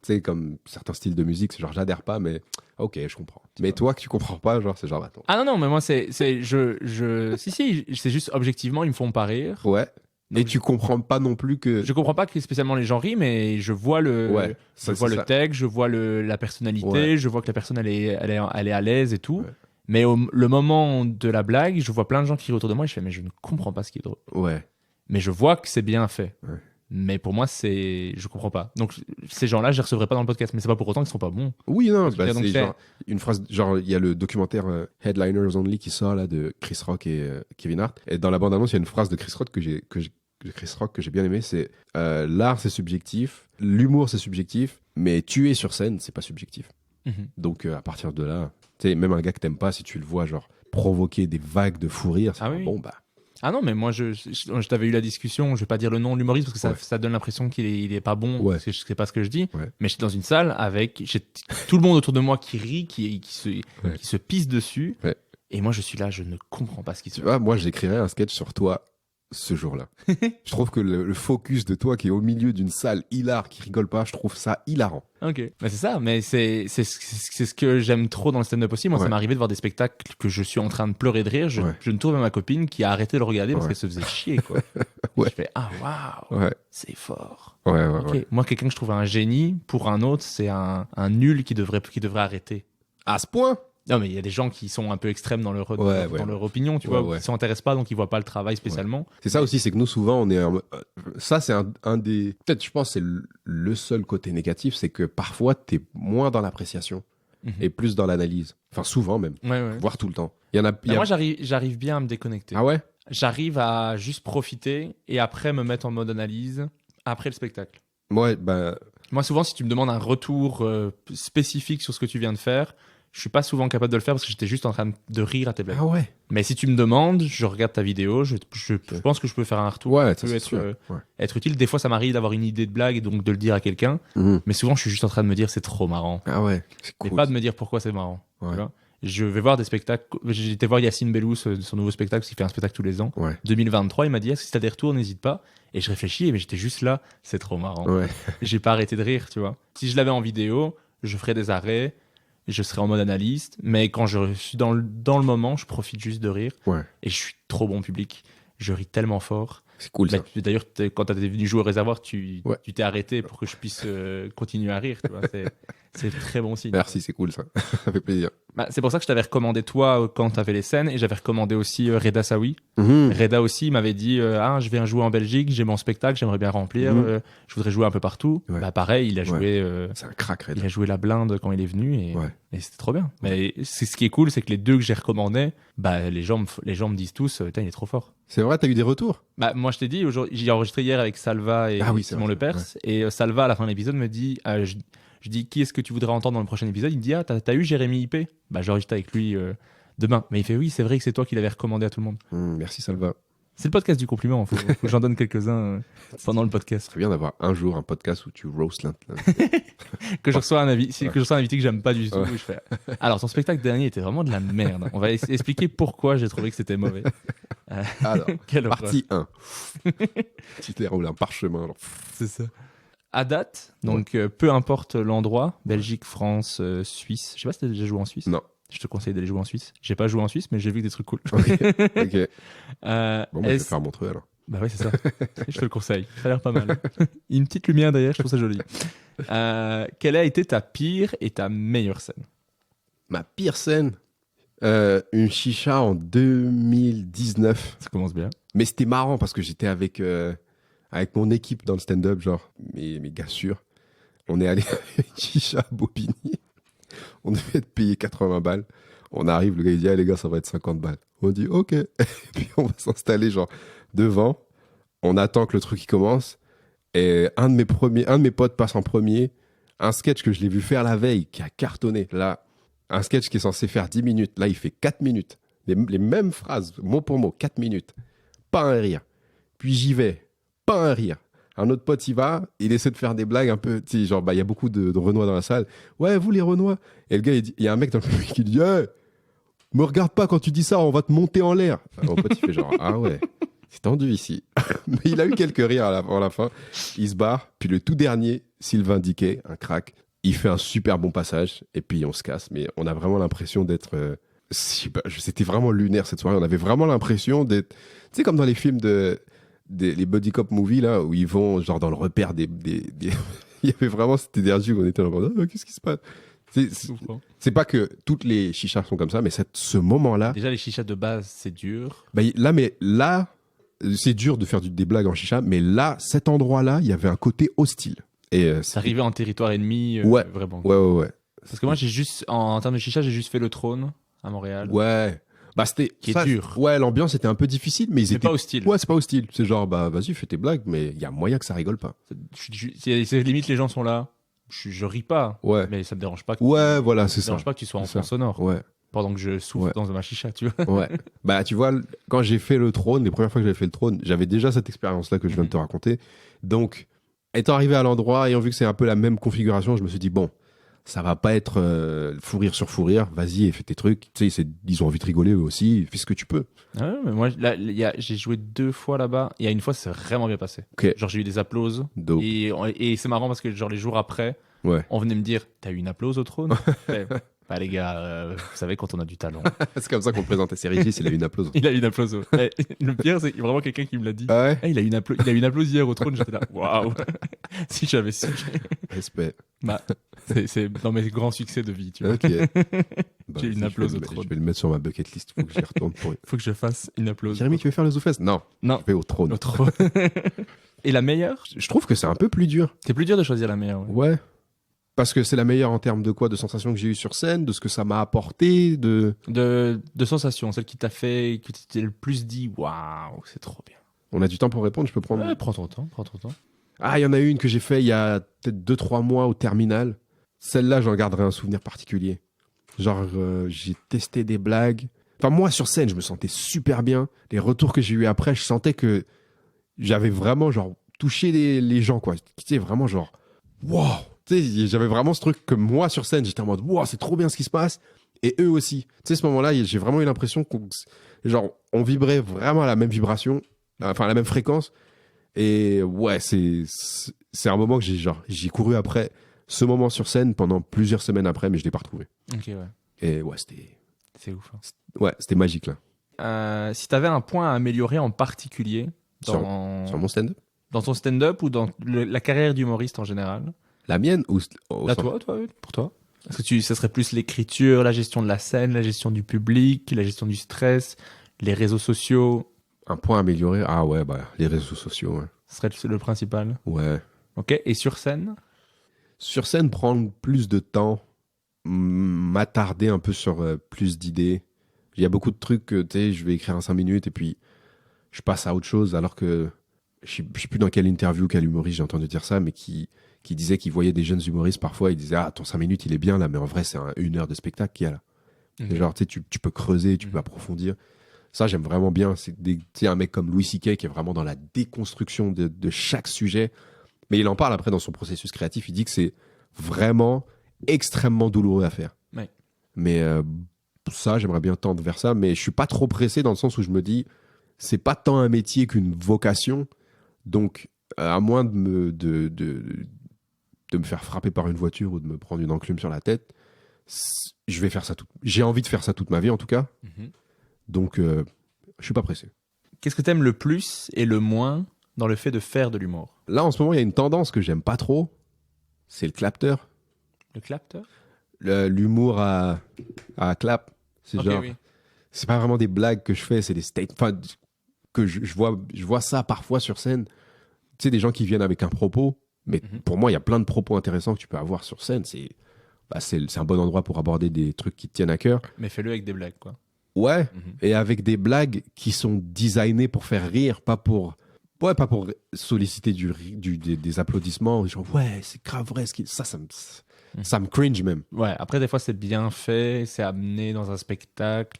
Tu sais comme certains styles de musique, c'est genre j'adhère pas mais OK, je comprends. Mais toi que tu comprends pas, genre c'est genre attends. Ah non, mais moi c'est si, c'est juste objectivement ils me font pas rire. Ouais. Donc, Et tu comprends pas non plus que je comprends pas que spécialement les gens rient, mais je vois ouais, je vois le texte, je vois la personnalité, Ouais. je vois que la personne elle est à l'aise et tout. Ouais. Mais le moment de la blague, je vois plein de gens qui rient autour de moi et je fais mais je ne comprends pas ce qui est drôle. Ouais. Mais je vois que c'est bien fait. Ouais. Mais pour moi je comprends pas. Donc ces gens-là, je les recevrai pas dans le podcast, mais c'est pas pour autant qu'ils sont pas bons. Oui, non, Donc, c'est c'est- genre une phrase, genre il y a le documentaire Headliners Only qui sort là de Chris Rock et Kevin Hart. Et dans la bande-annonce, il y a une phrase de Chris Rock que Chris Rock que j'ai bien aimé, c'est l'art, c'est subjectif, l'humour, c'est subjectif, mais tuer sur scène, c'est pas subjectif. Donc, à partir de là, tu sais, même un gars que t'aimes pas, si tu le vois, genre, provoquer des vagues de fou rire, c'est bon, bah. Ah non, mais moi, je t'avais eu la discussion, je vais pas dire le nom de l'humoriste parce que ça donne l'impression qu'il est pas bon, parce que je sais pas ce que je dis, mais j'étais dans une salle avec tout le monde autour de moi qui rit, qui se pisse dessus, et moi je suis là, je ne comprends pas ce qui se passe. Moi, j'écrirais un sketch sur toi ce jour-là. Je trouve que le focus de toi qui est au milieu d'une salle hilar, qui rigole pas, je trouve ça hilarant. Ok, mais c'est ça, mais c'est ce que j'aime trop dans le stand-up aussi. Moi, ça m'est arrivé de voir des spectacles que je suis en train de pleurer de rire. Je me tourne à ma copine qui a arrêté de le regarder parce qu'elle se faisait chier, quoi. Je fais waouh, c'est fort. Okay. Moi, quelqu'un que je trouve un génie, pour un autre, c'est un nul qui devrait arrêter. À ce point? Non, mais il y a des gens qui sont un peu extrêmes dans leur opinion, tu vois, qui s'en intéressent pas, donc ils voient pas le travail spécialement. C'est ça aussi, c'est que nous, souvent, on est... Ça, c'est un des... Peut-être, je pense, c'est le seul côté négatif, c'est que parfois, t'es moins dans l'appréciation et plus dans l'analyse. Enfin, souvent même. Voire tout le temps. Moi, j'arrive bien à me déconnecter. Ah ouais? J'arrive à juste profiter et après me mettre en mode analyse après le spectacle. Ouais, bah... Moi, souvent, si tu me demandes un retour spécifique sur ce que tu viens de faire... Je suis pas souvent capable de le faire parce que j'étais juste en train de rire à tes blagues. Ah ouais. Mais si tu me demandes, je regarde ta vidéo, je pense que je peux faire un retour. Ouais, ça peut être utile. Des fois, ça m'arrive d'avoir une idée de blague et donc de le dire à quelqu'un. Mais souvent, je suis juste en train de me dire c'est trop marrant. Ah ouais, c'est cool. Et pas de me dire pourquoi c'est marrant. Tu vois, je vais voir des spectacles. J'ai été voir Yacine Bellous, son nouveau spectacle, parce qu'il fait un spectacle tous les ans. 2023, il m'a dit si t'as des retours, n'hésite pas. Et je réfléchis, mais j'étais juste là, c'est trop marrant. J'ai pas arrêté de rire, tu vois. Si je l'avais en vidéo, je ferais des arrêts. Je serai en mode analyste, mais quand je suis dans le moment, je profite juste de rire. Et je suis trop bon public. Je ris tellement fort. C'est cool, ça. D'ailleurs, quand tu es venu jouer au réservoir, tu t'es arrêté pour que je puisse continuer à rire. Tu vois, c'est très bon signe. Merci, c'est cool, ça. Ça fait plaisir. Bah, c'est pour ça que je t'avais recommandé toi quand tu avais les scènes, et j'avais recommandé aussi Reda Saoui. Reda aussi m'avait dit je viens jouer en Belgique, j'ai mon spectacle, j'aimerais bien remplir, je voudrais jouer un peu partout. Bah, pareil, il a joué. C'est un crack, Reda. Il a joué la blinde quand il est venu et c'était trop bien. Mais c'est ce qui est cool, c'est que les deux que j'ai recommandés, bah, les gens me disent tous il est trop fort. C'est vrai, t'as eu des retours? Bah, moi, je t'ai dit, j'ai enregistré hier avec Salva et Simon Lepers. Et Salva, à la fin de l'épisode, me dit je dis, qui est-ce que tu voudrais entendre dans le prochain épisode? Il me dit, t'as eu Jérémy IP? Bah, j'enregistre avec lui demain. Mais il fait, oui, c'est vrai que c'est toi qui l'avais recommandé à tout le monde. Merci, Salva. C'est le podcast du compliment. Faut que j'en donne quelques-uns pendant le podcast. C'est bien d'avoir un jour un podcast où tu roast que je reçois un invité que j'aime pas du tout. Je fais, alors, ton spectacle dernier était vraiment de la merde. On va expliquer pourquoi j'ai trouvé que c'était mauvais. Alors, partie 1. Tu t'es roulé un parchemin. Alors. C'est ça. À date, donc peu importe l'endroit, Belgique, France, Suisse. Je sais pas si t'as déjà joué en Suisse. Non. Je te conseille d'aller jouer en Suisse. J'ai pas joué en Suisse, mais j'ai vu des trucs cool. Ok. Bon, je vais faire Montreux alors. Bah ouais, c'est ça. Je te le conseille. Ça a l'air pas mal. Une petite lumière derrière, je trouve ça joli. Quelle a été ta pire et ta meilleure scène? Ma pire scène, une chicha en 2019. Ça commence bien. Mais c'était marrant parce que j'étais avec mon équipe dans le stand-up, genre mes gars sûrs. On est allé à une chicha à Bobigny. On devait être payé 80 balles. On arrive, le gars il dit les gars, ça va être 50 balles. On dit ok. Et puis on va s'installer genre devant. On attend que le truc il commence. Et un de mes potes passe en premier. Un sketch que je l'ai vu faire la veille, qui a cartonné. Là, un sketch qui est censé faire 10 minutes. Là, il fait 4 minutes. Les mêmes phrases, mot pour mot, 4 minutes. Pas un rire. Puis j'y vais. Pas un rire. Un autre pote y va, il essaie de faire des blagues un peu, tu sais, genre, il y a beaucoup de Renois dans la salle. Ouais, vous les Renois. Et le gars, il y a un mec dans le public qui dit, hey, me regarde pas quand tu dis ça, on va te monter en l'air. Mon pote, il fait genre, ah ouais, c'est tendu ici. Mais il a eu quelques rires à la fin. Il se barre. Puis le tout dernier, Sylvain Diquet, un crack, il fait un super bon passage. Et puis on se casse. Mais on a vraiment l'impression d'être. C'était vraiment lunaire cette soirée. On avait vraiment l'impression d'être. Tu sais, comme dans les films les buddy cop movies là où ils vont genre dans le repère des il y avait vraiment cette énergie où on était en mode qu'est-ce qui se passe, c'est pas que toutes les chichas sont comme ça, mais ce moment là déjà les chichas de base c'est dur, là c'est dur de faire des blagues en chicha, mais là cet endroit là il y avait un côté hostile et c'est arrivé en territoire ennemi. Vraiment ouais parce que moi j'ai juste en termes de chicha j'ai juste fait le Trône à Montréal. Ouais, Bah, c'était. Qui est ça, dur. Ouais, l'ambiance était un peu difficile, mais ils C'est étaient. pas hostile. Ouais, c'est pas hostile. C'est genre, bah, vas-y, fais tes blagues, mais il y a moyen que ça rigole pas. C'est limite, les gens sont là. Je ris pas. Ouais. Mais ça me dérange pas. Ouais, voilà, c'est Ça me ça. dérange pas que tu sois en C'est ça. fond sonore. Ouais. Pendant que je souffle Ouais. dans ma chicha, tu vois. Ouais. Bah, tu vois, quand j'ai fait le trône, les premières fois que j'avais fait le trône, j'avais déjà cette expérience-là que je viens de te raconter. Donc, étant arrivé à l'endroit, ayant vu que c'est un peu la même configuration, je me suis dit, bon, ça va pas être fou rire sur fou rire, vas-y et fais tes trucs. Tu sais, ils ont envie de rigoler eux aussi, fais ce que tu peux. Ouais, mais moi, là, j'ai joué 2 fois là-bas. Il y a une fois, c'est vraiment bien passé. Ok. Genre, j'ai eu des applauses. Dope. Et c'est marrant parce que, genre, les jours après, Ouais. on venait me dire, t'as eu une applause au trône? Bah, les gars, vous savez, quand on a du talent. C'est comme ça qu'on le présentait. C'est Régis, il a eu une applause. Il a eu une applause. Le pire, c'est qu'il y a vraiment quelqu'un qui me l'a dit. Ah ouais? Eh, il a eu une applause hier au trône. J'étais là, waouh! Si j'avais su. Respect. Bah, c'est dans mes grands succès de vie, tu vois. Ok. Bah, J'ai une vas-y, applause je au vais le- trône. Je vais le mettre sur ma bucket list. Faut que j'y retourne pour. Faut que je fasse une applause. Jérémy, tu veux faire le ZooFest? Non. Non. Je vais au trône. Au trône. Et la meilleure? Je trouve que c'est un peu plus dur. C'est plus dur de choisir la meilleure. Ouais. Ouais. Parce que c'est la meilleure en termes de quoi? De sensations que j'ai eues sur scène, de ce que ça m'a apporté, de. De sensation, celle qui t'a fait, que tu t'es le plus dit, waouh, c'est trop bien. On a du temps pour répondre, je peux prendre. Ouais, prends ton temps, prends ton temps. Ah, il y en a une que j'ai fait il y a peut-être 2-3 mois au terminal. Celle-là, j'en garderai un souvenir particulier. Genre, j'ai testé des blagues. Enfin, moi, sur scène, je me sentais super bien. Les retours que j'ai eu après, je sentais que j'avais vraiment, genre, touché les gens, quoi. Tu sais, vraiment, genre, wow! Tu sais, j'avais vraiment ce truc que moi, sur scène, j'étais en mode, wow, c'est trop bien ce qui se passe. Et eux aussi. Tu sais, ce moment-là, j'ai vraiment eu l'impression qu'on, genre, on vibrait vraiment à la même vibration, enfin, à la même fréquence. Et ouais, c'est un moment que j'ai couru après ce moment sur scène pendant plusieurs semaines après, mais je l'ai pas retrouvé. Ok, ouais. Et ouais, C'est ouf. Hein. c'était magique là. Si t'avais un point à améliorer en particulier Sur dans mon stand-up. dans ton stand-up ou dans la carrière d'humoriste en général, La mienne ou là, toi, oui, pour toi. Est-ce que ça serait plus l'écriture, la gestion de la scène, la gestion du public, la gestion du stress, les réseaux sociaux? Un point amélioré. Ah ouais, bah les réseaux sociaux. Ouais. Ce serait le principal. Ouais. Ok. Et sur scène? Sur scène, prendre plus de temps, m'attarder un peu sur plus d'idées. Il y a beaucoup de trucs que, tu sais, je vais écrire en 5 minutes et puis je passe à autre chose, alors que je sais plus dans quelle interview, quel humoriste j'ai entendu dire ça, mais qui disait qu'il voyait des jeunes humoristes parfois, il disait, ah, ton 5 minutes, il est bien là, mais en vrai, c'est 1 heure de spectacle qu'il y a là. Ok. Genre, tu sais, tu peux creuser, tu peux approfondir. Ça, j'aime vraiment bien. Tu sais, un mec comme Louis C.K. qui est vraiment dans la déconstruction de chaque sujet. Mais il en parle après dans son processus créatif. Il dit que c'est vraiment extrêmement douloureux à faire. Ouais. Mais ça, j'aimerais bien tendre vers ça. Mais je suis pas trop pressé dans le sens où je me dis, c'est pas tant un métier qu'une vocation. Donc, à moins de me faire frapper par une voiture ou de me prendre une enclume sur la tête, je vais faire ça j'ai envie de faire ça toute ma vie en tout cas. Mhm. Donc je suis pas pressé. Qu'est-ce que t'aimes le plus et le moins dans le fait de faire de l'humour? Là en ce moment il y a une tendance que j'aime pas trop, c'est le clapter. Le clapter? L'humour à clap, c'est Ok, genre oui. c'est pas vraiment des blagues que je fais, c'est des statements, enfin que je vois ça parfois sur scène. Tu sais, des gens qui viennent avec un propos, mais pour moi il y a plein de propos intéressants que tu peux avoir sur scène. C'est un bon endroit pour aborder des trucs qui te tiennent à cœur. Mais fais-le avec des blagues, quoi. Ouais, Mhm. et avec des blagues qui sont designées pour faire rire, pas pour solliciter des applaudissements. Genre, ouais, c'est grave vrai. Ça me cringe même. Ouais, après, des fois, c'est bien fait, c'est amené dans un spectacle.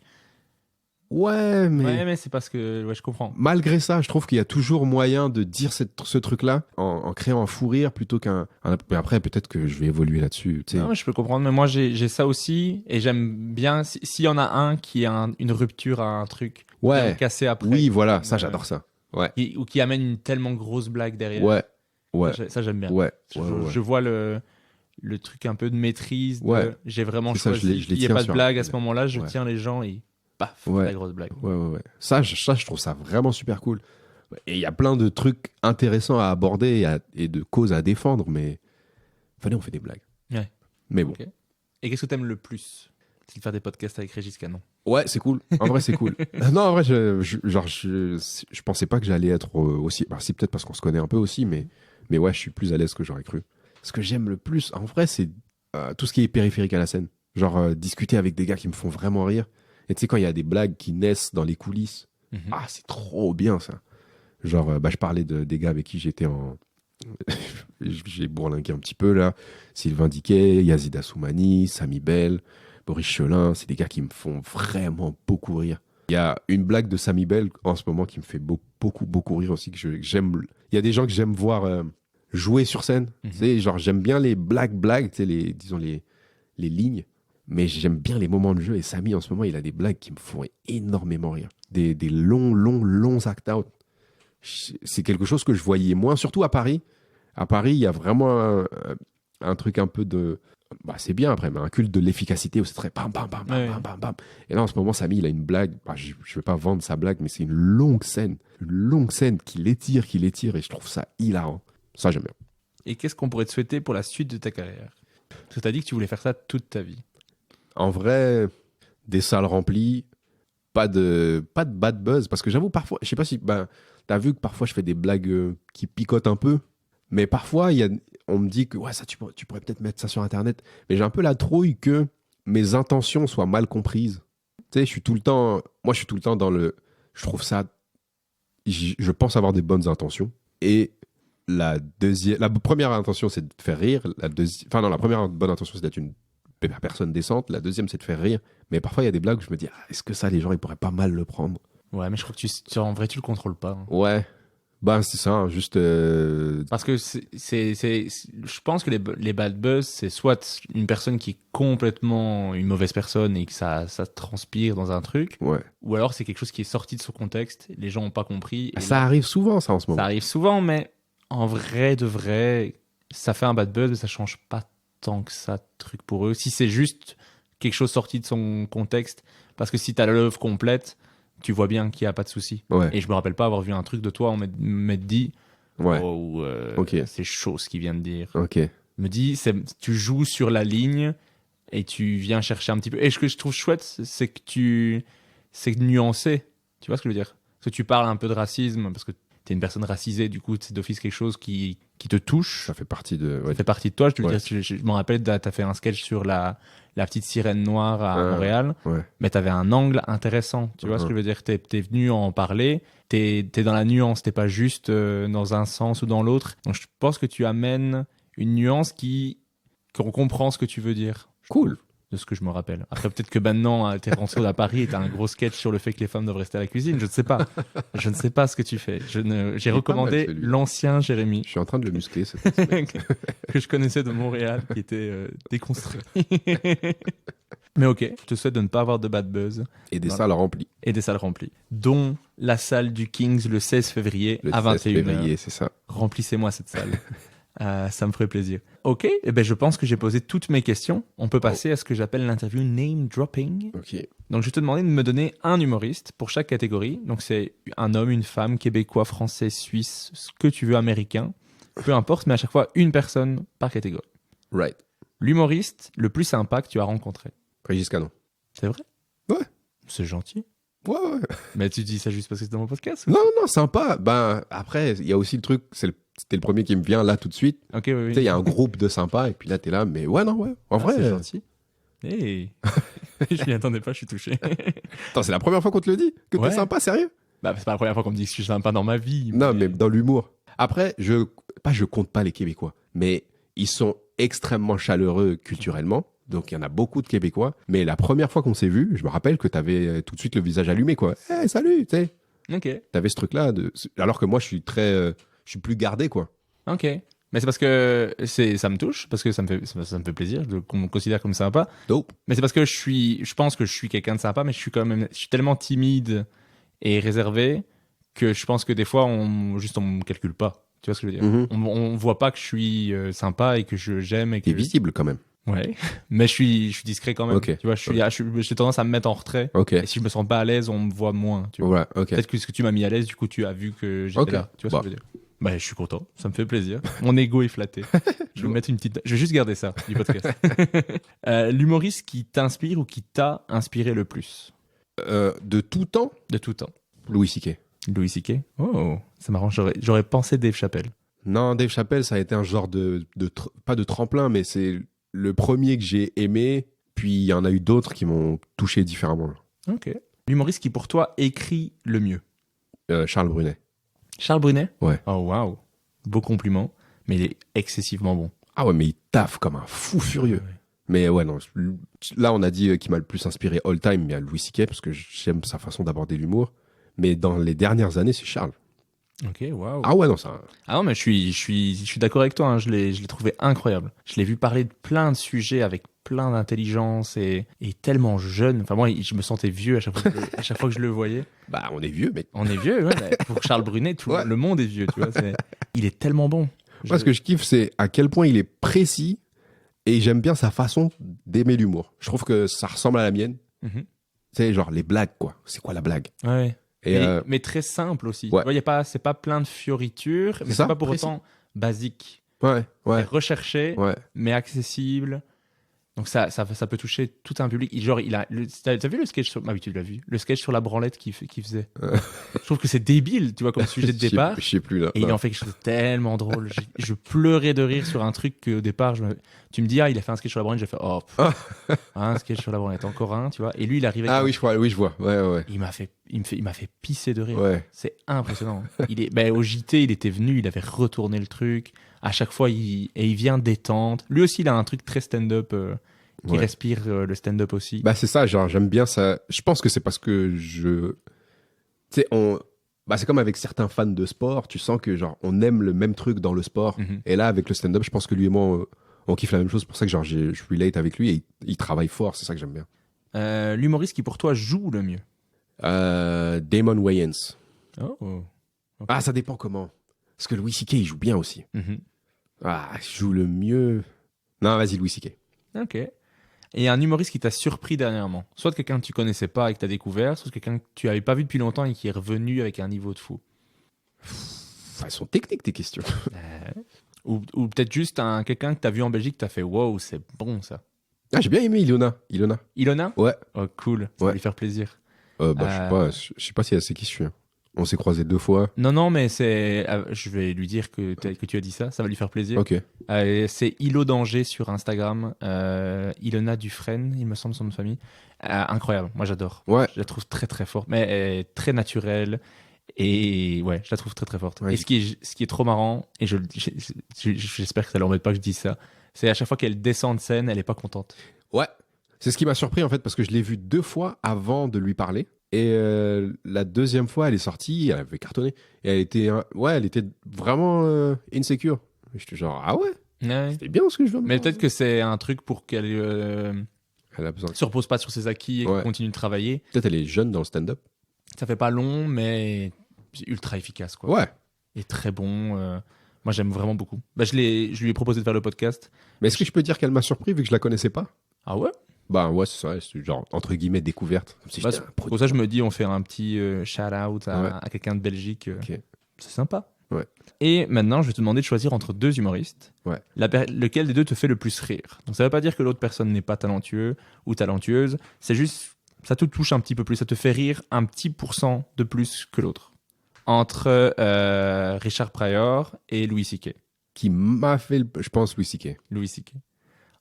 Ouais, mais Ouais, mais c'est parce que... Ouais, je comprends. malgré ça, je trouve qu'il y a toujours moyen de dire ce truc-là en créant un fou rire plutôt mais après, peut-être que je vais évoluer là-dessus. Tu sais. Non, mais je peux comprendre, mais moi, j'ai ça aussi, et j'aime bien... S'il y en a un qui a une rupture à un truc, qui va Ouais, me casser après, oui, voilà, ça, j'adore ça. Ouais, ou qui amène une tellement grosse blague derrière. ouais, ouais, Ça, j'aime bien. ouais. Je vois le truc un peu de maîtrise. Ouais. J'ai vraiment C'est ça, choisi. je les Il n'y a tiens pas de sur blague un- à ce moment-là, je Ouais. tiens les gens et paf, Ouais. la grosse blague. Ouais. Ça, je trouve ça vraiment super cool. Et il y a plein de trucs intéressants à aborder et de causes à défendre, mais on fait des blagues. Ouais. Mais bon. Ok. Et qu'est-ce que t'aimes le plus? C'est de faire des podcasts avec Régis Canon. Ouais, c'est cool. En vrai, c'est cool. Non, en vrai, je pensais pas que j'allais être aussi. Bah, c'est peut-être parce qu'on se connaît un peu aussi, mais ouais, je suis plus à l'aise que j'aurais cru. Ce que j'aime le plus, en vrai, c'est tout ce qui est périphérique à la scène. Genre discuter avec des gars qui me font vraiment rire Et tu sais, quand il y a des blagues qui naissent dans les coulisses, c'est trop bien ça. Genre, je parlais des gars avec qui j'étais en... J'ai bourlingué un petit peu là. Sylvain Diquet, Yazid Assoumani, Samy Bell, Boris Chelin, c'est des gars qui me font vraiment beaucoup rire. Il y a une blague de Samy Bell en ce moment qui me fait beaucoup rire aussi, que j'aime. Il y a des gens que j'aime voir jouer sur scène. Tu sais, genre, j'aime bien les blagues, tu sais, disons les lignes, mais j'aime bien les moments de jeu. Et Samy, en ce moment, il a des blagues qui me font énormément rire. Des longs act-out. C'est quelque chose que je voyais moins, surtout à Paris. À Paris, il y a vraiment un truc un peu de... c'est bien après, mais un culte de l'efficacité où c'est très bam, bam, bam, bam, bam, bam, bam. Et là, en ce moment, Samy, il a une blague. Je ne vais pas vendre sa blague, mais c'est une longue scène qui l'étire, et je trouve ça hilarant. Ça, j'aime bien. Et qu'est-ce qu'on pourrait te souhaiter pour la suite de ta carrière? Parce que tu as dit que tu voulais faire ça toute ta vie. En vrai, des salles remplies, pas de bad buzz, parce que j'avoue, parfois, je sais pas si... t'as vu que parfois, je fais des blagues qui picotent un peu, mais parfois, on me dit que ouais, ça, tu pourrais peut-être mettre ça sur Internet, mais j'ai un peu la trouille que mes intentions soient mal comprises. Tu sais, je suis tout le temps dans le... Je trouve ça... Je pense avoir des bonnes intentions, et la première intention, c'est de faire rire. La première bonne intention, c'est d'être une personne décente. La deuxième, c'est de faire rire. Mais parfois, il y a des blagues où je me dis, est-ce que ça, les gens, ils pourraient pas mal le prendre? Ouais, mais je crois que en vrai, tu le contrôles pas. Hein. Ouais. C'est ça, hein, juste... Parce que je pense que les bad buzz, c'est soit une personne qui est complètement une mauvaise personne et que ça transpire dans un truc, ouais. Ou alors c'est quelque chose qui est sorti de son contexte, les gens n'ont pas compris. Ça arrive souvent, ça, en ce moment. Ça arrive souvent, mais en vrai de vrai, ça fait un bad buzz, mais ça change pas tant que ça, truc pour eux. Si c'est juste quelque chose sorti de son contexte, parce que si tu as l'œuvre complète, tu vois bien qu'il n'y a pas de souci. Ouais. Et je me rappelle pas avoir vu un truc de toi, on m'être dit, c'est chaud ce qu'il vient de dire. Okay. Me dit, tu joues sur la ligne et tu viens chercher un petit peu. Et ce que je trouve chouette, c'est que c'est nuancé. Tu vois ce que je veux dire? Parce que tu parles un peu de racisme, parce que tu es une personne racisée, du coup, c'est d'office quelque chose qui te touche. Ça fait partie de... Ouais. Ça fait partie de toi. Je me rappelle, tu as fait un sketch sur la petite sirène noire à Montréal, mais tu avais un angle intéressant. Tu vois ce que je veux dire? Tu es venu en parler, tu es dans la nuance, tu n'es pas juste dans un sens ou dans l'autre. Donc, je pense que tu amènes une nuance qu'on comprend ce que tu veux dire. Cool. De ce que je me rappelle. Après, peut-être que maintenant, t'es rentré à Paris et t'as un gros sketch sur le fait que les femmes doivent rester à la cuisine. Je ne sais pas. Je ne sais pas ce que tu fais. J'ai recommandé l'ancien Jérémy. Je suis en train de le muscler. Cette semaine. Que je connaissais de Montréal, qui était déconstruit. Mais ok, je te souhaite de ne pas avoir de bad buzz. Et des salles remplies. Et des salles remplies. Dont la salle du Kings le 16 février à 21h. 16 février, c'est ça. Remplissez-moi cette salle. Ça me ferait plaisir. Ok, je pense que j'ai posé toutes mes questions. On peut passer à ce que j'appelle l'interview name dropping. Ok. Donc je vais te demander de me donner un humoriste pour chaque catégorie. Donc c'est un homme, une femme, québécois, français, suisse, ce que tu veux, américain. Peu importe, mais à chaque fois une personne par catégorie. Right. L'humoriste le plus sympa que tu as rencontré. Régis Canon. C'est vrai? Ouais. C'est gentil. Ouais. Mais tu dis ça juste parce que c'est dans mon podcast? Non, sympa. Après, il y a aussi le truc, c'était le premier qui me vient là tout de suite. Ok, oui. Tu sais, il y a un groupe de sympas et puis là, t'es là, mais ouais. En vrai. C'est gentil. Hey. Je m'y attendais pas, je suis touché. Attends, c'est la première fois qu'on te le dit? Que t'es sympa, sérieux? C'est pas la première fois qu'on me dit que je suis sympa dans ma vie. Non, mais dans l'humour. Après, je compte pas les Québécois, mais ils sont extrêmement chaleureux culturellement. Donc, il y en a beaucoup de Québécois. Mais la première fois qu'on s'est vu, je me rappelle que t'avais tout de suite le visage allumé, quoi. Hey, salut, tu sais. Ok. T'avais ce truc-là. Alors que moi, je suis plus gardé, quoi. Ok. Mais c'est parce que ça me touche, parce que ça me fait plaisir qu'on me considère comme sympa. Dope. Mais c'est parce que je pense que je suis quelqu'un de sympa, mais je suis tellement timide et réservé que je pense que des fois, on me calcule pas. Tu vois ce que je veux dire? Mm-hmm. On voit pas que je suis sympa et que j'aime et que... T'es visible, quand même. Ouais, mais je suis discret quand même. Okay. Tu vois, j'ai tendance à me mettre en retrait. Okay. Et si je me sens pas à l'aise, on me voit moins. Tu vois. Ouais, okay. Peut-être que ce que tu m'as mis à l'aise, du coup, tu as vu que j'étais là. Tu vois ce que je veux dire? Je suis content. Ça me fait plaisir. Mon ego est flatté. Je vais juste garder ça du podcast. L'humoriste qui t'inspire ou qui t'a inspiré le plus? De tout temps? De tout temps. Louis C.K. Louis C.K. Oh, c'est marrant. J'aurais pensé Dave Chappelle. Non, Dave Chappelle, ça a été un genre pas de tremplin, mais c'est le premier que j'ai aimé, puis il y en a eu d'autres qui m'ont touché différemment. Ok. L'humoriste qui, pour toi, écrit le mieux? Charles Brunet. Charles Brunet? Ouais. Oh, waouh. Beau compliment, mais il est excessivement bon. Ah ouais, mais il taffe comme un fou furieux. Ouais. Mais ouais, non. Là, on a dit qu'il m'a le plus inspiré all time, mais il y a Louis C.K. parce que j'aime sa façon d'aborder l'humour. Mais dans les dernières années, c'est Charles. Ok, waouh. Ah ouais, non, ça. Ah non, mais je suis d'accord avec toi, hein. Je l'ai trouvé incroyable. Je l'ai vu parler de plein de sujets avec plein d'intelligence et tellement jeune. Enfin, moi, je me sentais vieux à chaque fois à chaque fois que je le voyais. Bah, on est vieux, mais. On est vieux, ouais. Mais pour Charles Brunet, tout Ouais. le monde est vieux, tu vois. Il est tellement bon. Moi, ce que je kiffe, c'est à quel point il est précis et j'aime bien sa façon d'aimer l'humour. Je trouve que ça ressemble à la mienne. Mhm. Tu sais, genre les blagues, quoi. C'est quoi la blague? Ouais. Et Mais très simple aussi. Ouais. Tu vois, c'est pas plein de fioritures, mais ça, c'est pas pour précis. autant basique. ouais, C'est ouais, recherché, ouais. mais accessible. Donc ça peut toucher tout un public. Genre, t'as vu le sketch sur... Ah oui, tu l'as vu. Le sketch sur la branlette qu'il faisait. Je trouve que c'est débile, tu vois, comme sujet de Je sais- départ. Je sais plus là. Et il en fait quelque chose de tellement drôle. Je pleurais de rire sur un truc qu'au départ, tu me dis, ah, il a fait un sketch sur la branlette. J'ai fait, oh, un sketch sur la branlette, encore un, tu vois. Et lui, il arrivait. Ah oui, je vois. Ouais, ouais. Il m'a fait pisser de rire. Ouais. C'est impressionnant. Au JT, il était venu, il avait retourné le truc. À chaque fois, il vient détente. Lui aussi, il a un truc très stand-up qui Ouais. respire le stand-up aussi. Bah, c'est ça, genre, j'aime bien ça. Je pense que c'est parce que tu sais, bah, c'est comme avec certains fans de sport, tu sens que, genre, on aime le même truc dans le sport. Mhm. Et là, avec le stand-up, je pense que lui et moi, on kiffe la même chose. C'est pour ça que, genre, je relate avec lui et il travaille fort. C'est ça que j'aime bien. L'humoriste qui, pour toi, joue le mieux? Damon Wayans. Oh. Ok. Ah, ça dépend comment. Parce que Louis C.K. il joue bien aussi. Mhm. Ah, il joue le mieux. Non, vas-y, Louis C.K. Ok. Et un humoriste qui t'a surpris dernièrement? Soit de quelqu'un que tu connaissais pas et que tu as découvert, soit de quelqu'un que tu avais pas vu depuis longtemps et qui est revenu avec un niveau de fou. Elles sont techniques, tes questions. Ou peut-être juste quelqu'un que tu as vu en Belgique, tu as fait wow, c'est bon ça. Ah, j'ai bien aimé Ilona. Ilona? Ouais. Oh, cool, ça va Ouais. lui faire plaisir. Je sais pas si elle sait qui je suis. On s'est croisés 2 fois. Non, mais je vais lui dire que tu as dit ça, ça va lui faire plaisir. Ok. C'est Ilo Danger sur Instagram, Ilona Dufresne, il me semble son nom de famille. Incroyable, moi j'adore. Ouais. Je la trouve très très forte, mais elle est très naturelle. Et ouais, je la trouve très très forte. Ouais, et ce qui est trop marrant, et j'espère que ça ne l'embête pas que je dise ça, c'est à chaque fois qu'elle descend de scène, elle est pas contente. Ouais. C'est ce qui m'a surpris en fait parce que je l'ai vue 2 fois avant de lui parler. Et la deuxième fois, elle est sortie, elle avait cartonné. Et elle était vraiment insecure. Et j'étais genre, ah ouais, Ouais. c'était bien ce que je veux. Mais peut-être que c'est un truc pour qu'elle Elle a besoin. se repose pas sur ses acquis et Ouais. qu'elle continue de travailler. Peut-être elle est jeune dans le stand-up. Ça fait pas long, mais c'est ultra efficace, quoi. Ouais. Et très bon. Moi, j'aime vraiment beaucoup. Je lui ai proposé de faire le podcast. Mais est-ce que je peux dire qu'elle m'a surpris vu que je la connaissais pas? Ah ouais? Bah ouais, c'est ça. C'est genre, entre guillemets, découverte. Comme si j'étais un Pour produit. ça, je me dis, on fait un petit shout-out Ouais. à quelqu'un de Belgique. Ok. C'est sympa. Ouais. Et maintenant, je vais te demander de choisir entre 2 humoristes. Ouais. Lequel des 2 te fait le plus rire? Donc, ça veut pas dire que l'autre personne n'est pas talentueux ou talentueuse. C'est juste, ça te touche un petit peu plus. Ça te fait rire un petit % de plus que l'autre. Entre Richard Pryor et Louis C.K. Qui m'a fait, je pense, Louis C.K. Louis C.K.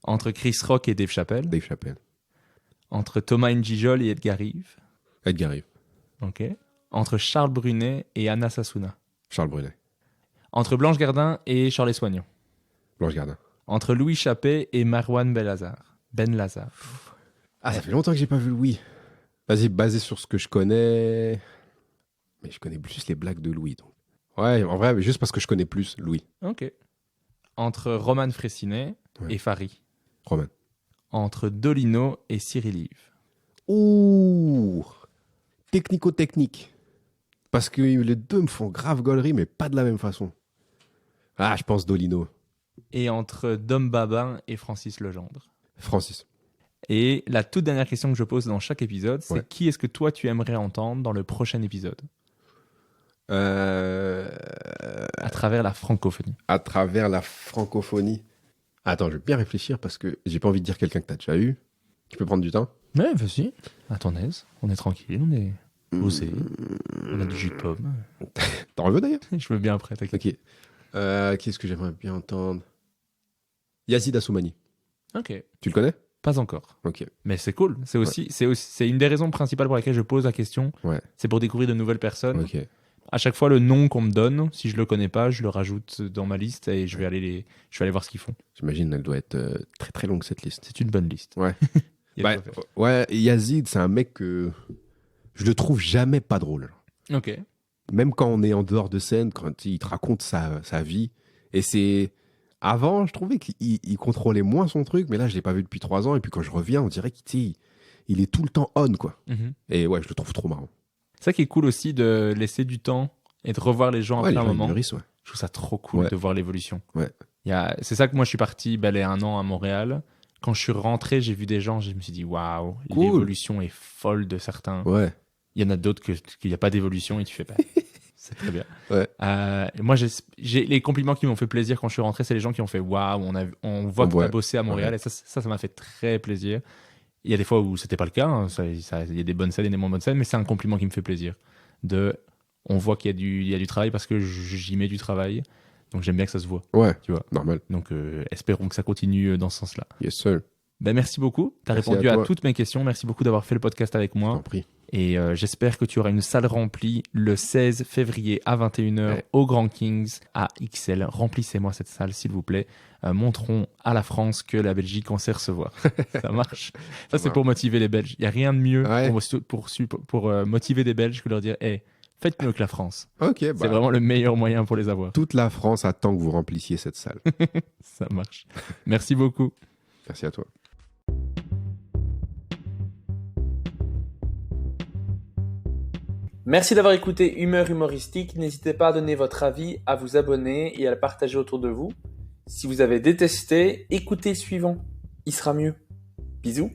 Entre Chris Rock et Dave Chappelle. Dave Chappelle. Entre Thomas Njijol et Edgar Rive. Edgar Rive. Ok. Entre Charles Brunet et Anna Sassouna. Charles Brunet. Entre Blanche Gardin et Charles Soignon. Blanche Gardin. Entre Louis Chappé et Marwan Ben Lazare. Ah, ça fait longtemps que j'ai pas vu Louis. Vas-y, basé sur ce que je connais. Mais je connais plus les blagues de Louis. Donc. Ouais, en vrai, mais juste parce que je connais plus Louis. Ok. Entre Roman Fressinet Ouais. et Farid. Roman. Entre Dolino et Cyril Yves. Ouh. Technico-technique. Parce que les deux me font grave gaulerie, mais pas de la même façon. Ah, je pense Dolino. Et entre Dom Babin et Francis Legendre. Francis. Et la toute dernière question que je pose dans chaque épisode, c'est Ouais. qui est-ce que toi tu aimerais entendre dans le prochain épisode à travers la francophonie? À travers la francophonie. Attends, je vais bien réfléchir parce que j'ai pas envie de dire quelqu'un que t'as déjà eu. Tu peux prendre du temps? Ouais, vas-y. À ton aise. On est tranquille, on est posé. On a du jus de pomme. T'en veux d'ailleurs? Je veux bien après, t'inquiète. Ok. Qui est-ce que j'aimerais bien entendre? Yazid Assoumani. Ok. Tu le connais? Pas encore. Ok. Mais c'est cool. C'est une des raisons principales pour lesquelles je pose la question. Ouais. C'est pour découvrir de nouvelles personnes. Ok. À chaque fois, le nom qu'on me donne, si je le connais pas, je le rajoute dans ma liste et je vais aller voir ce qu'ils font. J'imagine elle doit être très très longue cette liste. C'est une bonne liste. Ouais. Il y a Bah, de quoi faire. ouais, Yazid, c'est un mec que je le trouve jamais pas drôle. Ok. Même quand on est en dehors de scène, quand il te raconte sa vie. Et c'est... Avant, je trouvais qu'il contrôlait moins son truc, mais là, je l'ai pas vu depuis 3 ans. Et puis quand je reviens, on dirait qu'il est tout le temps on, quoi. Mhm. Et ouais, je le trouve trop marrant. C'est ça qui est cool aussi de laisser du temps et de revoir les gens Ouais, après les un gens, ils moment. mûrissent, ouais. Je trouve ça trop cool Ouais. de voir l'évolution. Ouais. C'est ça que moi je suis parti balayer 1 an à Montréal. Quand je suis rentré, j'ai vu des gens, je me suis dit waouh, Cool. l'évolution est folle de certains. Ouais. Il y en a d'autres qu'il n'y a pas d'évolution et tu fais pas. C'est très bien. Ouais. Et moi, j'ai les compliments qui m'ont fait plaisir quand je suis rentré, c'est les gens qui ont fait waouh, on voit que tu as bossé à Montréal Ouais. et ça m'a fait très plaisir. Il y a des fois où c'était pas le cas, hein. Il y a des bonnes scènes et des moins bonnes scènes, mais c'est un compliment qui me fait plaisir. On voit qu'il y a du travail parce que j'y mets du travail, donc j'aime bien que ça se voit. Ouais. Tu vois. Normal. Donc espérons que ça continue dans ce sens-là. Yes, sir. Ben, merci beaucoup, tu as Merci répondu à à toi. toutes mes questions, merci beaucoup d'avoir fait le podcast avec Je moi. t'en prie. Et j'espère que tu auras une salle remplie le 16 février à 21h Ouais. au Grand Kings à XL. Remplissez-moi cette salle, s'il vous plaît. Montrons à la France que la Belgique, on sait recevoir. Ça marche. Ça, c'est marche. pour motiver les Belges. Il n'y a rien de mieux Ouais. pour motiver des Belges que leur dire hey, faites mieux que la France. Ok, C'est bah, vraiment le meilleur moyen pour les avoir. toute la France attend que vous remplissiez cette salle. Ça marche. Merci beaucoup. Merci à toi. Merci d'avoir écouté Humeur Humoristique. N'hésitez pas à donner votre avis, à vous abonner et à le partager autour de vous. Si vous avez détesté, écoutez le suivant. Il sera mieux. Bisous.